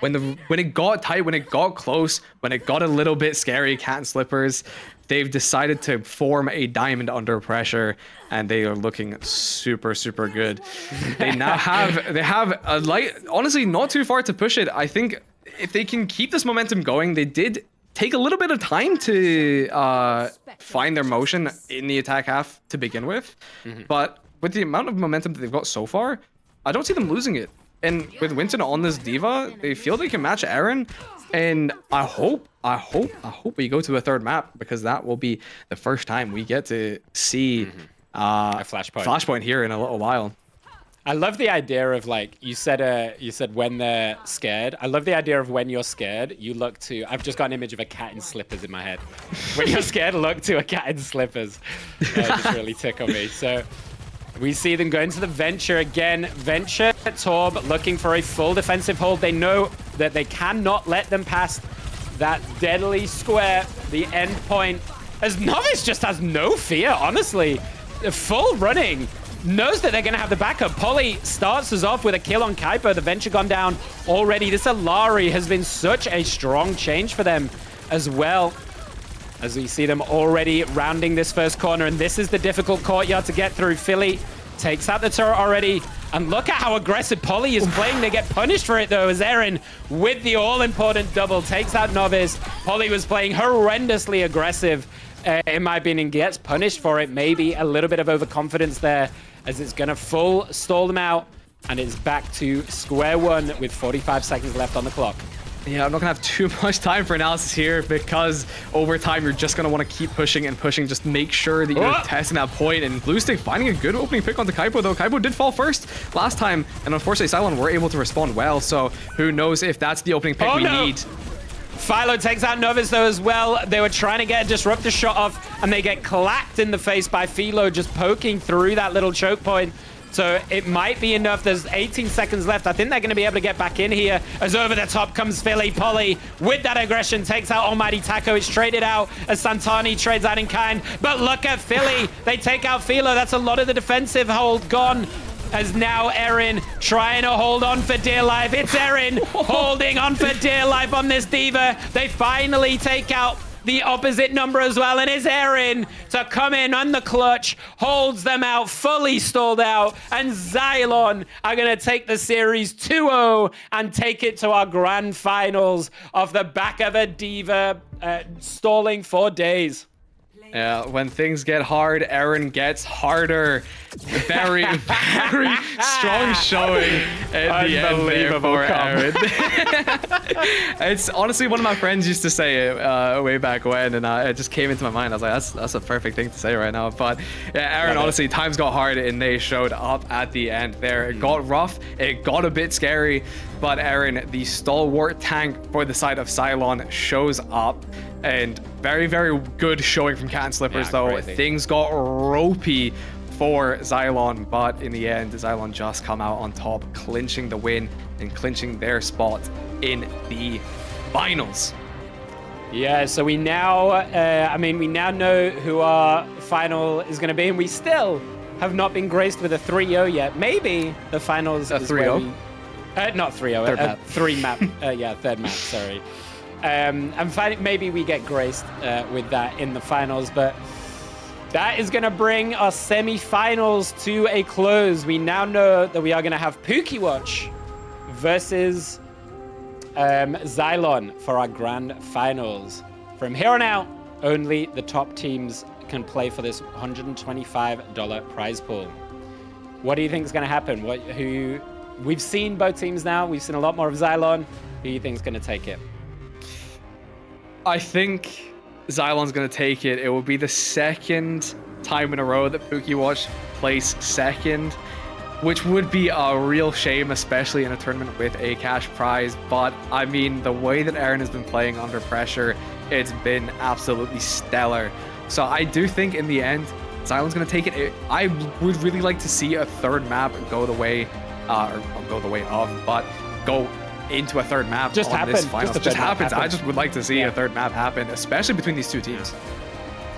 when it got tight, when it got close, when it got a little bit scary. Cat and Slippers, they've decided to form a diamond under pressure, and they are looking super, super good. They now have a light, honestly, not too far to push it. I think if they can keep this momentum going, they did take a little bit of time to find their motion in the attack half to begin with. But with the amount of momentum that they've got so far, I don't see them losing it. And with Winston on this D.Va, they feel they can match Erin. And I hope we go to a third map, because that will be the first time we get to see a flashpoint here in a little while. I love the idea of like you said when they're scared. I love the idea of when you're scared, you look to. I've just got an image of a cat in slippers in my head. When you're scared, look to a cat in slippers. Just really tickle me. So we see them go into the Venture again. Venture, Torb looking for a full defensive hold. They know that they cannot let them pass that deadly square, the end point. As Novice just has no fear, honestly. Full running. Knows that they're going to have the backup. Polly starts us off with a kill on Kuiper. The Venture gone down already. This Alari has been such a strong change for them as well. As we see them already rounding this first corner. And this is the difficult courtyard to get through. Philly takes out the turret already. And look at how aggressive Polly is playing. They get punished for it, though, as Aaron, with the all-important double, takes out Novice. Polly was playing horrendously aggressive. In my opinion, gets punished for it. Maybe a little bit of overconfidence there, as it's going to full stall them out. And it's back to square one with 45 seconds left on the clock. Yeah, I'm not going to have too much time for analysis here because over time, you're just going to want to keep pushing and pushing. Just make sure that you're testing that point. And Blue Stick finding a good opening pick onto Kaipo, though. Kaipo did fall first last time. And unfortunately, Zighlon were able to respond well. So who knows if that's the opening pick we need. Philo takes out Novice, though, as well. They were trying to get a disruptor shot off, and they get clacked in the face by Philo just poking through that little choke point. So it might be enough. There's 18 seconds left. I think they're going to be able to get back in here. As over the top comes Philly. Polly, with that aggression, takes out Almighty Taco. It's traded out as Santani trades out in kind. But look at Philly. They take out Philo. That's a lot of the defensive hold gone. As now Erin trying to hold on for dear life. It's Erin holding on for dear life on this Diva. They finally take out the opposite number as well. And it's Erin to come in on the clutch, holds them out, fully stalled out. And Zighlon are going to take the series 2-0 and take it to our grand finals off the back of a Diva stalling for days. Yeah, when things get hard, Aaron gets harder. Very, very strong showing in the end there for Aaron. It's honestly one of my friends used to say it way back when, and it just came into my mind. I was like, that's a perfect thing to say right now. But yeah, Aaron, honestly, times got hard, and they showed up at the end there. It got rough. It got a bit scary. But Aaron, the stalwart tank for the side of Zighlon, shows up. And very, very good showing from Cat and Slippers, though. Crazy. Things got ropey for Zighlon, but in the end, Zighlon just come out on top, clinching the win and clinching their spot in the finals. Yeah, so we now, we now know who our final is going to be, and we still have not been graced with a 3-0 yet. Maybe the finals is 3-0? Not 3-0, 3-map. Yeah, third map, sorry. I'm finding maybe we get graced with that in the finals, but that is going to bring our semi-finals to a close. We now know that we are going to have Pookiewatch versus Zighlon for our grand finals. From here on out, only the top teams can play for this $125 prize pool. What do you think is going to happen? We've seen both teams now. We've seen a lot more of Zighlon. Who do you think is going to take it? I think Zyghlon's going to take it. It will be the second time in a row that Pookiewatch plays second, which would be a real shame, especially in a tournament with a cash prize. But, I mean, the way that Aaron has been playing under pressure, it's been absolutely stellar. So I do think in the end, Zyghlon's going to take it. I would really like to see a third map go the way, go into a third map just on this happen. final. Just happens. I just would like to see a third map happen, especially between these two teams.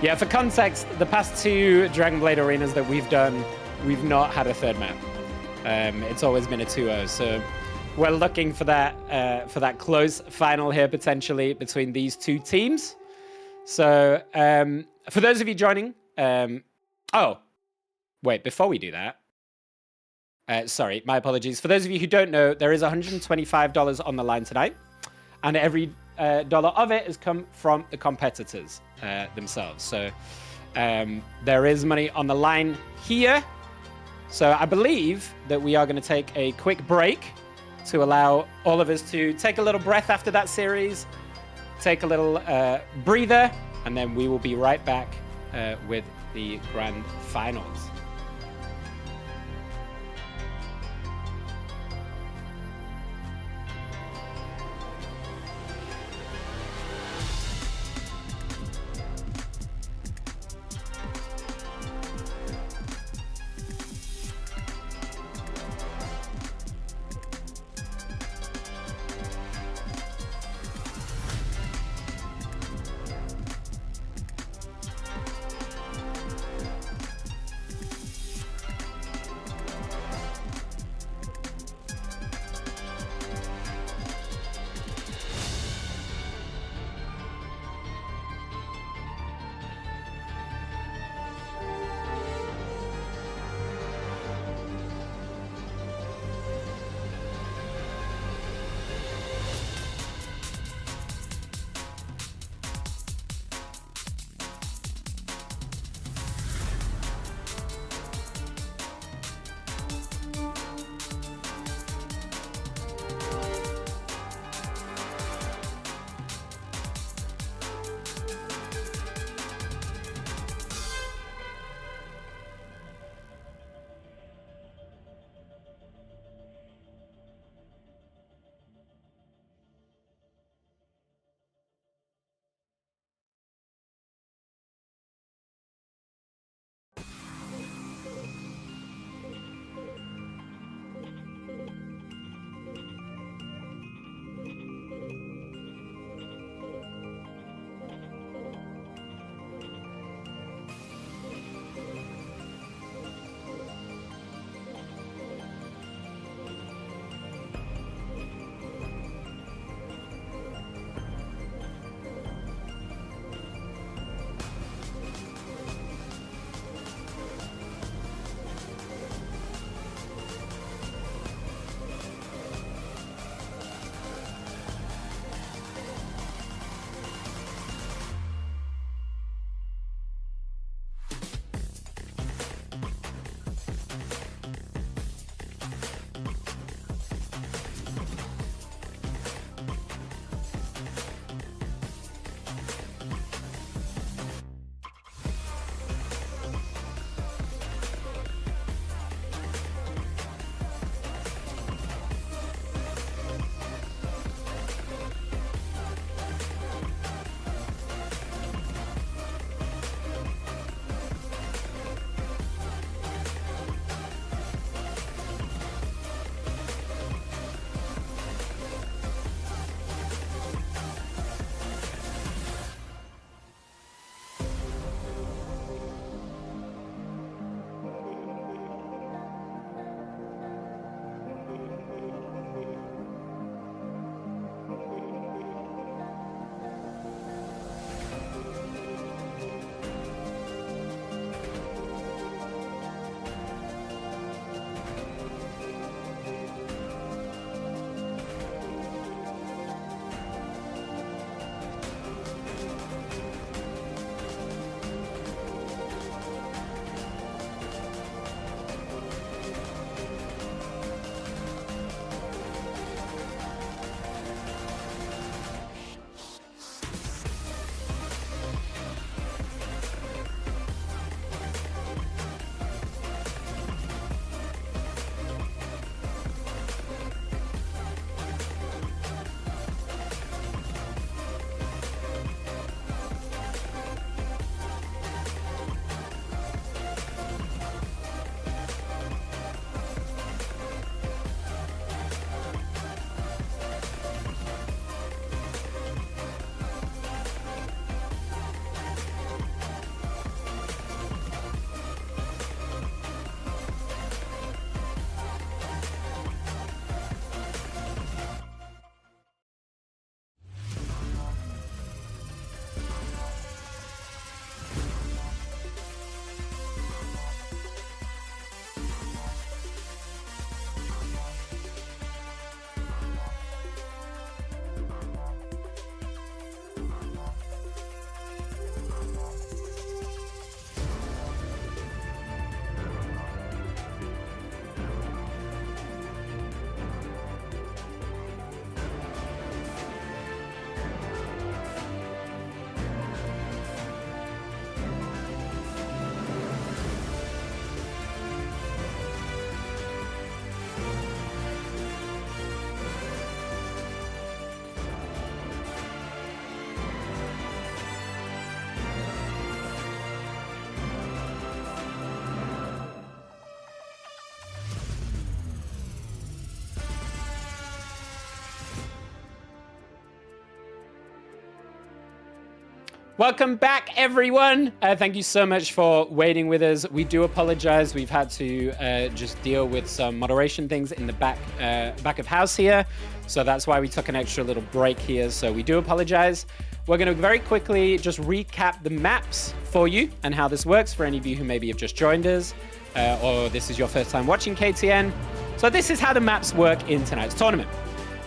Yeah, for context, the past two Dragonblade arenas that we've done, we've not had a third map. It's always been a 2-0. So we're looking for that close final here potentially between these two teams. So for those of you joining, before we do that, sorry, my apologies. For those of you who don't know, there is $125 on the line tonight, and every dollar of it has come from the competitors themselves. So there is money on the line here. So I believe that we are going to take a quick break to allow all of us to take a little breath after that series, take a little breather, and then we will be right back with the grand finals. Welcome back, everyone. Thank you so much for waiting with us. We do apologize. We've had to just deal with some moderation things in the back of house here. So that's why we took an extra little break here. So we do apologize. We're going to very quickly just recap the maps for you and how this works for any of you who maybe have just joined us or this is your first time watching KTN. So this is how the maps work in tonight's tournament.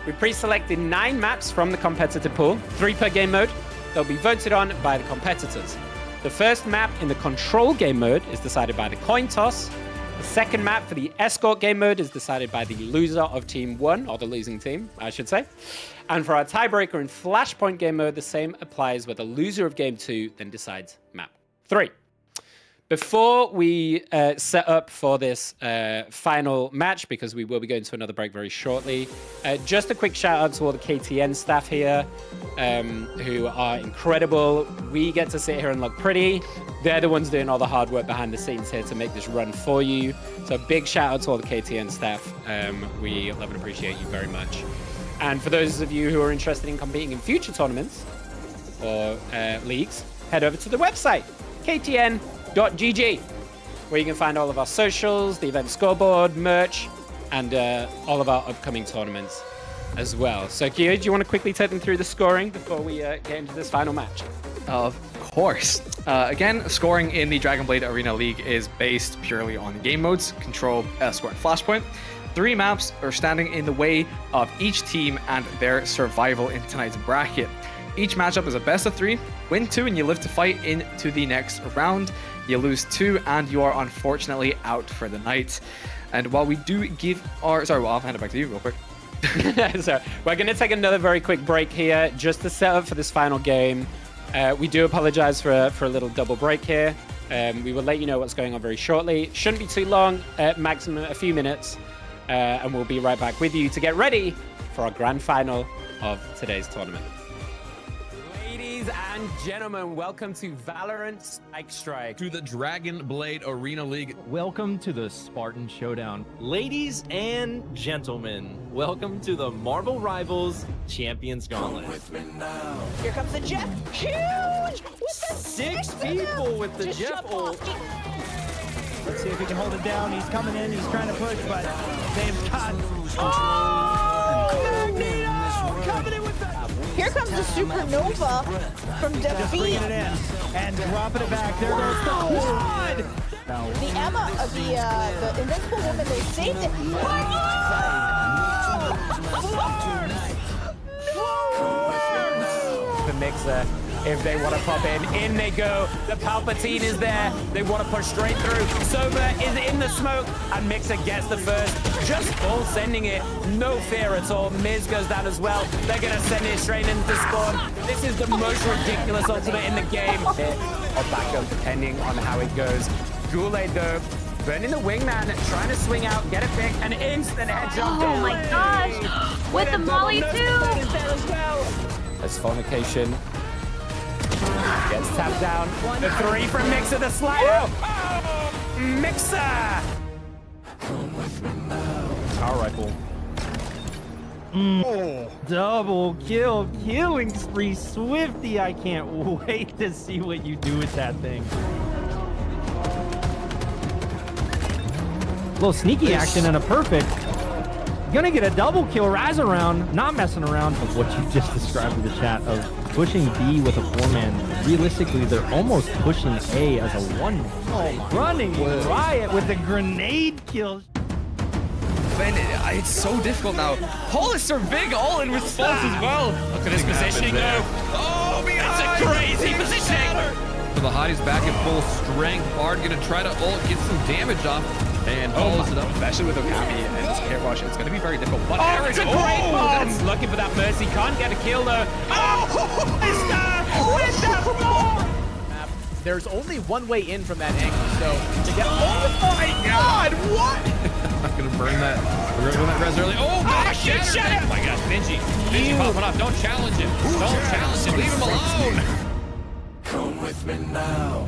We pre-selected 9 maps from the competitor pool, 3 per game mode. They'll be voted on by the competitors. The first map in the control game mode is decided by the coin toss. The second map for the escort game mode is decided by the loser of team 1, or the losing team, I should say. And for our tiebreaker in flashpoint game mode, the same applies where the loser of game 2 then decides map 3. Before we set up for this final match, because we will be going to another break very shortly, just a quick shout out to all the KTN staff here who are incredible. We get to sit here and look pretty. They're the ones doing all the hard work behind the scenes here to make this run for you. So big shout out to all the KTN staff. We love and appreciate you very much. And for those of you who are interested in competing in future tournaments or leagues, head over to the website, ktn.gg, where you can find all of our socials, the event scoreboard, merch, and all of our upcoming tournaments as well. So, Kyo, do you want to quickly take them through the scoring before we get into this final match? Of course. Again, scoring in the Dragonblade Arena League is based purely on game modes, Control, Escort, and Flashpoint. 3 maps are standing in the way of each team and their survival in tonight's bracket. Each matchup is a best of 3. Win 2 and you live to fight into the next round. You lose 2 and you are unfortunately out for the night. And while we do give our... Sorry, well, I'll hand it back to you real quick. So we're going to take another very quick break here just to set up for this final game. We do apologize for a little double break here. We will let you know what's going on very shortly. Shouldn't be too long, maximum a few minutes. And we'll be right back with you to get ready for our grand final of today's tournament. Ladies and gentlemen, welcome to Valorant Spike Strike. To the Dragonblade Arena League. Welcome to the Spartan Showdown. Ladies and gentlemen, welcome to the Marvel Rivals Champions Gauntlet. Here comes the Jeff. Huge! With the 6 people with the Just Jeff jump ult. off. Let's see if he can hold it down. He's coming in. He's trying to push, but they've got... Oh, Magneto! Coming in with the... Here comes the supernova from Just bringing Defeat. it in and dropping it back. There goes the quad. The Emma of the invincible woman, they saved it. The Mixer, if they want to pop in they go. The Palpatine is there. They want to push straight through. Sova is in the smoke, and Mixer gets the first. Just full sending it. No fear at all. Miz goes down as well. They're going to send it straight into spawn. This is the most ridiculous ultimate in the game. Hit or backup, depending on how it goes. Goulet, though, burning the wingman, trying to swing out, get a pick, an instant headshot. Oh my gosh! With the Molly too! As Fornication gets tapped down. The 3 from Mixer, the slide out. Oh, Mixer! Power rifle. Double kill, killing spree, Swifty. I can't wait to see what you do with that thing. Little sneaky action and a perfect. Gonna get a double kill. Raz around, not messing around. Of what you just described in the chat of pushing B with a 4-man. Realistically, they're almost pushing A as a 1-man. Oh, running riot with the grenade kill. Man, it's so difficult now. Hollister big all in response as well. Look at his positioning though. Oh, That's a crazy positioning. So the Hottie's back at full strength. Bard gonna try to ult, get some damage off, and follows it up. Especially with Okami and his hit rush, it's going to be very difficult. But Oh, it's a great bomb. Looking for that Mercy. Can't get a kill though. Oh, with the bomb. There's only one way in from that angle, so to get... Oh my God! What? I'm gonna burn that. We're gonna go that res early. Oh, Oh, shit, shut it. Oh my gosh, Benji popping off. Don't challenge him. Don't challenge him. Leave him alone. Come with me now.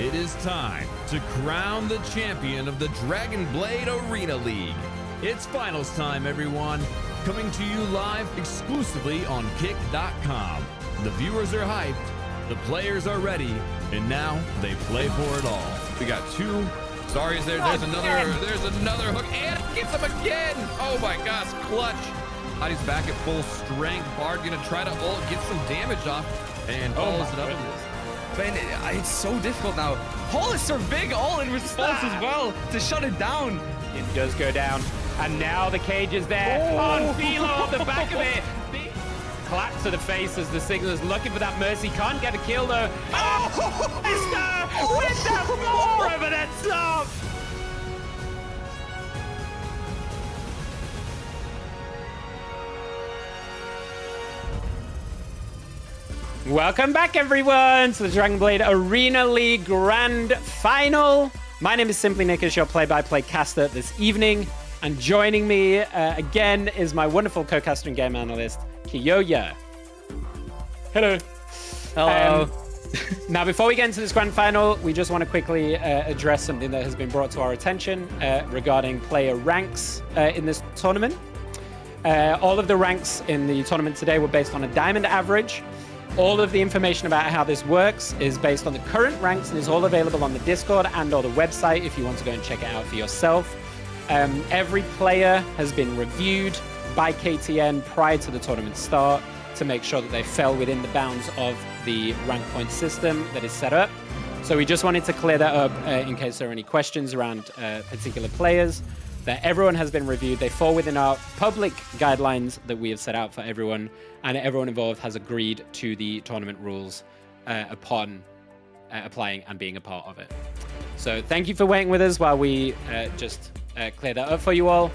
it is time to crown the champion of the Dragonblade Arena League. It's finals time, everyone. Coming to you live exclusively on Kick.com. The viewers are hyped, the players are ready, and now they play for it all. We got two. Sorry's there. There's another hook, and gets him again. Oh my gosh, clutch. Heidi's back at full strength. Bard gonna try to ult, get some damage off, and follows it up. Ben, it's so difficult now. Hollister big all in response as well to shut it down. It does go down. And now the cage is there on Philo off the back of it. Clap to the face as the Signal is looking for that Mercy. Can't get a kill though. Oh, Mister with the 4 over the top. Welcome back, everyone, to the Dragonblade Arena League Grand Final. My name is Simply Nick, as your play-by-play caster this evening. And joining me again is my wonderful co-caster and game analyst, Kiyoya. Hello. Hello. Now, before we get into this grand final, we just want to quickly address something that has been brought to our attention regarding player ranks in this tournament. All of the ranks in the tournament today were based on a diamond average. All of the information about how this works is based on the current ranks and is all available on the Discord and or the website if you want to go and check it out for yourself. Every player has been reviewed by KTN prior to the tournament start to make sure that they fell within the bounds of the rank point system that is set up. So we just wanted to clear that up in case there are any questions around particular players, that everyone has been reviewed. They fall within our public guidelines that we have set out for everyone, and everyone involved has agreed to the tournament rules upon applying and being a part of it. So thank you for waiting with us while we just clear that up for you all.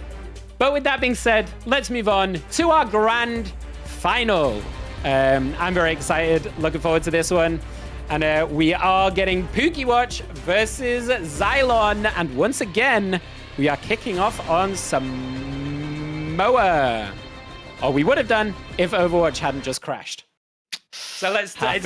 But with that being said, let's move on to our grand final. I'm very excited, looking forward to this one. And we are getting Pookiewatch versus Zighlon. And once again, we are kicking off on Samoa. Or we would have done if Overwatch hadn't just crashed. So let's talk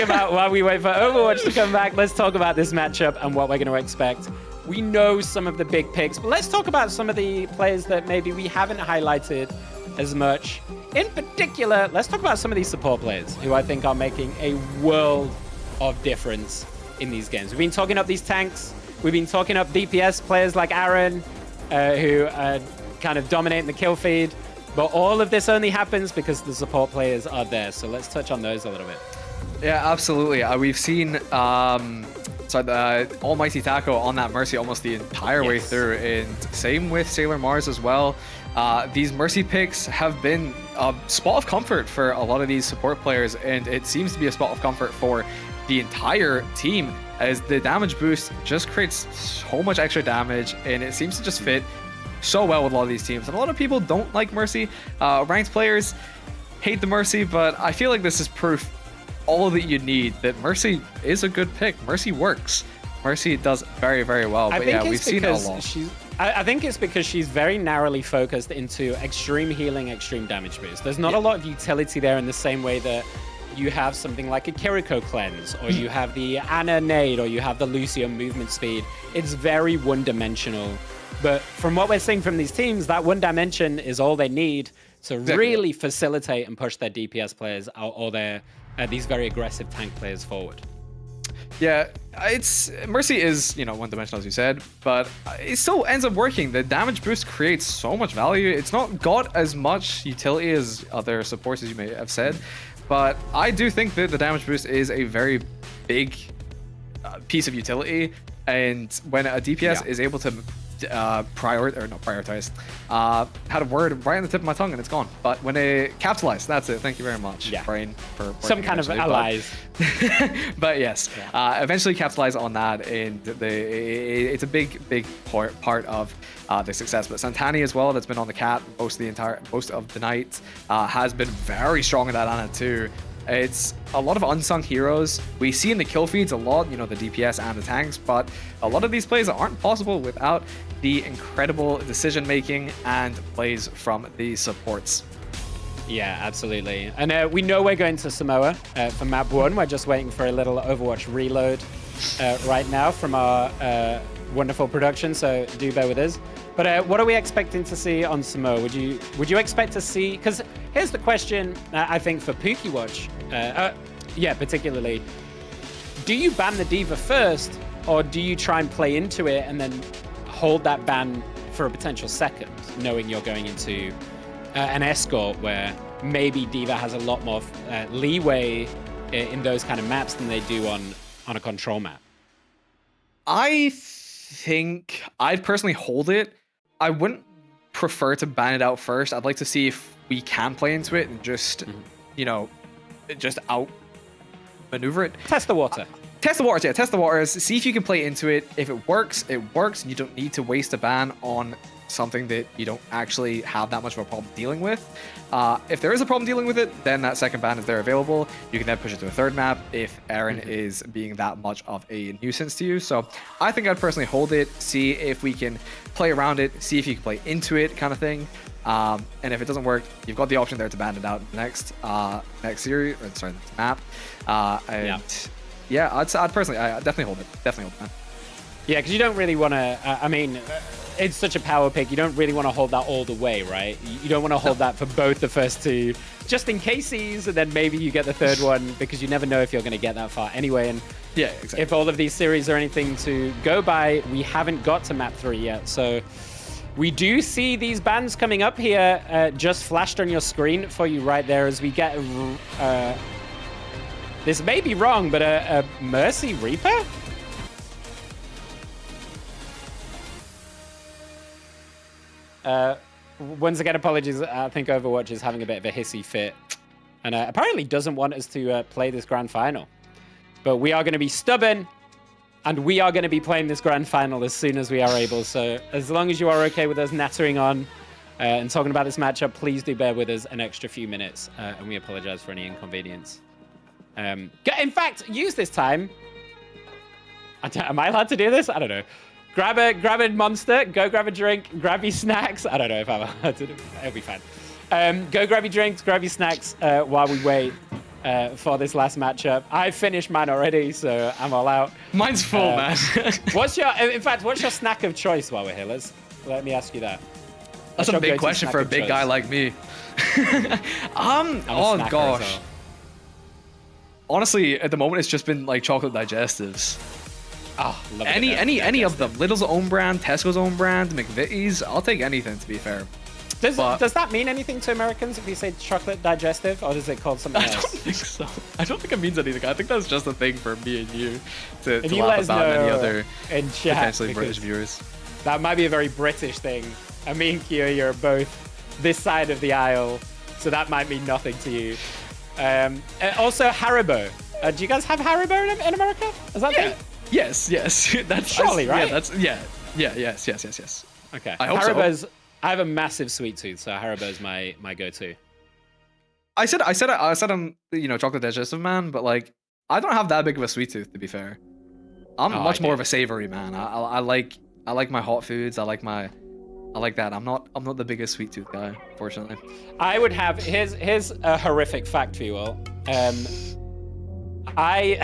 about, while we wait for Overwatch to come back, let's talk about this matchup and what we're going to expect. We know some of the big picks, but let's talk about some of the players that maybe we haven't highlighted as much. In particular, let's talk about some of these support players who I think are making a world of difference in these games. We've been talking up these tanks. We've been talking up DPS players like Aaron, who are kind of dominating the kill feed. But all of this only happens because the support players are there. So let's touch on those a little bit. Yeah, absolutely. We've seen Almighty Taco on that Mercy almost the entire way through, and same with Sailor Mars as well. These Mercy picks have been a spot of comfort for a lot of these support players, and it seems to be a spot of comfort for the entire team, as the damage boost just creates so much extra damage, and it seems to just fit so well with a lot of these teams. And a lot of people don't like Mercy. Ranked players hate the Mercy, but I feel like this is proof all that you need that Mercy is a good pick. Mercy works. Mercy does very, very well. But yeah, we've seen it a lot. I think it's because she's very narrowly focused into extreme healing, extreme damage boost. There's not a lot of utility there in the same way that you have something like a Kiriko cleanse, or you have the Ana nade, or you have the Lucio movement speed. It's very one-dimensional. But from what we're seeing from these teams, that one dimension is all they need to really facilitate and push their DPS players or their these very aggressive tank players forward. Yeah, Mercy is, one-dimensional, as you said, but it still ends up working. The damage boost creates so much value. It's not got as much utility as other supports, as you may have said, but I do think that the damage boost is a very big piece of utility, and when a DPS is able to prioritize. Had a word right on the tip of my tongue and it's gone. But when it capitalized, that's it. Thank you very much, Brain, for some kind of allies. But yes, eventually capitalize on that, and it's a big part of the success. But Santani as well, that's been on the cat most of the night, has been very strong in that Ana too. It's a lot of unsung heroes. We see in the kill feeds a lot, the DPS and the tanks, but a lot of these plays aren't possible without the incredible decision making and plays from the supports. Yeah, absolutely. And we know we're going to Samoa for map 1. We're just waiting for a little Overwatch reload right now from our wonderful production, so do bear with us. But what are we expecting to see on Samoa? Would you expect to see... Because here's the question, I think, for Pookiewatch. Yeah, particularly. Do you ban the D.Va first, or do you try and play into it and then hold that ban for a potential second, knowing you're going into an escort where maybe D.Va has a lot more leeway in those kind of maps than they do on a control map? I think I'd personally hold it. I wouldn't prefer to ban it out first. I'd like to see if we can play into it and just, you know, just out maneuver it. Test the water. Test the waters, yeah. Test the waters. See if you can play into it. If it works, it works, and you don't need to waste a ban on something that you don't actually have that much of a problem dealing with. If there is a problem dealing with it, then that second ban is there available. You can then push it to a third map if Aaron is being that much of a nuisance to you. So I think I'd personally hold it, see if we can play around it, see if you can play into it, kind of thing. And if it doesn't work, you've got the option there to ban it out next series, or sorry, next map. Yeah, I'd personally, I definitely hold it. Definitely hold it, man. Yeah, because you don't really want to, I mean, it's such a power pick. You don't really want to hold that all the way, right? You don't want to hold that for both the first two, just in cases, and then maybe you get the third one, because you never know if you're going to get that far anyway. And yeah, exactly. If all of these series are anything to go by, we haven't got to map 3 yet. So we do see these bans coming up here, just flashed on your screen for you right there as we get, this may be wrong, but a Mercy Reaper? Once again, apologies. I think Overwatch is having a bit of a hissy fit, and apparently doesn't want us to play this grand final. But we are going to be stubborn, and we are going to be playing this grand final as soon as we are able. So as long as you are okay with us nattering on and talking about this matchup, please do bear with us an extra few minutes, and we apologize for any inconvenience. In fact, use this time. Am I allowed to do this? I don't know. Grab a monster, go grab a drink, grab your snacks. I don't know if I'm allowed to do it. It'll be fine. Go grab your drinks, grab your snacks while we wait for this last matchup. I finished mine already, so I'm all out. Mine's full, man. what's your snack of choice while we're here? Let me ask you that. That's a big question for a big guy like me. Oh gosh. Well. Honestly, at the moment, it's just been like chocolate digestives. Oh, love any of them. Lidl's own brand, Tesco's own brand, McVitie's. I'll take anything, to be fair. Does that mean anything to Americans if you say chocolate digestive, or is it called something else? I don't think so. I don't think it means anything. I think that's just a thing for me and you to let laugh us about know any other in chat, potentially British viewers. That might be a very British thing. And me and Kyo are both this side of the aisle, so that might mean nothing to you. Also, Haribo. Do you guys have Haribo in America? Is that thing? Yes. That's surely, right? Yes. Okay. I hope Haribo's, so. I have a massive sweet tooth, so Haribo's my go-to. I said I'm chocolate digestive man, but like I don't have that big of a sweet tooth, to be fair. I'm much more of a savory man. I like my hot foods. I like that. I'm not the biggest sweet tooth guy, fortunately. I would have here's a horrific fact for you all. I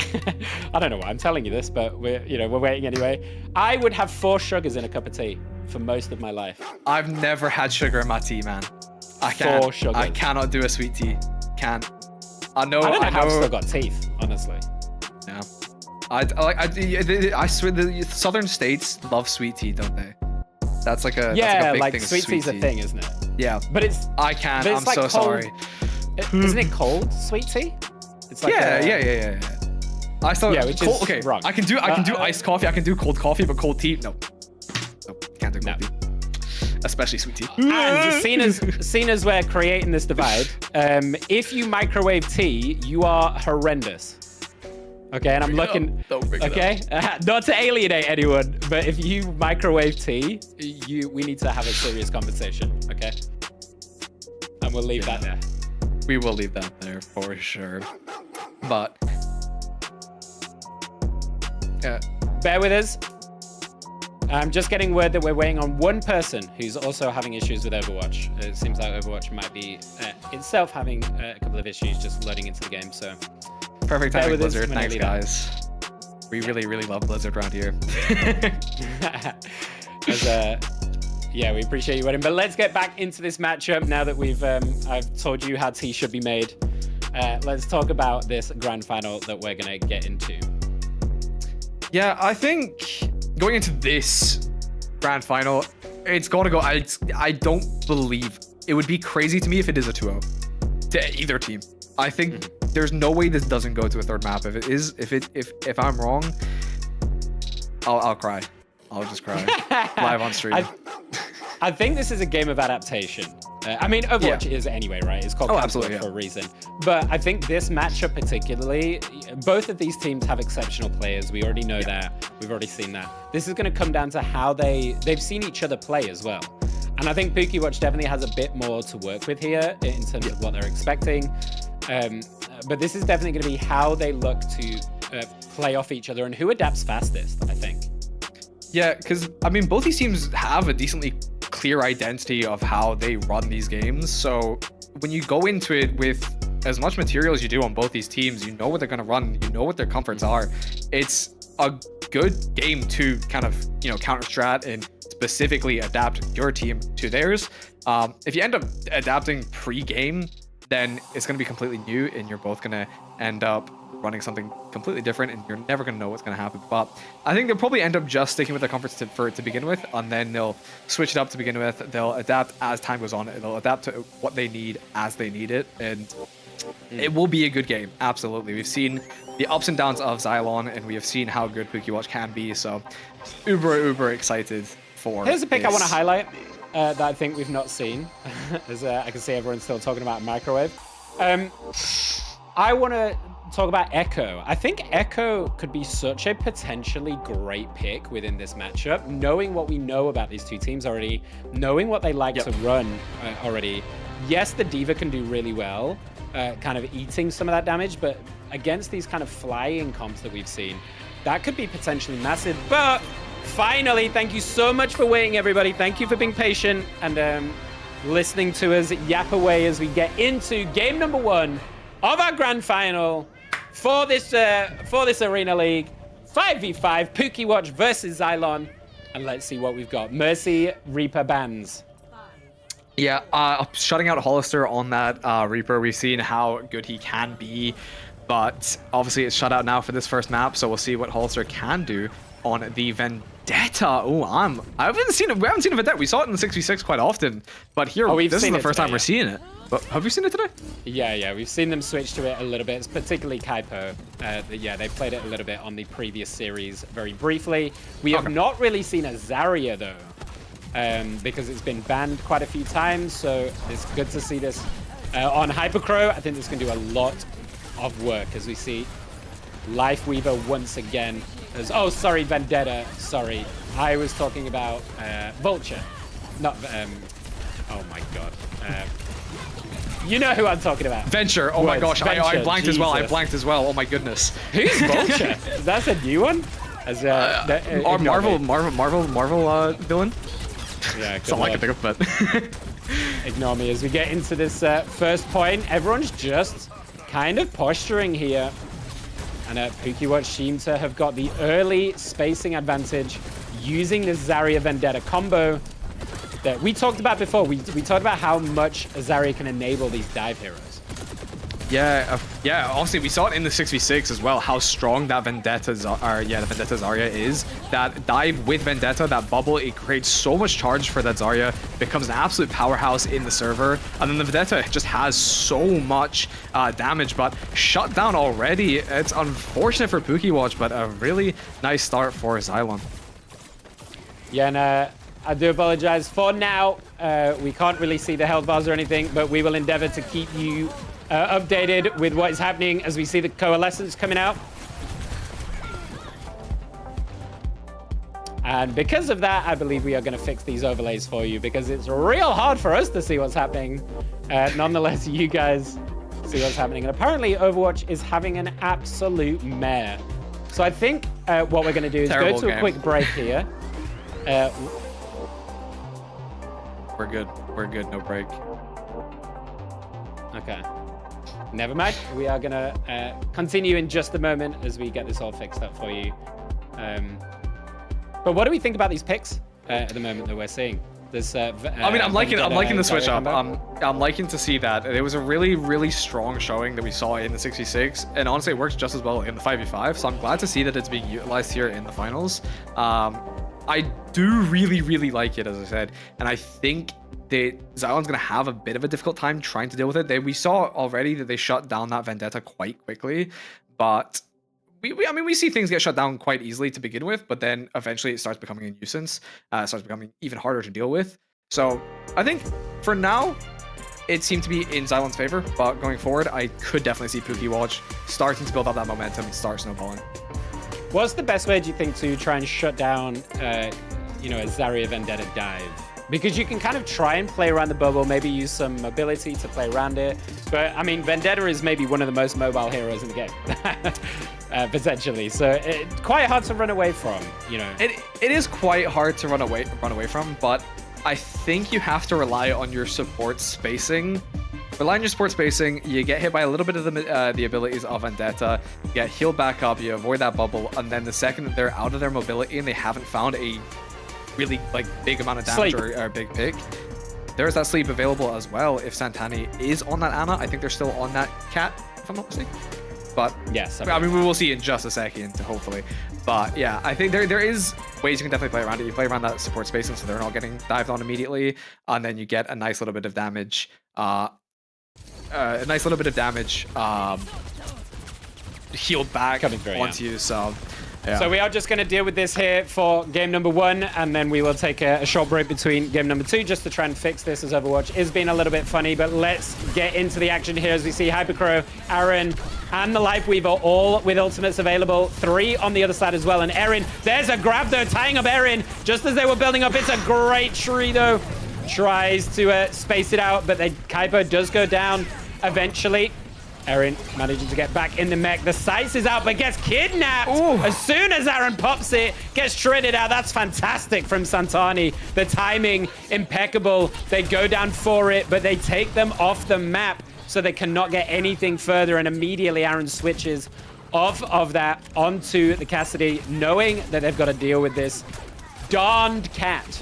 don't know why I'm telling you this, but we're waiting anyway. I would have 4 sugars in a cup of tea for most of my life. I've never had sugar in my tea, man. I can't. 4 sugars. I cannot do a sweet tea. Can't. I don't know how I've still got teeth, honestly. Yeah. I swear the southern states love sweet tea, don't they? That's like a big thing. Sweet tea's a thing, isn't it? Yeah. But it's. I can't. I'm so cold, sorry. Isn't it cold sweet tea? It's like yeah. I thought which cold, is okay. wrong. I can do iced coffee. I can do cold coffee, but cold tea, no. Can't do cold tea. Especially sweet tea. And seeing as we're creating this divide, if you microwave tea, you are horrendous. Okay, and I'm looking. Okay, not to alienate anyone, but if you microwave tea, we need to have a serious conversation. Okay, and we'll leave that there. We will leave that there for sure. But bear with us. I'm just getting word that we're waiting on one person who's also having issues with Overwatch. It seems like Overwatch might be itself having a couple of issues just loading into the game. So perfect timing, with us Blizzard. when I Thanks, leave guys. We really love Blizzard around here. Yeah, we appreciate you waiting. But let's get back into this matchup now that we've I've told you how tea should be made. Let's talk about this grand final that we're gonna get into. Yeah, I think going into this grand final, it's gonna go. I don't believe it would be crazy to me if it is a 2-0 to either team. I think there's no way this doesn't go to a third map. If it is, if I'm wrong, I'll cry. I'll just cry live on stream. I think this is a game of adaptation. I mean, Overwatch is anyway, right? It's called absolutely, for a reason. But I think this matchup particularly, both of these teams have exceptional players. We already know that. We've already seen that. This is going to come down to how they've seen each other play as well. And I think Pookiewatch definitely has a bit more to work with here in terms of what they're expecting. But this is definitely going to be how they look to play off each other and who adapts fastest, I think. Yeah, because, I mean, both these teams have a decently clear identity of how they run these games. So when you go into it with as much material as you do on both these teams, you know what they're going to run, you know what their comforts are. It's a good game to kind of, counter strat and specifically adapt your team to theirs. If you end up adapting pre-game, then it's going to be completely new and you're both going to end up running something completely different and you're never going to know what's going to happen. But I think they'll probably end up just sticking with their comforts to begin with, and then they'll switch it up to begin with. They'll adapt as time goes on. They'll adapt to what they need as they need it, and it will be a good game. Absolutely. We've seen the ups and downs of Zighlon, and we have seen how good Pookiewatch can be, so uber excited for Here's a pick this. I want to highlight that I think we've not seen, as I can see everyone's still talking about Microwave. I want to talk about Echo. I think Echo could be such a potentially great pick within this matchup, knowing what we know about these two teams already, knowing what they like to run already. Yes, the D.Va can do really well, kind of eating some of that damage, but against these kind of flying comps that we've seen, that could be potentially massive. But finally, thank you so much for waiting, everybody. Thank you for being patient and listening to us yap away as we get into game number 1 of our grand final for this Arena League. 5v5, Pookiewatch versus Zighlon. And let's see what we've got. Mercy, Reaper bans. Yeah, shutting out Hollister on that Reaper, we've seen how good he can be, but obviously it's shut out now for this first map, so we'll see what Hollister can do on the Vendetta. Oh, we haven't seen a Vendetta. We saw it in the 6v6 quite often, but here, this is the first time we're seeing it. But have you seen it today? Yeah, we've seen them switch to it a little bit, particularly Kaipo. They played it a little bit on the previous series very briefly. We have not really seen a Zarya though, because it's been banned quite a few times, so it's good to see this on Hypercrow. I think this can do a lot of work as we see Lifeweaver once again. Vendetta. Sorry, I was talking about Vulture, not. Oh my god. You know who I'm talking about. Venture. Oh my gosh, Venture. I blanked as well. I Jesus. blanked as well. Oh my goodness. Who's Vulture? That's a new one. As Marvel villain. Yeah, That's all I can think of, but ignore me as we get into this first point. Everyone's just kind of posturing here. And Pookiewatch seem to have got the early spacing advantage using this Zarya Vendetta combo that we talked about before. We talked about how much Zarya can enable these dive heroes. Yeah, obviously we saw it in the 6v6 as well, how strong that Vendetta Zarya is. That dive with Vendetta, that bubble, it creates so much charge for that Zarya, becomes an absolute powerhouse in the server. And then the Vendetta just has so much damage, but shut down already. It's unfortunate for Pookiewatch, but a really nice start for Zighlon. Yeah, and I do apologize. For now, we can't really see the health bars or anything, but we will endeavor to keep you updated with what is happening as we see the coalescence coming out. And because of that, I believe we are going to fix these overlays for you because it's real hard for us to see what's happening. Nonetheless, you guys see what's happening. And apparently Overwatch is having an absolute mare. So I think what we're going to do is go to a quick break here. We're good. We're good. No break. Okay. Never mind. We are gonna continue in just a moment as we get this all fixed up for you. But what do we think about these picks at the moment that we're seeing? This. I mean, I'm liking the switch up. I'm liking to see that it was a really strong showing that we saw in the 66, and honestly, it works just as well in the 5v5. So I'm glad to see that it's being utilized here in the finals. I do really like it, as I said, and I think that Zighlon's going to have a bit of a difficult time trying to deal with it. We saw already that they shut down that Vendetta quite quickly, but I mean, we see things get shut down quite easily to begin with, but then eventually it starts becoming a nuisance, starts becoming even harder to deal with. So I think for now, it seemed to be in Zighlon's favor, but going forward, I could definitely see Pookiewatch starting to build up that momentum and start snowballing. What's the best way, do you think, to try and shut down, a Zarya Vendetta dive? Because you can kind of try and play around the bubble, maybe use some mobility to play around it. But, I mean, Vendetta is maybe one of the most mobile heroes in the game, potentially. So it's quite hard to run away from, It is quite hard to run away from, but I think you have to rely on your support spacing. Rely on your support spacing, you get hit by a little bit of the abilities of Vendetta, you get healed back up, you avoid that bubble, and then the second that they're out of their mobility and they haven't found a really big amount of damage or big pick, there's that sleep available as well if Santani is on that Ana. I think they're still on that cat, if I'm not mistaken. But yes, I mean, we will see in just a second, hopefully. But yeah, I think there is ways you can definitely play around it. You play around that support spacing so they're not getting dived on immediately, and then you get a nice little bit of damage. Healed back once you sub. Yeah. So we are just going to deal with this here for game number 1, and then we will take a short break between game number 2 just to try and fix this, as Overwatch is being a little bit funny. But let's get into the action here as we see Hypercrow, Aaron, and the Lifeweaver all with ultimates available. 3 on the other side as well. And Erin, there's a grab though, tying up Erin just as they were building up. It's a great tree though. Tries to space it out, but Kaipo does go down eventually. Erin managing to get back in the mech. The sights is out, but gets kidnapped. Ooh. As soon as Aaron pops it, gets shredded out. That's fantastic from Santani. The timing, impeccable. They go down for it, but they take them off the map, so they cannot get anything further. And immediately Aaron switches off of that onto the Cassidy, knowing that they've got to deal with this darned cat.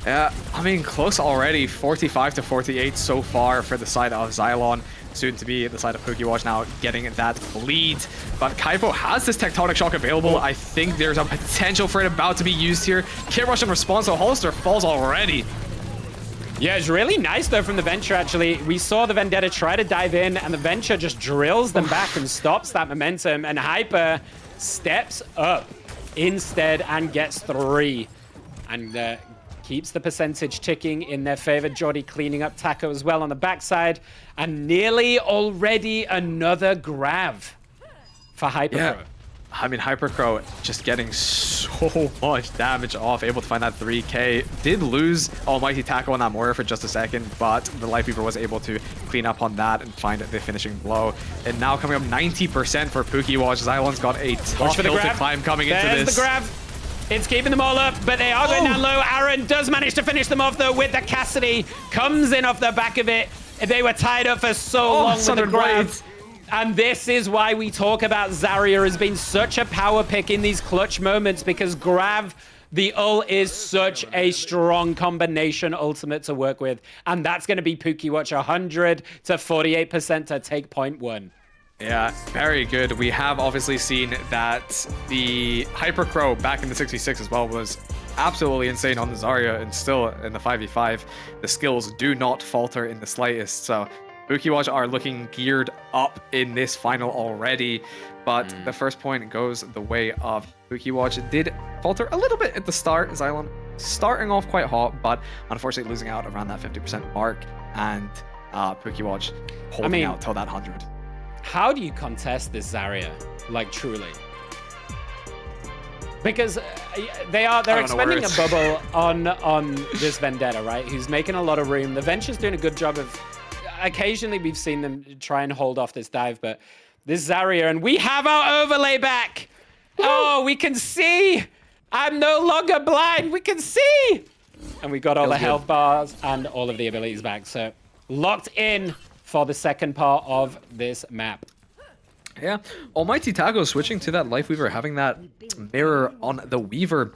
Yeah, I mean, close already. 45-48 so far for the side of Zighlon. Soon to be the side of Pookiewatch now getting that lead. But Kaipo has this Tectonic Shock available. I think there's a potential for it about to be used here. Kit Rush in response, so Hollister falls already. Yeah, it's really nice though from the Venture actually. We saw the Vendetta try to dive in and the Venture just drills them back and stops that momentum. And Hyper steps up instead and gets 3. And keeps the percentage ticking in their favor. Jordy cleaning up Taco as well on the backside. And nearly already another grab for Hypercrow. Yeah. I mean, Hypercrow just getting so much damage off, able to find that 3K. Did lose Almighty Taco on that Moira for just a second, but the Lifeweaver was able to clean up on that and find the finishing blow. And now coming up 90% for Pookiewatch. Xylon's got a tough hill to climb coming into this. There's the grab. It's keeping them all up, but they are going down low. Aaron does manage to finish them off, though, with the Cassidy. Comes in off the back of it. They were tied up for so long with the grab. And this is why we talk about Zarya as being such a power pick in these clutch moments, because Grav, the ult, is such a strong combination ultimate to work with. And that's going to be Pookiewatch 100 to 48% to take point 1. Yeah, very good. We have obviously seen that the Hypercrow back in the 66 as well was absolutely insane on the Zarya, and still in the 5v5, the skills do not falter in the slightest. So Pookiewatch are looking geared up in this final already, but the first point goes the way of Pookiewatch. It did falter a little bit at the start. Zighlon starting off quite hot, but unfortunately losing out around that 50% mark, and Pookiewatch holding out till that 100. How do you contest this Zarya, like truly? Because they're expending a bubble on this Vendetta, right? Who's making a lot of room. The Venture's doing a good job of. Occasionally, we've seen them try and hold off this dive, but this Zarya, and we have our overlay back. Oh, we can see I'm no longer blind. We can see. And we got all Feels the good. health bars and all of the abilities back. So locked in for the second part of this map. Yeah, Almighty Taco switching to that Life Weaver, having that mirror on the Weaver.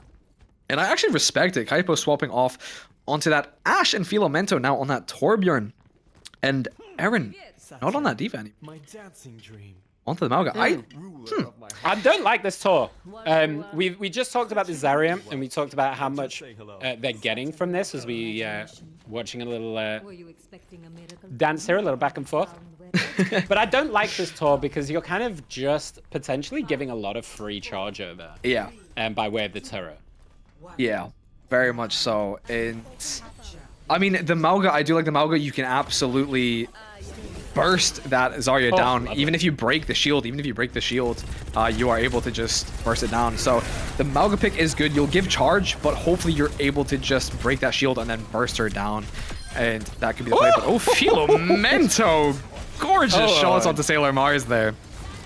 And I actually respect it. Kaipo swapping off onto that Ashe and Filamento now on that Torbjorn. And Aaron, not on that D.Va anymore. My dancing dream. Onto the Malga. I don't like this tour. We just talked about the Zarya, and we talked about how much they're getting from this as we watching a little dance here, a little back and forth. But I don't like this tour because you're kind of just potentially giving a lot of free charge over. Yeah. By way of the turret. Yeah, very much so. And I mean, the Malga, I do like the Malga. You can absolutely burst that Zarya down. Even if you break the shield, you are able to just burst it down. So the Malga pick is good. You'll give charge, but hopefully you're able to just break that shield and then burst her down. And that could be the play. But Filamento! Gorgeous shots onto Sailor Mars there.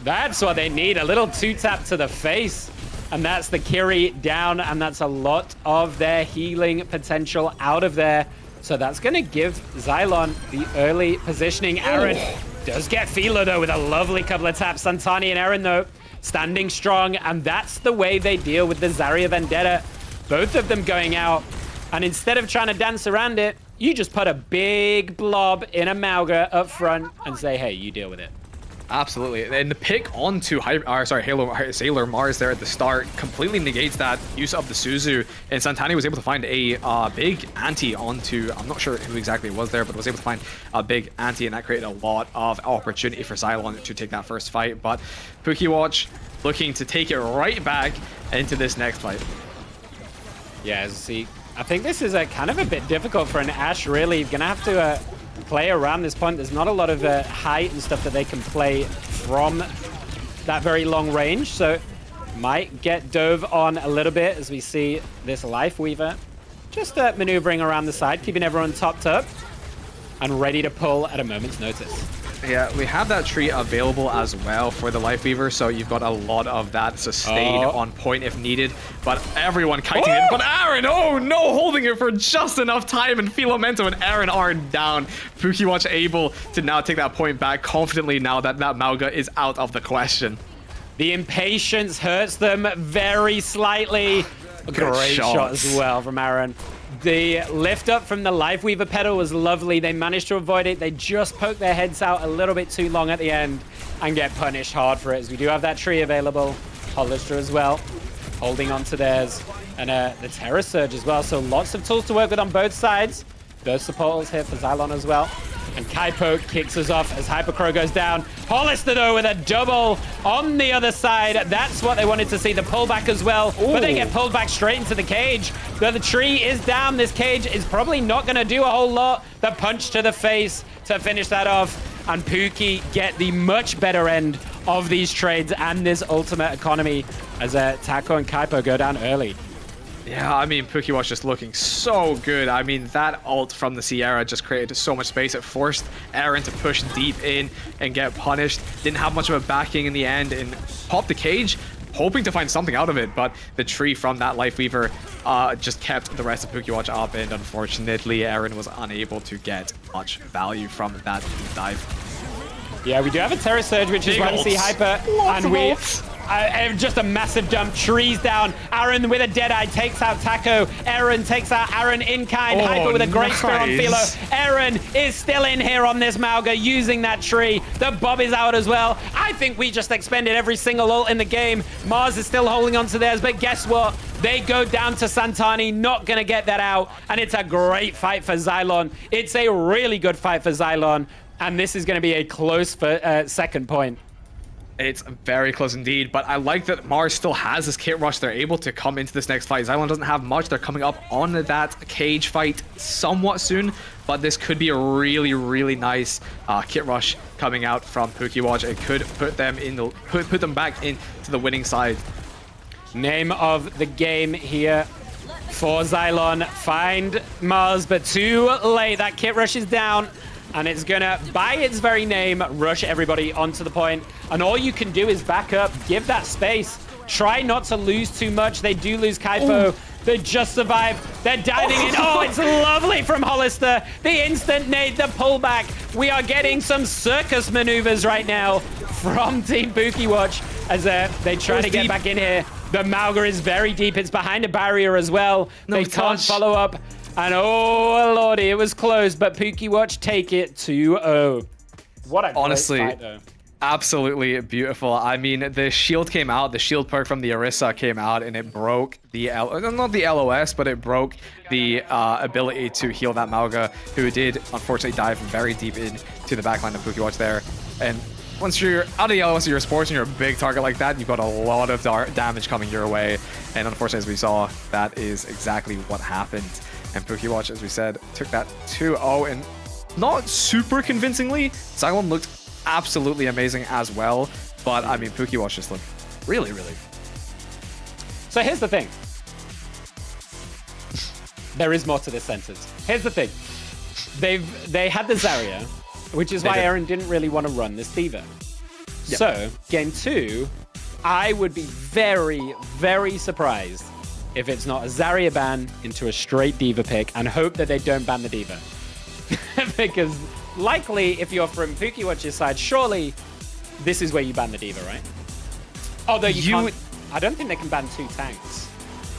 That's what they need. A little two-tap to the face. And that's the Kiri down. And that's a lot of their healing potential out of there. So that's going to give Zighlon the early positioning. Aaron does get Fila, though, with a lovely couple of taps. Santani and Aaron, though, standing strong. And that's the way they deal with the Zarya Vendetta. Both of them going out. And instead of trying to dance around it, you just put a big blob in a Malga up front and say, hey, you deal with it. Absolutely. And the pick onto Sailor Mars there at the start completely negates that use of the Suzu. And Santani was able to find a big anti onto, I'm not sure who exactly was there, but was able to find a big anti, and that created a lot of opportunity for Zighlon to take that first fight. But Pookiewatch looking to take it right back into this next fight. Yeah, see, I think this is kind of a bit difficult for an Ashe, really. You're going to have to play around this point. There's not a lot of height and stuff that they can play from that very long range, so might get dove on a little bit as we see this Life Weaver just maneuvering around the side, keeping everyone topped up and ready to pull at a moment's notice. Yeah, we have that tree available as well for the Life Weaver, so you've got a lot of that sustain on point if needed. But everyone kiting it. But Aaron, oh no, holding it for just enough time, and Filamento and Aaron are down. Pookiewatch able to now take that point back confidently now that that Malga is out of the question. The impatience hurts them very slightly. Great shot as well from Aaron. The lift up from the Life Weaver pedal was lovely. They managed to avoid it. They just poked their heads out a little bit too long at the end and get punished hard for it, as we do have that tree available. Hollister as well, holding on to theirs. And the Terror Surge as well. So lots of tools to work with on both sides. Burst supportals here for Zighlon as well. And Kaipo kicks us off as Hypercrow goes down. Hollister, though, with a double on the other side. That's what they wanted to see, the pullback as well. Ooh. But they get pulled back straight into the cage. Though the tree is down, this cage is probably not going to do a whole lot. The punch to the face to finish that off. And Pookie get the much better end of these trades and this ultimate economy as Taco and Kaipo go down early. Yeah, I mean, Pookiewatch just looking so good. I mean, that ult from the Sierra just created so much space. It forced Aaron to push deep in and get punished. Didn't have much of a backing in the end and popped the cage, hoping to find something out of it. But the tree from that Life Weaver just kept the rest of Pookiewatch up, and unfortunately, Aaron was unable to get much value from that deep dive. Yeah, we do have a Terror Surge, which is why we see Hyper. And we... just a massive jump, trees down. Aaron with a Deadeye takes out Taco. Aaron takes out Aaron in kind. Hyper with a great spear on Philo. Aaron is still in here on this Malga using that tree. The Bob is out as well. I think we just expended every single ult in the game. Mars is still holding on to theirs, but guess what? They go down to Santani, not going to get that out. And it's a great fight for Zighlon. It's a really good fight for Zighlon. And this is going to be a close second point. It's very close indeed, but I like that Mars still has this kit rush. They're able to come into this next fight. Zighlon doesn't have much. They're coming up on that cage fight somewhat soon, but this could be a really, really nice kit rush coming out from Pookiewatch. It could put them in the put them back into the winning side. Name of the game here for Zighlon. Find Mars, but too late. That kit rush is down. And it's gonna, by its very name, rush everybody onto the point. And all you can do is back up, give that space. Try not to lose too much. They do lose Kaipo. They just survive. They're diving in. Oh, it's lovely from Hollister. The instant nade, the pullback. We are getting some circus maneuvers right now from Team Pookiewatch as they try to get back in here. The Mauga is very deep. It's behind a barrier as well. They can't follow up. And oh, lordy, it was close, but Pookiewatch take it 2-0. What a great fight, though. Absolutely beautiful. I mean, the shield came out, the shield perk from the Orisa came out, and it broke the, not the LOS, but it broke the ability to heal that Mauga, who did unfortunately dive very deep into the backline of Pookiewatch there. And once you're out of the LOS of your sports and you're a big target like that, you've got a lot of damage coming your way. And unfortunately, as we saw, that is exactly what happened. And Pookiewatch, as we said, took that 2-0, and not super convincingly. Zighlon looked absolutely amazing as well, but I mean, Pookiewatch just looked really, really. So here's the thing. There is more to this sentence. Here's the thing. They had the Zarya, which is why Aaron didn't really want to run this D.Va. Yep. So game 2, I would be very, very surprised if it's not a Zarya ban into a straight D.Va pick, and hope that they don't ban the D.Va. Because likely, if you're from Pookiewatch's side, surely this is where you ban the D.Va, right? Although you can't, I don't think they can ban 2 tanks.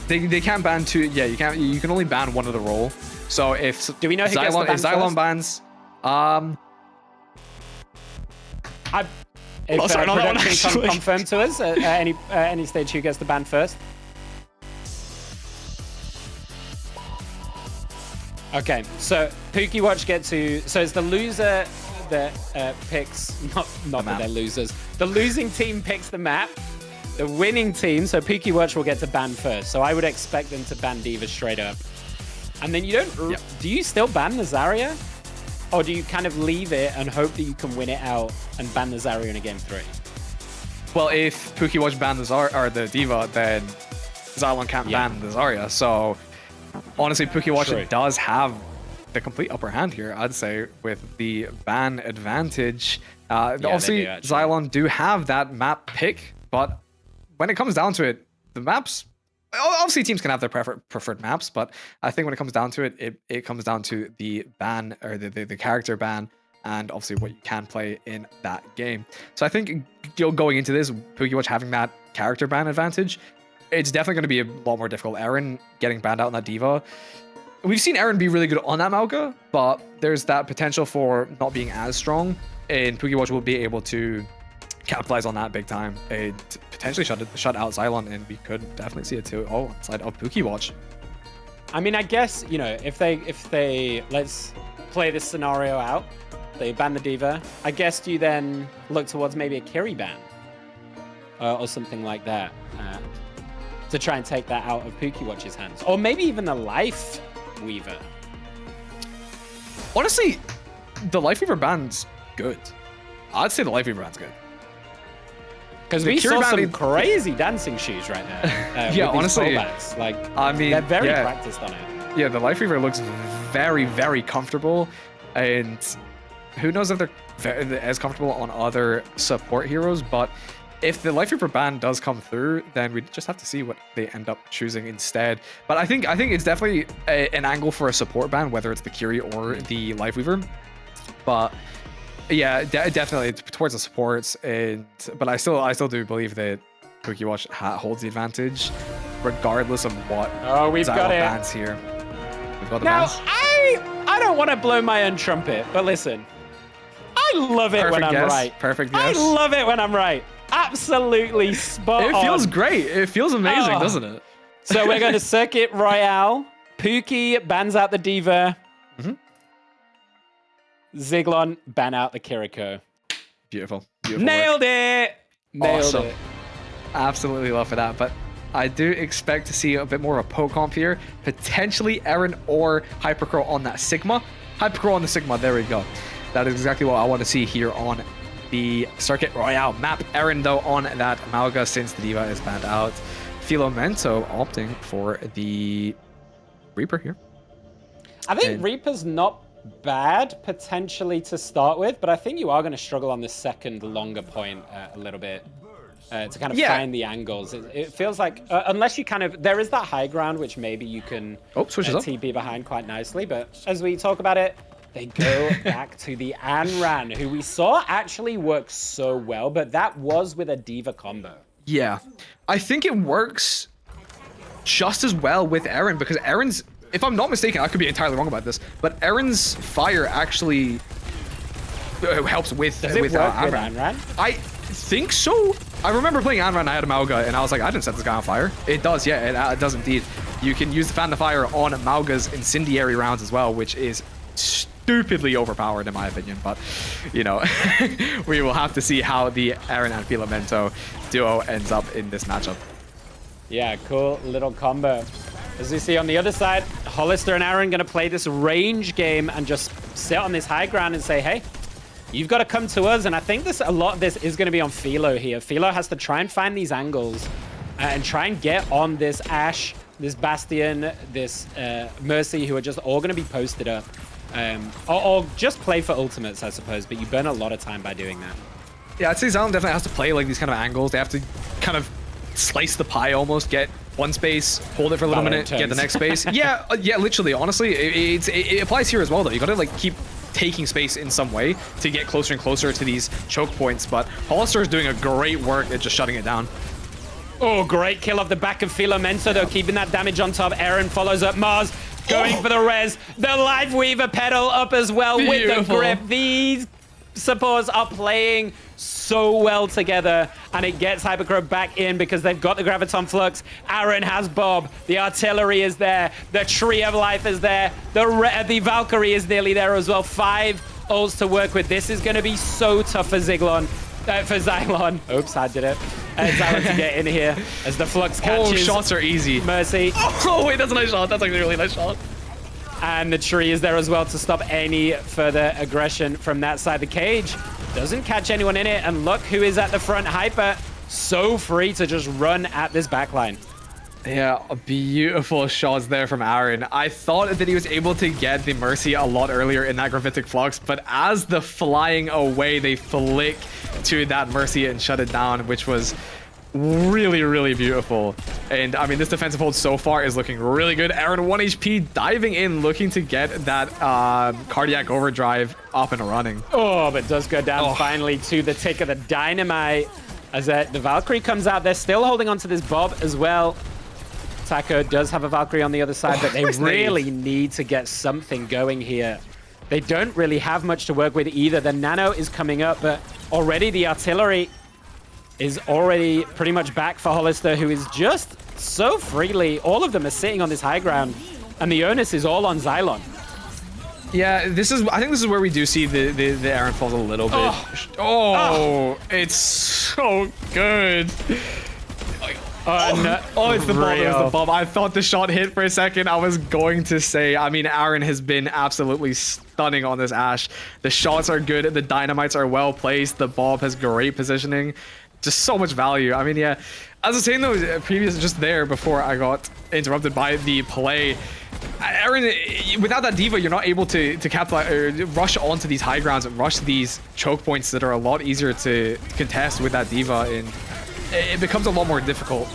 They can't ban 2. Yeah, you can't. You can only ban one of the role. So if do we know who gets the ban if Zighlon bans, if production can confirm to us at any stage who gets the ban first. Okay, so Pookiewatch get to, so it's the loser that picks, not that they're losers. The losing team picks the map. The winning team, so Pookiewatch will get to ban first. So I would expect them to ban D.Va straight up. And then you don't, do you still ban the Zarya? Or do you kind of leave it and hope that you can win it out and ban the Zarya in a game 3? Well, if Pookiewatch ban the Zarya, or the D.Va, then Zighlon can't ban the Zarya. So honestly, Pookiewatch does have the complete upper hand here, I'd say, with the ban advantage. Obviously, Zighlon do have that map pick, but when it comes down to it, the maps, obviously teams can have their preferred maps, but I think when it comes down to it, it comes down to the ban, or the character ban, and obviously what you can play in that game. So I think going into this, Pookiewatch having that character ban advantage, it's definitely going to be a lot more difficult. Aaron getting banned out on that D.Va. We've seen Aaron be really good on that Mauga, but there's that potential for not being as strong, and Pookiewatch will be able to capitalize on that big time and potentially shut out Zighlon, and we could definitely see it too. Oh, side of Pookiewatch. I mean, I guess, you know, if they let's play this scenario out, they ban the D.Va. I guess do you then look towards maybe a Kiri ban or something like that to try and take that out of Pookiewatch's hands, or maybe even a Life Weaver. Honestly, the Life Weaver ban's good. I'd say the Life Weaver ban's good. Because we saw some crazy dancing shoes right now. Yeah, honestly, like, I mean, they're very practiced on it. Yeah, the Life Weaver looks very, very comfortable, and who knows if they're as comfortable on other support heroes. But if the Life Weaver ban does come through, then we just have to see what they end up choosing instead. But I think it's definitely an angle for a support ban, whether it's the Kiri or the Life Weaver. But yeah, definitely towards the supports. But I still do believe that Pookiewatch holds the advantage, regardless of what we've got it. Bans here. We've got the now, bans. I don't want to blow my own trumpet, but listen, I love it when I'm right. Perfect guess. I love it when I'm right. Absolutely spot on. It feels great. It feels amazing, doesn't it? So we're going to Circuit Royale. Pookie bans out the D.Va. Zighlon ban out the Kiriko. Beautiful. Nailed it. Nailed it. Absolutely love for that. But I do expect to see a bit more of a poke comp here. Potentially Aaron or Hypercrow on that Sigma. Hypercrow on the Sigma. There we go. That is exactly what I want to see here on the Circuit Royale map. Aaron, though, on that Mauga since the D.Va is banned out. Philomento opting for the Reaper here. I think Reaper's not bad, potentially, to start with, but I think you are going to struggle on the second longer point a little bit. to kind of Yeah. find the angles. It feels like, unless you kind of, there is that high ground, which maybe you can switches up. TP behind quite nicely. But as we talk about it, they go back to the Anran, who we saw actually work so well, but that was with a D.Va combo. Yeah. I think it works just as well with Aaron, because Aaron's, if I'm not mistaken, I could be entirely wrong about this, but Aaron's fire actually helps with Does it work with Anran. Anran? I think so. I remember playing Anran, I had Mauga, and I was like, I didn't set this guy on fire. It does, yeah, it does indeed. You can use the Fan the Fire on Mauga's incendiary rounds as well, which is stupidly overpowered in my opinion, but you know, we will have to see how the Aaron and Filamento duo ends up in this matchup. Yeah, cool little combo. As we see on the other side, Hollister and Aaron going to play this range game and just sit on this high ground and say, hey, you've got to come to us. And I think a lot of this is going to be on Philo here. Philo has to try and find these angles and try and get on this Ashe, this Bastion, this Mercy, who are just all going to be posted up. Or just play for ultimates, I suppose, but you burn a lot of time by doing that. Yeah, I'd say Zighlon definitely has to play like these kind of angles. They have to kind of slice the pie almost, get one space, hold it for a little minute, get the next space. Yeah, literally, honestly, it applies here as well, though. You gotta like keep taking space in some way to get closer and closer to these choke points, but Hollister is doing a great work at just shutting it down. Oh, great kill off the back of Filamento, though, keeping that damage on top. Aaron follows up Mars, going for the res. The Life Weaver pedal up as well with the grip. These supports are playing so well together, and it gets Hypercrow back in because they've got the Graviton Flux. Aaron has Bob. The artillery is there. The Tree of Life is there. The Valkyrie is nearly there as well. 5 ults to work with. This is going to be so tough for Zighlon. For Zighlon. Oops, I did it. Zighlon to get in here as the Flux catches. Oh, shots are easy. Mercy. Oh, wait, that's a nice shot. That's like a really nice shot. And the tree is there as well to stop any further aggression from that side. The cage doesn't catch anyone in it. And look who is at the front. Hyper, so free to just run at this backline. Yeah, beautiful shots there from Aaron. I thought that he was able to get the Mercy a lot earlier in that Gravitic Flux, but as the flying away, they flick to that Mercy and shut it down, which was really, really beautiful. And I mean, this defensive hold so far is looking really good. Aaron 1 HP diving in, looking to get that cardiac overdrive up and running. Oh, but does go down finally to the tick of the dynamite as the Valkyrie comes out. They're still holding on to this Bob as well. Taco does have a Valkyrie on the other side, but they really need to get something going here. They don't really have much to work with either. The Nano is coming up, but already the artillery is already pretty much back for Hollister, who is just so freely. All of them are sitting on this high ground, and the onus is all on Zighlon. Yeah, I think this is where we do see the Aaron falls a little bit. It's so good. It's the bomb. It was the bomb. I thought the shot hit for a second. I was going to say, I mean, Aaron has been absolutely stunning on this Ashe. The shots are good. The dynamites are well placed. The Bob has great positioning. Just so much value. I mean, yeah. As I was saying though, previous just there before I got interrupted by the play, Aaron, without that D.Va, you're not able to capitalize or rush onto these high grounds and rush these choke points that are a lot easier to contest with that D.Va, and it becomes a lot more difficult.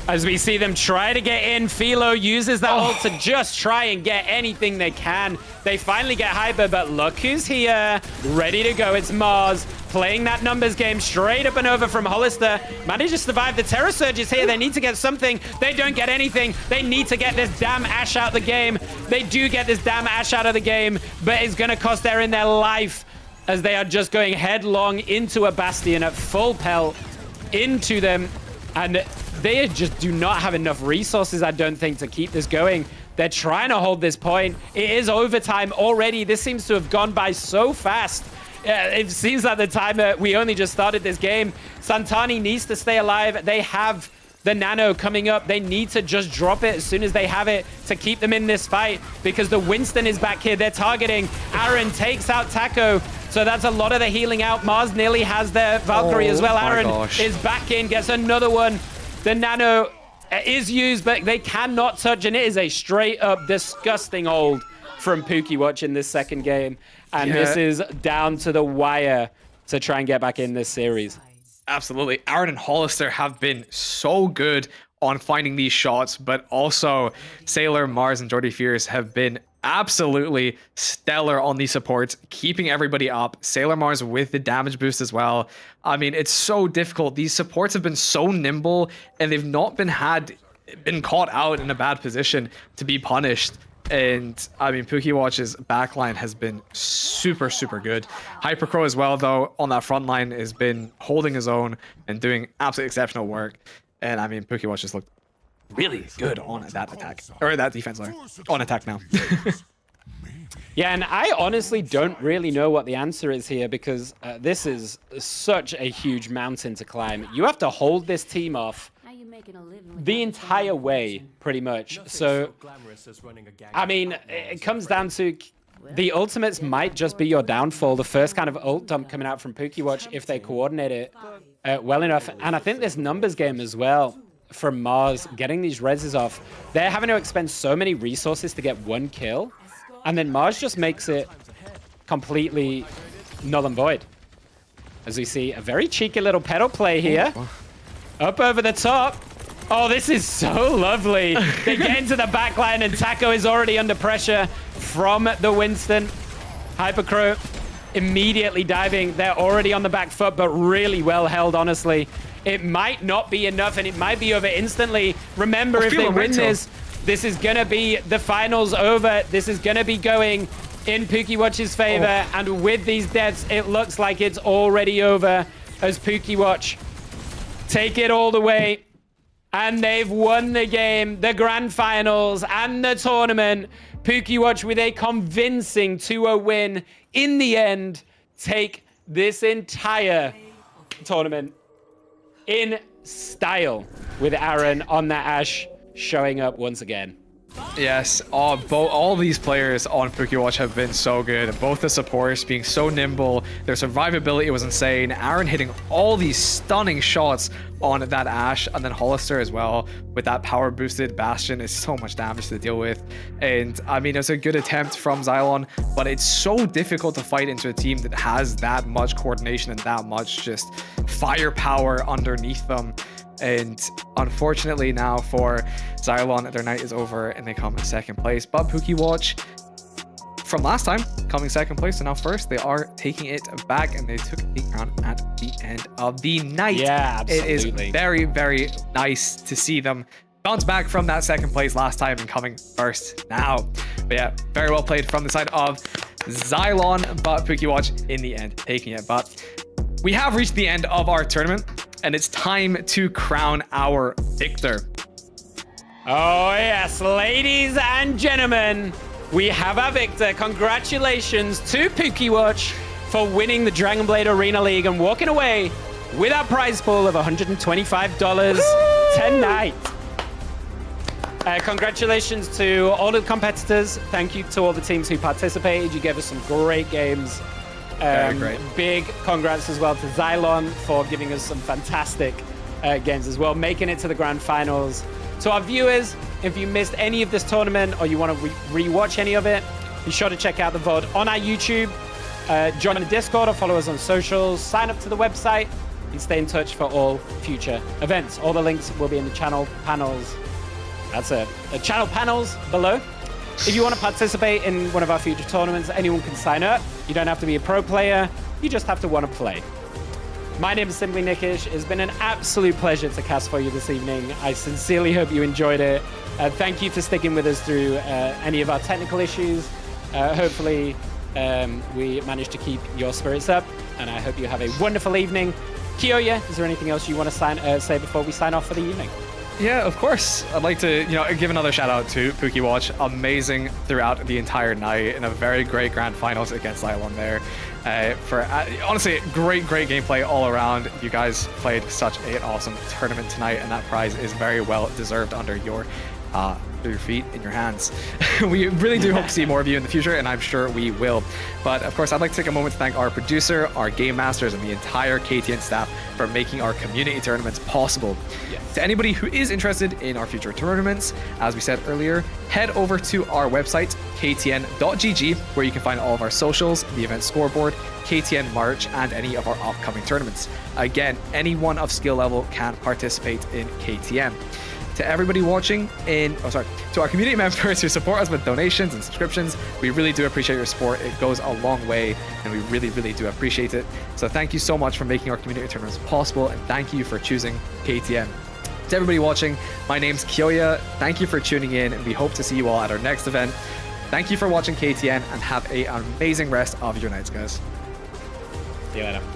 As we see them try to get in, Philo uses that ult to just try and get anything they can. They finally get Hyper, but look who's here, ready to go. It's Mars, playing that numbers game straight up and over from Hollister. Managed to survive. The Terror Surge is here. They need to get something. They don't get anything. They need to get this damn Ashe out of the game. They do get this damn Ashe out of the game, but it's going to cost Aaron their life as they are just going headlong into a Bastion at full pelt into them. And they just do not have enough resources, I don't think, to keep this going. They're trying to hold this point. It is overtime already. This seems to have gone by so fast. It seems like the time we only just started this game. Santani needs to stay alive. They have the Nano coming up. They need to just drop it as soon as they have it to keep them in this fight, because the Winston is back here. They're targeting. Aaron takes out Taco. So that's a lot of the healing out. Mars nearly has their Valkyrie as well. Aaron is back in, gets another one. The Nano is used, but they cannot touch, and it is a straight up disgusting hold from Pookiewatch in this second game. And this is down to the wire to try and get back in this series. Absolutely. Aaron and Hollister have been so good on finding these shots, but also Sailor, Mars, and Jordy Fierce have been absolutely stellar on these supports, keeping everybody up. Sailor Mars with the damage boost as well. I mean, it's so difficult. These supports have been so nimble, and they've not been caught out in a bad position to be punished. And I mean, Pookiewatch's backline has been super, super good. Hypercrow as well, though, on that front line has been holding his own and doing absolutely exceptional work. And I mean, Pookiewatch just looked really good on that attack, or that defense line. On attack now. Yeah, and I honestly don't really know what the answer is here, because this is such a huge mountain to climb. You have to hold this team off the entire way, pretty much. So, I mean, it comes down to the ultimates might just be your downfall. The first kind of ult dump coming out from Pookiewatch if they coordinate it well enough. And I think this numbers game as well from Mars, getting these reses off, they're having to expend so many resources to get one kill. And then Mars just makes it completely null and void. As we see a very cheeky little pedal play here. Up over the top. Oh, this is so lovely. They get into the backline and Taco is already under pressure from the Winston. Hypercrow immediately diving. They're already on the back foot, but really well held, honestly. It might not be enough, and it might be over instantly. Remember, if they win this is going to be the finals over. This is going to be going in Pookiewatch's favor. And with these deaths, it looks like it's already over as Pookiewatch take it all the way. And they've won the game, the grand finals, and the tournament. Pookiewatch with a convincing 2-0 win. In the end, take this entire tournament in style, with Aaron on that Ashe showing up once again. Yes, all these players on Pookiewatch have been so good. Both the supports being so nimble, their survivability was insane. Aaron hitting all these stunning shots on that Ashe, and then Hollister as well with that power boosted Bastion is so much damage to deal with. And I mean, it's a good attempt from Zighlon, but it's so difficult to fight into a team that has that much coordination and that much just firepower underneath them. And unfortunately now for Zighlon, their night is over and they come in second place. But Pookiewatch, from last time, coming second place, and now first, they are taking it back, and they took the crown at the end of the night. Yeah, absolutely. It is very, very nice to see them bounce back from that second place last time and coming first now. But yeah, very well played from the side of Zighlon, but Pookiewatch in the end taking it. But we have reached the end of our tournament, and it's time to crown our victor. Oh yes, ladies and gentlemen, we have our victor. Congratulations to Pookiewatch for winning the Dragonblade Arena League and walking away with our prize pool of $125 tonight. Congratulations to all the competitors. Thank you to all the teams who participated. You gave us some great games. Very great. Big congrats as well to Zighlon for giving us some fantastic games as well, making it to the grand finals. To our viewers, if you missed any of this tournament or you want to re-watch any of it, be sure to check out the VOD on our YouTube, join the Discord or follow us on socials, sign up to the website, and stay in touch for all future events. All the links will be in the channel panels. That's it. The channel panels below. If you want to participate in one of our future tournaments, anyone can sign up. You don't have to be a pro player. You just have to want to play. My name is Simply Nickish. It's been an absolute pleasure to cast for you this evening. I sincerely hope you enjoyed it. Thank you for sticking with us through any of our technical issues. Hopefully, we managed to keep your spirits up, and I hope you have a wonderful evening. Kiyoya, is there anything else you want to say before we sign off for the evening? Yeah, of course. I'd like to, give another shout out to Pookiewatch. Amazing throughout the entire night, and a very great grand finals against Zighlon there. Honestly, great gameplay all around. You guys played such an awesome tournament tonight, and that prize is very well deserved under your your feet in your hands. We really do hope to see more of you in the future, and I'm sure we will. But of course, I'd like to take a moment to thank our producer, our game masters, and the entire KTN staff for making our community tournaments possible. Yes. To anybody who is interested in our future tournaments, as we said earlier, head over to our website, ktn.gg, where you can find all of our socials, the event scoreboard, KTN merch, and any of our upcoming tournaments. Again, anyone of skill level can participate in KTN. To everybody watching to our community members who support us with donations and subscriptions, we really do appreciate your support. It goes a long way, and we really, really do appreciate it. So thank you so much for making our community tournaments possible, and thank you for choosing KTN. To everybody watching, my name's Kyoya. Thank you for tuning in, and we hope to see you all at our next event. Thank you for watching KTN, and have an amazing rest of your nights, guys. See you later.